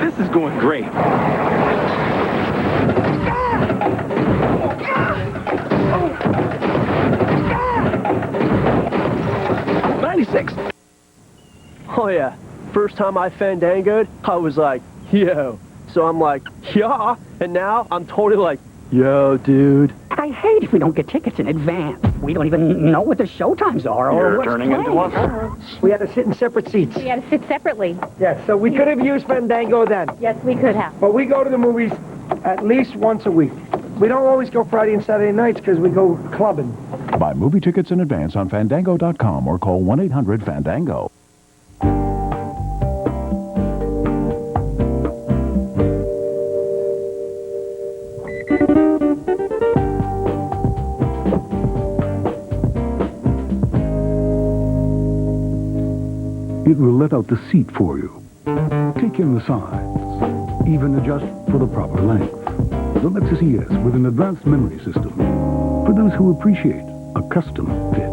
This is going great. 96. Oh yeah, first time I fandangoed, I was like, yo. So I'm like, yeah, and now I'm totally like, yo, dude. I hate if we don't get tickets in advance. We don't even know what the show times are or what's turning playing. into our parents. We had to sit in separate seats. We had to sit separately. Yes, so we could have used Fandango then. Yes, we could have. But we go to the movies at least once a week. We don't always go Friday and Saturday nights because we go clubbing. Buy movie tickets in advance on Fandango.com or call 1-800-FANDANGO. It will let out the seat for you. Take in the sides. Even adjust for the proper length. The Lexus ES with an advanced memory system. For those who appreciate a custom fit.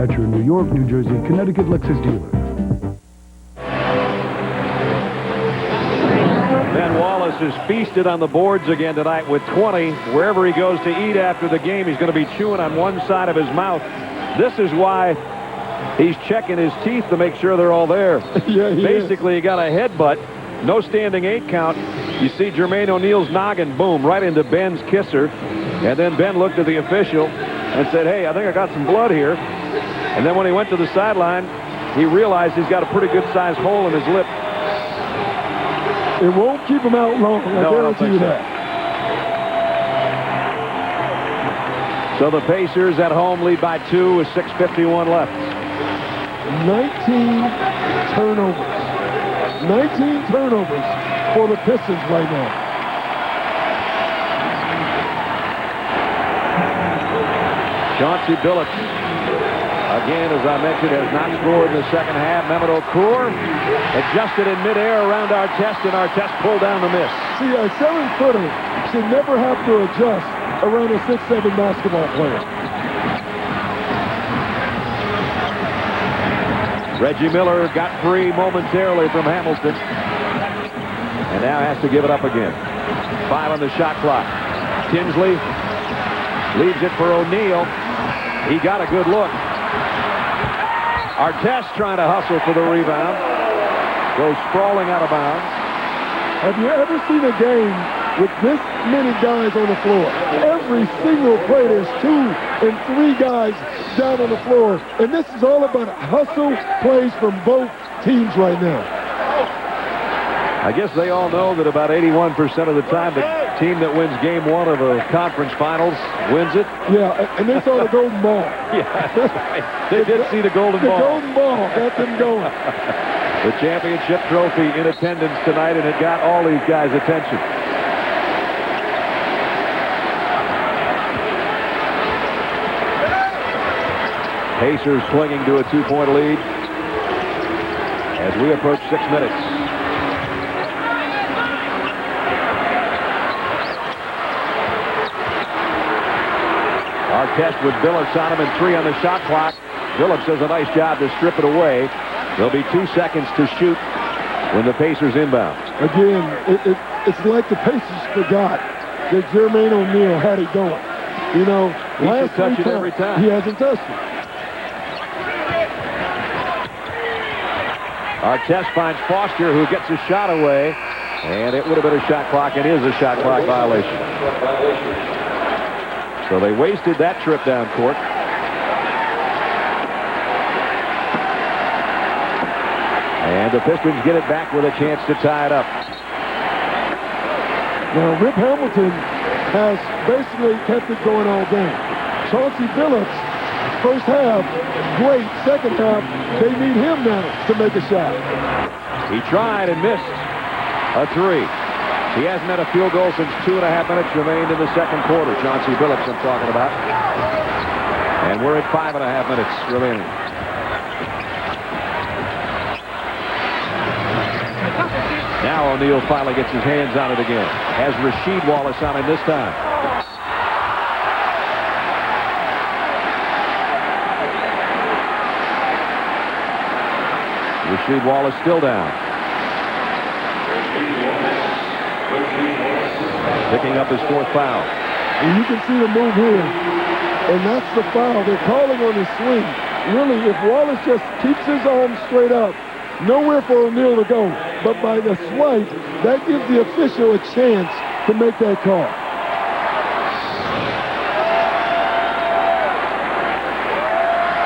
At your New York, New Jersey, Connecticut Lexus dealer. Ben Wallace has feasted on the boards again tonight with 20. Wherever he goes to eat after the game, he's going to be chewing on one side of his mouth. This is why he's checking his teeth to make sure they're all there. Yeah, Basically, he got a headbutt. No standing 8 count. You see Jermaine O'Neal's noggin, boom, right into Ben's kisser. And then Ben looked at the official and said, hey, I think I got some blood here. And then when he went to the sideline, he realized he's got a pretty good-sized hole in his lip. It won't keep him out long, I guarantee you that. So the Pacers at home lead by 2 with 6:51 left. 19 turnovers. 19 turnovers for the Pistons right now. Chauncey Billups, again, as I mentioned, has not scored in the second half. Mehmet Okur adjusted in midair around Artest, and Artest pulled down the miss. See, a 7-footer should never have to adjust around a 6'7" basketball player. Reggie Miller got free momentarily from Hamilton. And now has to give it up again. 5 on the shot clock. Tinsley leaves it for O'Neal. He got a good look. Artest trying to hustle for the rebound. Goes sprawling out of bounds. Have you ever seen a game with this many guys on the floor? Every single play, there's 2 and 3 guys down on the floor. And this is all about hustle plays from both teams right now. I guess they all know that about 81% of the time the team that wins game 1 of a conference finals wins it. Yeah, and they saw the golden ball. Yeah, that's right. They did see the golden ball. The golden ball got them going. The championship trophy in attendance tonight, and it got all these guys' attention. Pacers clinging to a 2-point lead as we approach 6 minutes. Artest with Billups on him and 3 on the shot clock. Billups does a nice job to strip it away. There'll be 2 seconds to shoot when the Pacers inbound. Again, it's like the Pacers forgot that Jermaine O'Neal had it going. You know, he should touch it every time. He hasn't touched it. Artest finds Foster, who gets a shot away, and it would have been a shot clock. It is a shot clock violation. So they wasted that trip down court. And the Pistons get it back with a chance to tie it up. Now, Rip Hamilton has basically kept it going all game. Chauncey Billups, first half, great. Second half, they need him now to make a shot. He tried and missed a 3. He hasn't had a field goal since 2.5 minutes remained in the second quarter. Chauncey Billups I'm talking about. And we're at 5.5 minutes remaining. Now O'Neal finally gets his hands on it again. Has Rasheed Wallace on him this time. Rasheed Wallace still down. Picking up his 4th foul. And you can see the move here. And that's the foul. They're calling on his swing. Really, if Wallace just keeps his arms straight up, nowhere for O'Neal to go. But by the swipe, that gives the official a chance to make that call.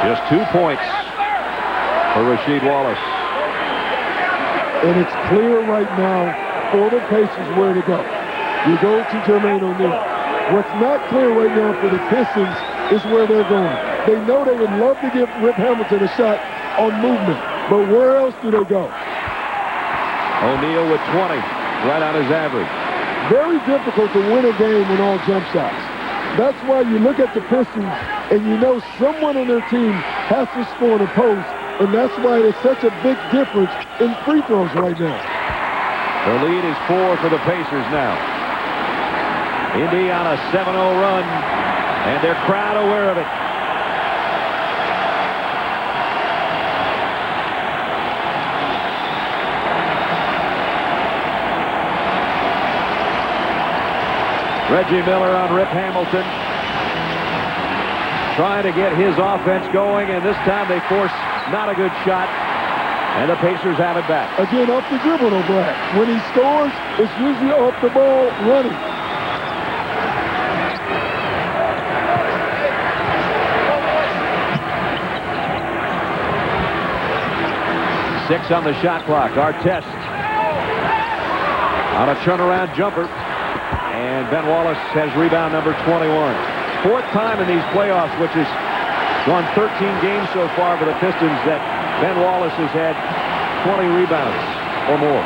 Just 2 points for Rasheed Wallace. And it's clear right now for the Pacers where to go. You go to Jermaine O'Neal. What's not clear right now for the Pistons is where they're going. They know they would love to give Rip Hamilton a shot on movement. But where else do they go? O'Neal with 20, right on his average. Very difficult to win a game on all jump shots. That's why you look at the Pistons and you know someone on their team has to score in a post, and that's why there's such a big difference in free throws right now. The lead is 4 for the Pacers now. Indy on a 7-0 run, and their crowd aware of it. Reggie Miller on Rip Hamilton. Trying to get his offense going, and this time they force not a good shot, and the Pacers have it back. Again, off the dribble, though, Brad. When he scores, it's usually off the ball running. Six on the shot clock. Artest on a turnaround jumper. And Ben Wallace has rebound number 21. 4th time in these playoffs, which has gone 13 games so far for the Pistons, that Ben Wallace has had 20 rebounds or more.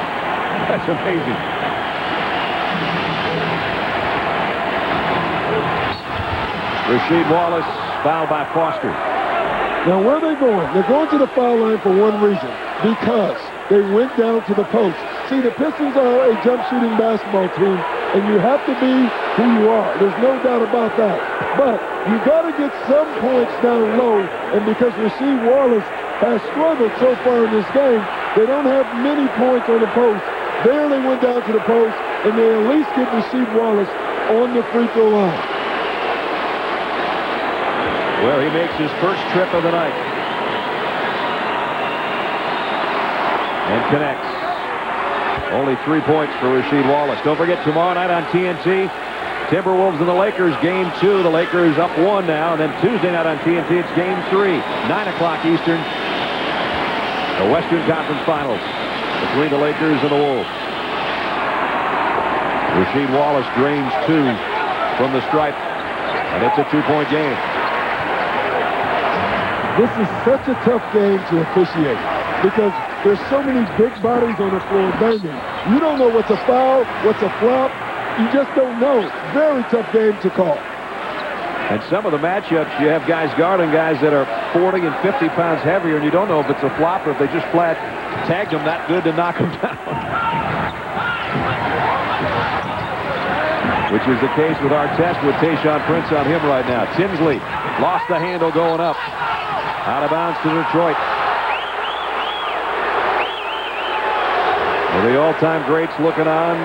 That's amazing. Rasheed Wallace fouled by Foster. Now, where are they going? They're going to the foul line for one reason. Because they went down to the post. See, the Pistons are a jump shooting basketball team, and you have to be who you are. There's no doubt about that. But you got to get some points down low, and because Rasheed Wallace has struggled so far in this game, they don't have many points on the post. There they went down to the post, and they at least get Rasheed Wallace on the free throw line. Well, he makes his first trip of the night. And connects. Only 3 points for Rasheed Wallace. Don't forget, tomorrow night on TNT, Timberwolves and the Lakers, Game 2. The Lakers up 1 now. And then Tuesday night on TNT, it's Game 3. 9 o'clock Eastern. The Western Conference Finals between the Lakers and the Wolves. Rasheed Wallace drains 2 from the stripe. And it's a 2-point game. This is such a tough game to officiate because there's so many big bodies on the floor banging. You don't know what's a foul, what's a flop. You just don't know. Very tough game to call. And some of the matchups, you have guys guarding guys that are 40 and 50 pounds heavier, and you don't know if it's a flop or if they just flat tagged them that good to knock them down. Which is the case with our test with Tayshaun Prince on him right now. Tinsley lost the handle going up. Out of bounds to Detroit. Well, the all-time greats looking on.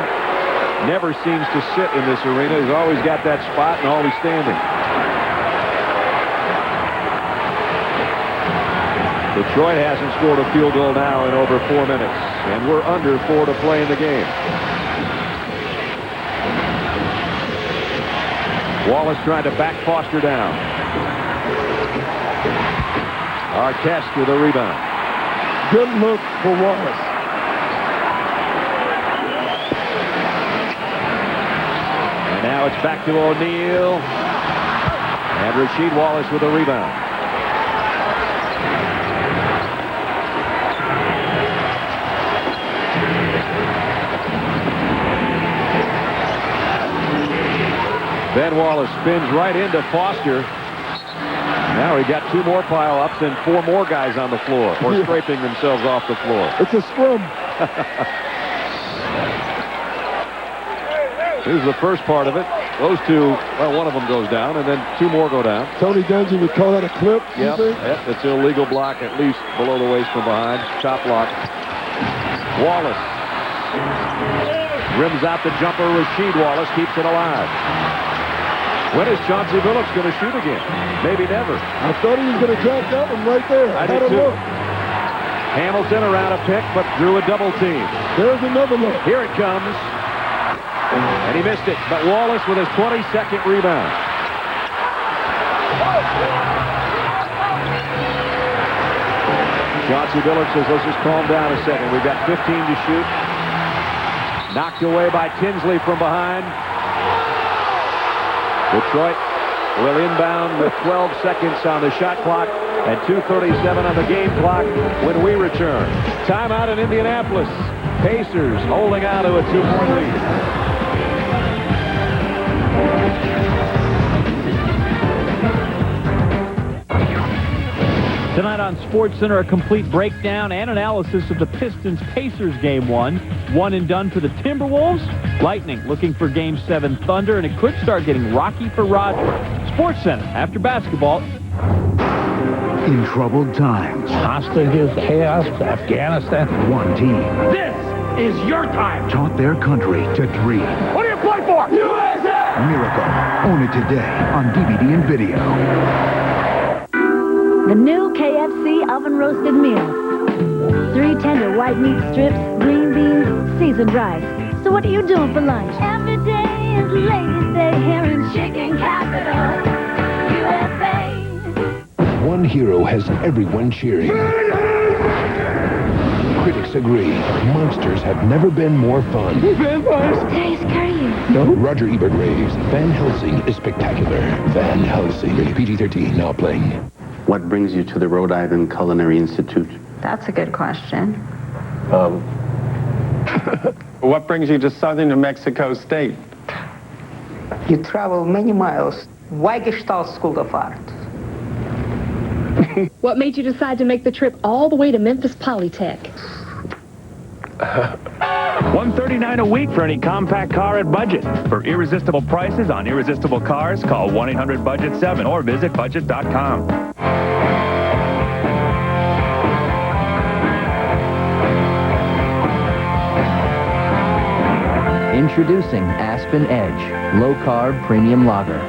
Never seems to sit in this arena. He's always got that spot and always standing. Detroit hasn't scored a field goal now in over 4 minutes. And we're under 4 to play in the game. Wallace trying to back Foster down. Artest with a rebound. Good look for Wallace. And now it's back to O'Neal. And Rasheed Wallace with a rebound. Ben Wallace spins right into Foster. Now he got 2 more pile-ups and 4 more guys on the floor, or scraping themselves off the floor. It's a scrum. Here's the first part of it. Those 2, well, one of them goes down, and then 2 more go down. Tony Dungy would call that a clip. Yep, it's an illegal block, at least below the waist from behind. Chop block. Wallace rims out the jumper. Rasheed Wallace keeps it alive. When is Chauncey Billups going to shoot again? Maybe never. I thought he was going to drop that one right there. I did too. Look. Hamilton around a pick, but drew a double team. There's another look. Here it comes. And he missed it, but Wallace with his 22nd rebound. Chauncey Billups says, let's just calm down a second. We've got 15 to shoot. Knocked away by Tinsley from behind. Detroit will inbound with 12 seconds on the shot clock and 2:37 on the game clock when we return. Timeout in Indianapolis. Pacers holding on to a 2-point lead. Tonight on SportsCenter, a complete breakdown and analysis of the Pistons-Pacers Game 1. One and done for the Timberwolves. Lightning looking for Game 7 Thunder, and it could start getting rocky for Roger. SportsCenter after basketball. In troubled times. Hostages, chaos, Afghanistan. One team. This is your time. Taught their country to dream. What do you play for? USA! Miracle. Own it today on DVD and video. The new KFC oven-roasted meal. 3 tender white meat strips, green beans, seasoned rice. So what are you doing for lunch? Every day is Ladies' Day here in chicken capital, USA. One hero has everyone cheering. Critics agree. Monsters have never been more fun. Vampires! Did I scare you? No. Roger Ebert raves Van Helsing is spectacular. Van Helsing. Rated PG-13. Now playing. What brings you to the Rhode Island Culinary Institute? That's a good question. What brings you to southern New Mexico State? You travel many miles. Why Gestalt School of Art? What made you decide to make the trip all the way to Memphis Polytech? $139 a week for any compact car at Budget. For irresistible prices on irresistible cars, call 1-800-BUDGET-7 or visit budget.com. Introducing Aspen Edge, low-carb premium lager.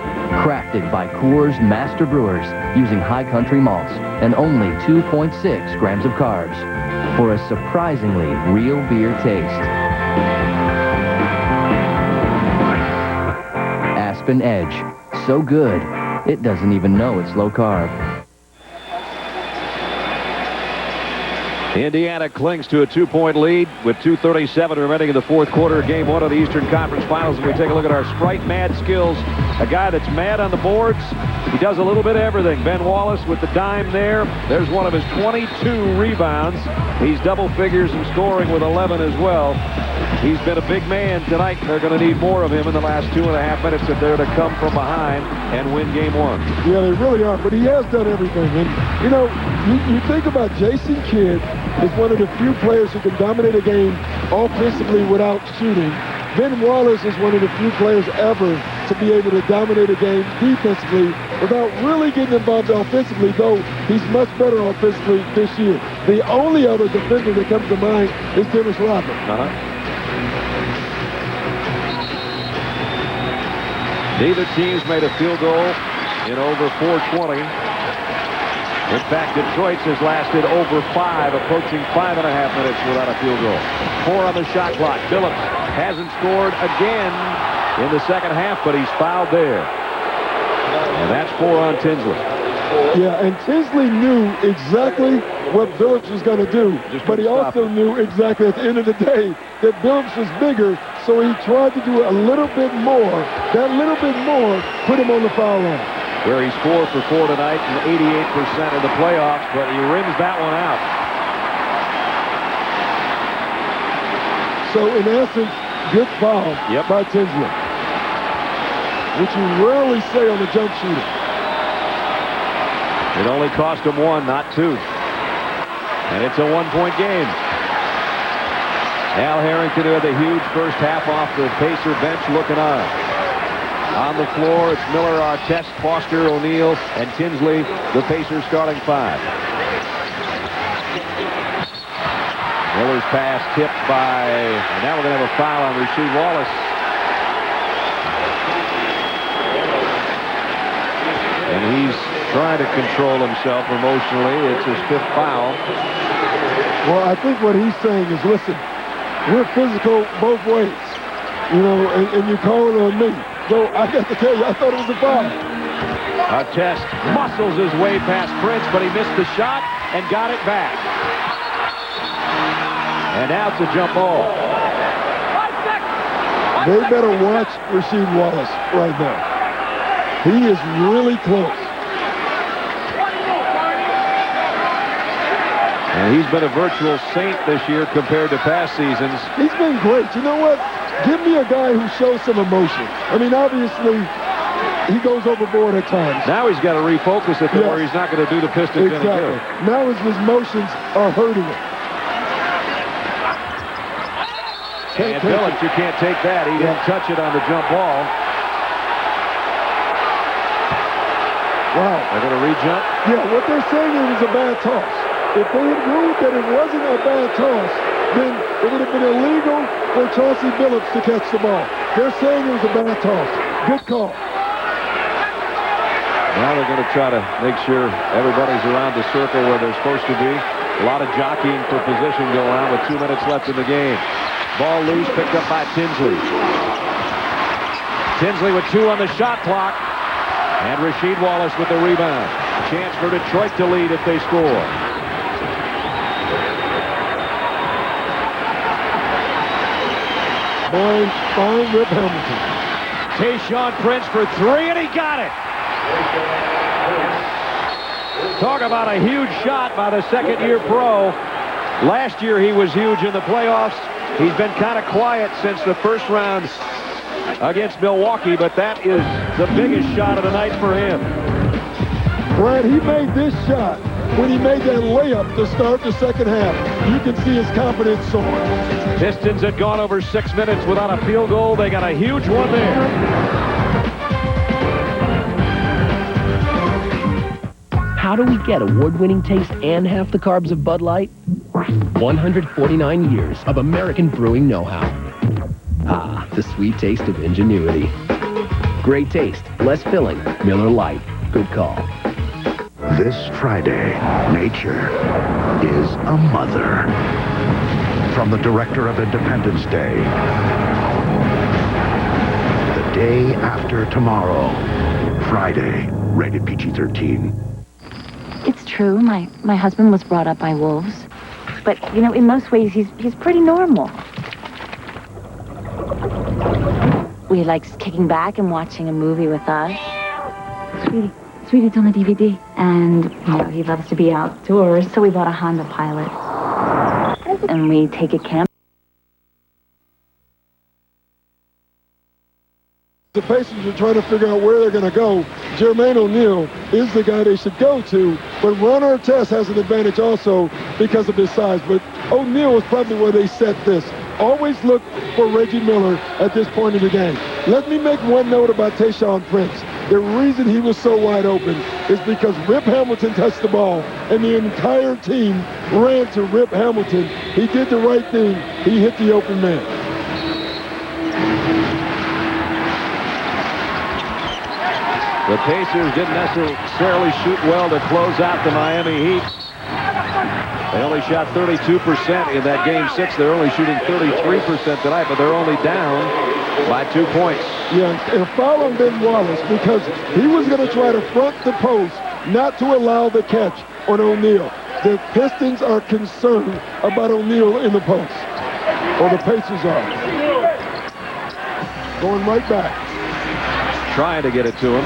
Crafted by Coors Master Brewers using high country malts and only 2.6 grams of carbs for a surprisingly real beer taste. Aspen Edge. So good, it doesn't even know it's low carb. Indiana clings to a 2-point lead with 2:37 remaining in the fourth quarter of Game 1 of the Eastern Conference Finals. And we take a look at our Sprite Mad skills. A guy that's mad on the boards. He does a little bit of everything. Ben Wallace with the dime there. There's one of his 22 rebounds. He's double figures in scoring with 11 as well. He's been a big man tonight. They're going to need more of him in the last 2.5 minutes if they're to come from behind and win Game 1. Yeah, they really are, but he has done everything. And, you know, you think about Jason Kidd is one of the few players who can dominate a game offensively without shooting. Ben Wallace is one of the few players ever to be able to dominate a game defensively without really getting involved offensively, though he's much better offensively this year. The only other defender that comes to mind is Dennis Rodman. Neither team's made a field goal in over 420. In fact, Detroit's has lasted over 5, approaching 5.5 minutes without a field goal. 4 on the shot clock. Phillips hasn't scored again in the second half, but he's fouled there. And that's 4 on Tinsley. Yeah, and Tinsley knew exactly what Phillips was going to do, but he also knew exactly at the end of the day that Phillips was bigger, so he tried to do a little bit more. That little bit more put him on the foul line. Where he's 4 for 4 tonight and 88% of the playoffs, but he rims that one out. So, in essence, good foul by Tinsley, which you rarely say on the jump shooter. It only cost him 1, not 2. And it's a 1-point game. Al Harrington, who had the huge first half off the Pacer bench, looking on. On the floor, it's Miller, Artest, Foster, O'Neal, and Tinsley, the Pacers starting 5. Miller's pass tipped by, and now we're going to have a foul on Rasheed Wallace. And he's trying to control himself emotionally. It's his 5th foul. Well, I think what he's saying is, listen, we're physical both ways, you know, and you call it on me. So I got to tell you, I thought it was a foul. Artest muscles his way past Prince, but he missed the shot and got it back. And now it's a jump ball. They better watch Rasheed Wallace right now. He is really close. And he's been a virtual saint this year compared to past seasons. He's been great. You know what? Give me a guy who shows some emotion. I mean, obviously, he goes overboard at times. Now he's got to refocus it where he's not going to do the Pistons any good. Now his emotions are hurting him. And Phillips, you can't take that. He didn't touch it on the jump ball. Wow. They're going to re-jump? Yeah, what they're saying is it was a bad toss. If they had ruled that it wasn't a bad toss, then it would have been illegal for Chauncey Billups to catch the ball. They're saying it was a bad toss. Good call. Now they're going to try to make sure everybody's around the circle where they're supposed to be. A lot of jockeying for position going on with 2 minutes left in the game. Ball loose, picked up by Tinsley. Tinsley with 2 on the shot clock. And Rasheed Wallace with the rebound. Chance for Detroit to lead if they score. Fine Rip Hamilton. Tayshaun Prince for 3, and he got it. Talk about a huge shot by the second-year pro. Last year he was huge in the playoffs. He's been kind of quiet since the first round against Milwaukee, but that is the biggest shot of the night for him. Brad, he made this shot when he made that layup to start the second half. You can see his confidence soaring. Pistons had gone over 6 minutes without a field goal. They got a huge one there. How do we get award-winning taste and half the carbs of Bud Light? 149 years of American brewing know-how. Ah, the sweet taste of ingenuity. Great taste, less filling. Miller Lite. Good call. This Friday, nature is a mother. From the director of Independence Day, the day after tomorrow, Friday, rated PG-13. It's true. My husband was brought up by wolves. But, you know, in most ways, he's pretty normal. He likes kicking back and watching a movie with us. Sweetie, it's on the DVD. And, you know, he loves to be outdoors, so we bought a Honda Pilot. And we take it camping. The Pacers are trying to figure out where they're going to go. Jermaine O'Neal is the guy they should go to, but Ron Artest has an advantage also because of his size. But O'Neal is probably where they set this. Always look for Reggie Miller at this point in the game. Let me make one note about Tayshaun Prince. The reason he was so wide open is because Rip Hamilton touched the ball, and the entire team ran to Rip Hamilton. He did the right thing. He hit the open man. The Pacers didn't necessarily shoot well to close out the Miami Heat. They only shot 32% in that Game 6. They're only shooting 33% tonight, but they're only down by 2 points. Yeah, and foul on Ben Wallace because he was going to try to front the post, not to allow the catch on O'Neal. The Pistons are concerned about O'Neal in the post, or the Pacers are. Going right back. Trying to get it to him.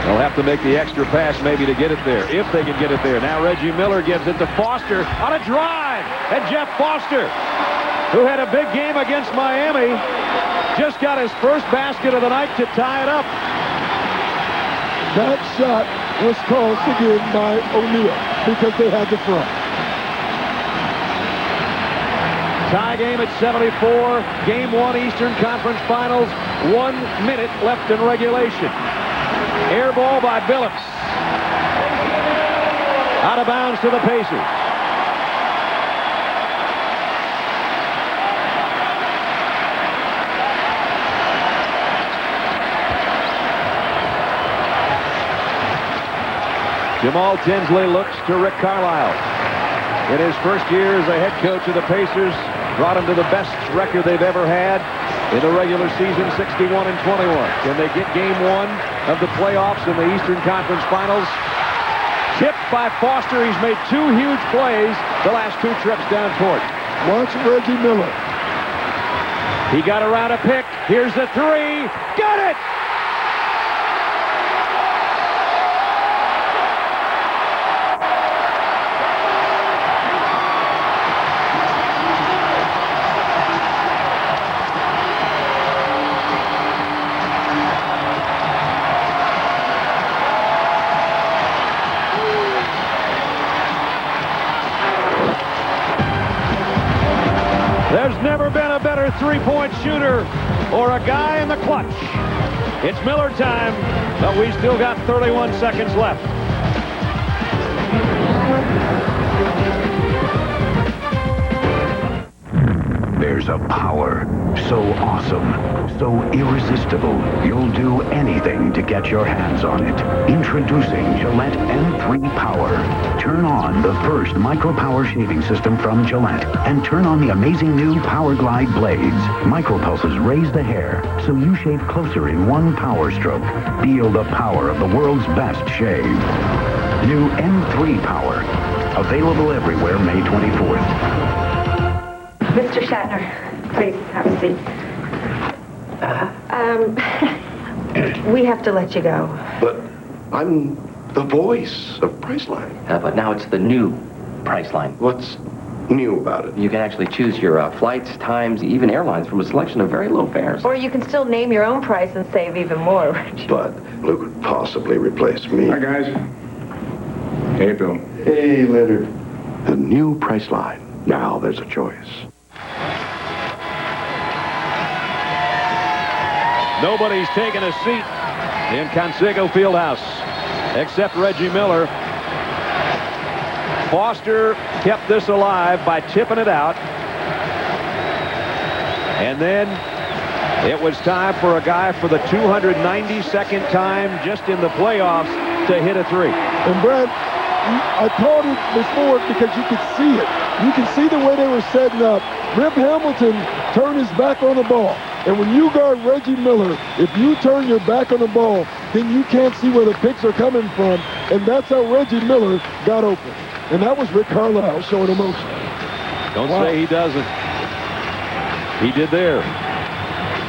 They'll have to make the extra pass maybe to get it there, if they can get it there. Now Reggie Miller gives it to Foster on a drive. And Jeff Foster, who had a big game against Miami, just got his first basket of the night to tie it up. That shot was called again by O'Neal because they had the front. Tie game at 74. Game 1 Eastern Conference Finals. 1 minute left in regulation. Air ball by Billups. Out of bounds to the Pacers. Jamal Tinsley looks to Rick Carlisle. In his first year as a head coach of the Pacers, brought him to the best record they've ever had in the regular season, 61-21. Can they get Game 1 of the playoffs in the Eastern Conference Finals? Tipped by Foster. He's made 2 huge plays the last 2 trips down court. Watch Reggie Miller. He got around a pick. Here's the 3. Got it! There's never been a better three-point shooter or a guy in the clutch. It's Miller time, but we still got 31 seconds left. There's a power so awesome, so irresistible, you'll do anything to get your hands on it. Introducing Gillette M3 Power. Turn on the first micro-power shaving system from Gillette and turn on the amazing new Power Glide blades. Micropulses raise the hair so you shave closer in one power stroke. Feel the power of the world's best shave. New M3 Power. Available everywhere May 24th. Mr. Shatner, please have a seat. We have to let you go. But I'm the voice of Priceline. But now it's the new Priceline. What's new about it? You can actually choose your flights, times, even airlines from a selection of very low fares. Or you can still name your own price and save even more. But who could possibly replace me? Hi, guys. Hey, Bill. Hey, Leonard. The new Priceline. Now there's a choice. Nobody's taken a seat in Conseco Fieldhouse except Reggie Miller. Foster kept this alive by tipping it out. And then it was time for a guy for the 292nd time just in the playoffs to hit a three. And Brad, I called it before because you could see it. You can see the way they were setting up. Rip Hamilton turned his back on the ball. And when you guard Reggie Miller, if you turn your back on the ball, then you can't see where the picks are coming from. And that's how Reggie Miller got open. And that was Rick Carlisle showing emotion. Don't say he doesn't. He did there.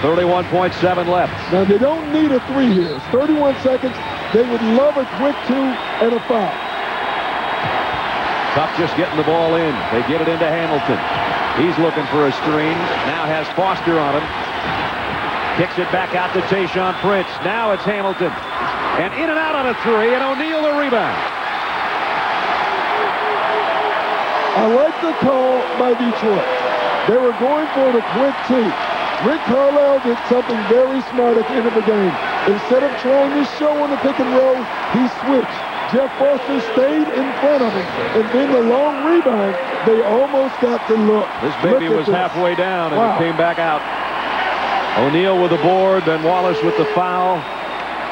31.7 left. Now, they don't need a three here. It's 31 seconds. They would love a quick two and a foul. Tough just getting the ball in. They get it into Hamilton. He's looking for a screen. Now has Foster on him. Kicks it back out to Tayshaun Prince. Now it's Hamilton. And in and out on a three, and O'Neal the rebound. I like the call by Detroit. They were going for the quick two. Rick Carlisle did something very smart at the end of the game. Instead of trying to show on the pick and roll, he switched. Jeff Foster stayed in front of him. And then the long rebound, they almost got to look. This baby was halfway down, and it came back out. O'Neal with the board, then Wallace with the foul.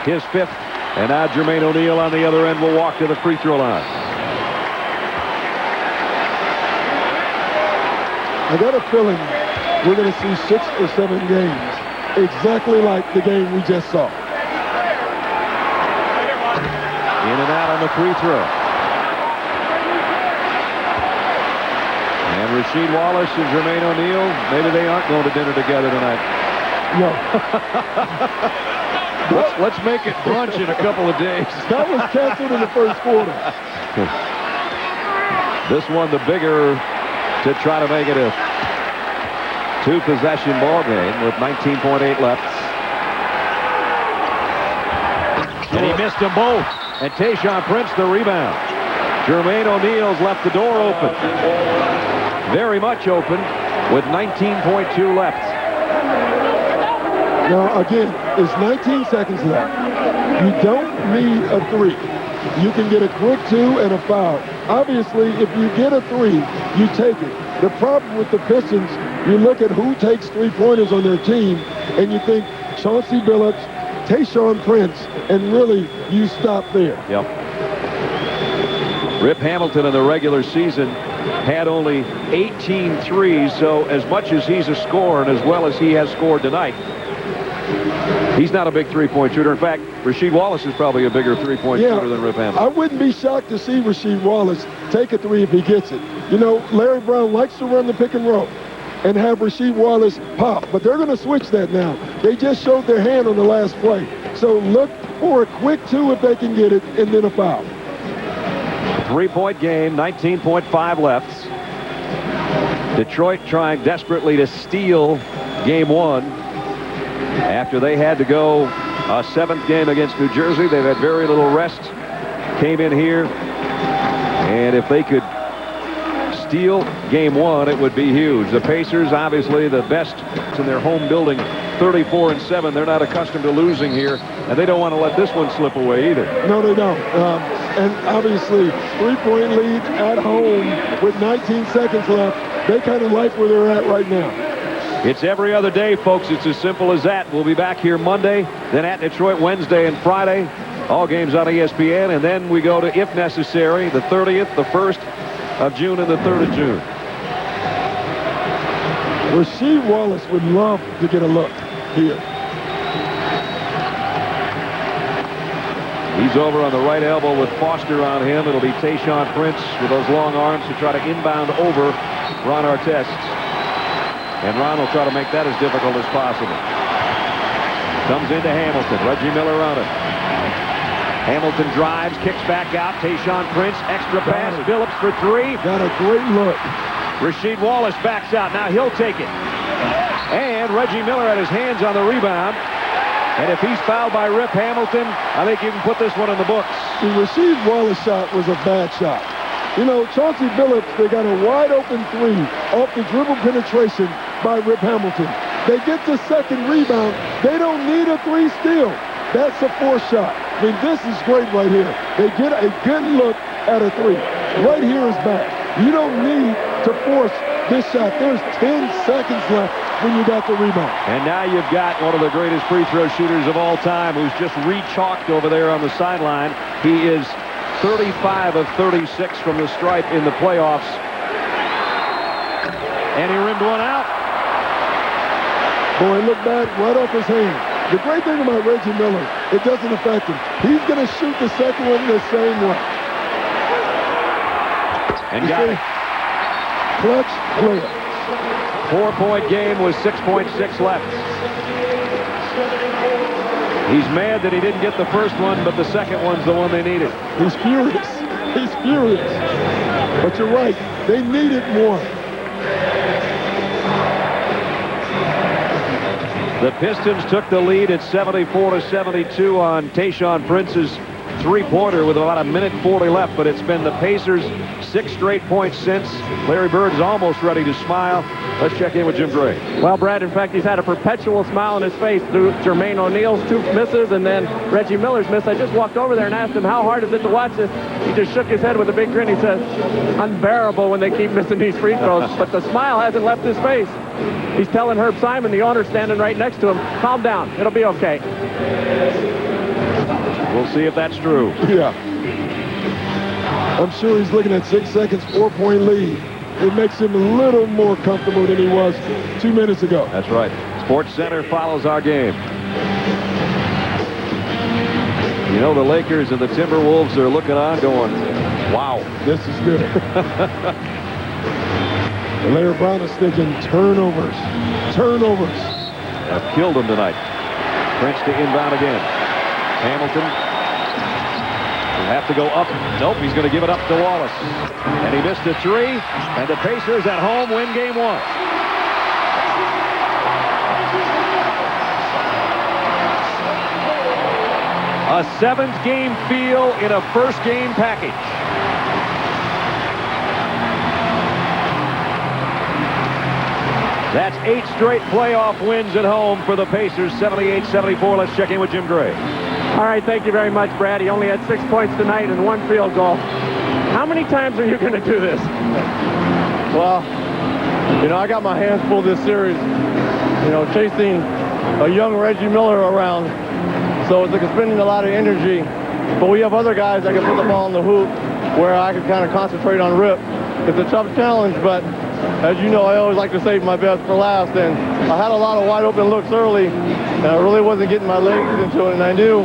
His fifth. And now Jermaine O'Neal on the other end will walk to the free throw line. I got a feeling we're going to see 6 or 7 games exactly like the game we just saw. In and out on the free throw. And Rasheed Wallace and Jermaine O'Neal, maybe they aren't going to dinner together tonight. No. let's make it brunch in a couple of days. That was canceled in the first quarter. This one the bigger to try to make it a 2-possession ball game with 19.8 left. And he missed them both. And Tayshaun Prince the rebound. Jermaine O'Neal's left the door open. Very much open with 19.2 left. Now, again, it's 19 seconds left. You don't need a three. You can get a quick two and a foul. Obviously, if you get a three, you take it. The problem with the Pistons, you look at who takes three-pointers on their team, and you think Chauncey Billups, Tayshaun Prince, and really, you stop there. Yep. Rip Hamilton in the regular season had only 18 threes, so as much as he's a scorer and as well as he has scored tonight, he's not a big three-point shooter. In fact, Rasheed Wallace is probably a bigger three-point shooter than Rip Hamilton. I wouldn't be shocked to see Rasheed Wallace take a three if he gets it. You know, Larry Brown likes to run the pick and roll and have Rasheed Wallace pop, but they're going to switch that now. They just showed their hand on the last play. So look for a quick two if they can get it, and then a foul. 3-point game, 19.5 left. Detroit trying desperately to steal game one after they had to go a 7th game against New Jersey. They've had very little rest. Came in here, and if they could steal game one, it would be huge. The Pacers, obviously the best in their home building, 34-7. They're not accustomed to losing here, and they don't want to let this one slip away either. No, they don't. And obviously, 3-point lead at home with 19 seconds left. They kind of like where they're at right now. It's every other day, folks. It's as simple as that. We'll be back here Monday, then at Detroit Wednesday and Friday. All games on ESPN, and then we go to, if necessary, the 30th, the 1st of June, and the 3rd of June. Rasheed Wallace would love to get a look here. He's over on the right elbow with Foster on him. It'll be Tayshaun Prince with those long arms to try to inbound over Ron Artest. And Ron will try to make that as difficult as possible. Comes into Hamilton. Reggie Miller on it. Hamilton drives, kicks back out. Tayshaun Prince, extra pass. Phillips for three. Got a great look. Rasheed Wallace backs out. Now he'll take it. And Reggie Miller had his hands on the rebound. And if he's fouled by Rip Hamilton, I think you can put this one in the books. The Rasheed Wallace shot was a bad shot. You know, Chauncey Billups, they got a wide-open three off the dribble penetration by Rip Hamilton. They get the second rebound. They don't need a three steal. That's a fourth shot. I mean, this is great right here. They get a good look at a three. Right here is back. You don't need to force this shot. There's 10 seconds left when you got the rebound. And now you've got one of the greatest free throw shooters of all time who's just re-chalked over there on the sideline. He is 35 of 36 from the stripe in the playoffs. And he rimmed one out. Boy, look back right off his hand. The great thing about Reggie Miller, it doesn't affect him. He's going to shoot the second one the same way. And got it. Clutch player. 4-point game with 6.6 left. He's mad that he didn't get the first one, but the second one's the one they needed. He's furious. He's furious. But you're right. They needed more. The Pistons took the lead at 74-72 on Tayshaun Prince's three-pointer with about 1:40 left, but it's been the Pacers' 6 straight points since. Larry Bird's almost ready to smile. Let's check in with Jim Gray. Well, Brad, in fact, he's had a perpetual smile on his face through Jermaine O'Neal's 2 misses and then Reggie Miller's miss. I just walked over there and asked him, how hard is it to watch this? He just shook his head with a big grin. He says, unbearable when they keep missing these free throws. But the smile hasn't left his face. He's telling Herb Simon, the owner, standing right next to him, calm down. It'll be okay. We'll see if that's true. Yeah. I'm sure he's looking at 6 seconds, 4-point lead. It makes him a little more comfortable than he was 2 minutes ago. That's right. Sports Center follows our game. You know, the Lakers and the Timberwolves are looking on going, wow. This is good. Larry Brown is thinking turnovers. Turnovers. Have killed him tonight. Prince to inbound again. Hamilton will have to go up. Nope, he's going to give it up to Wallace. And he missed a three. And the Pacers at home win game 1. A 7th game feel in a first game package. That's 8 straight playoff wins at home for the Pacers, 78-74. Let's check in with Jim Gray. All right, thank you very much, Brad. He only had 6 points tonight and 1 field goal. How many times are you going to do this? Well, you know, I got my hands full this series, you know, chasing a young Reggie Miller around. So it's like spending a lot of energy. But we have other guys that can put the ball in the hoop where I can kind of concentrate on Rip. It's a tough challenge, but as you know, I always like to save my best for last. And I had a lot of wide open looks early, and I really wasn't getting my legs into it. And I knew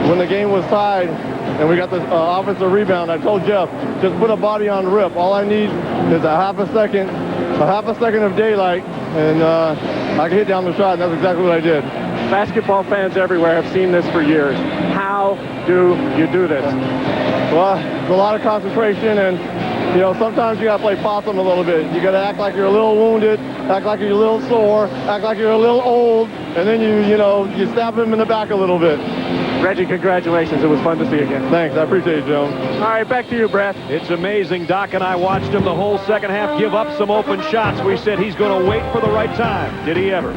when the game was tied and we got the offensive rebound, I told Jeff, just put a body on Rip. All I need is a half a second of daylight, and I can hit down the shot, and that's exactly what I did. Basketball fans everywhere have seen this for years. How do you do this? Well, it's a lot of concentration, and you know, sometimes you got to play possum a little bit. You got to act like you're a little wounded, act like you're a little sore, act like you're a little old, and then you stab him in the back a little bit. Reggie, congratulations. It was fun to see you again. Thanks. I appreciate it, Jones. All right, back to you, Brad. It's amazing. Doc and I watched him the whole second half give up some open shots. We said he's going to wait for the right time. Did he ever?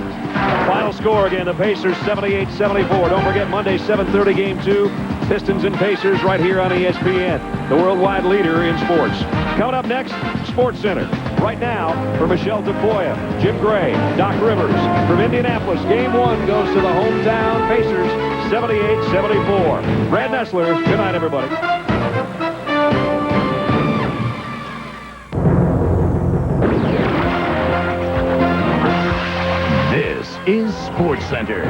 Final score again, the Pacers 78-74. Don't forget Monday, 7:30, Game 2. Pistons and Pacers right here on ESPN, the worldwide leader in sports. Coming up next, Sports Center. Right now, for Michelle Tafoya, Jim Gray, Doc Rivers. From Indianapolis, Game 1 goes to the hometown Pacers, 78-74. Brad Nessler, good night, everybody. This is Sports Center.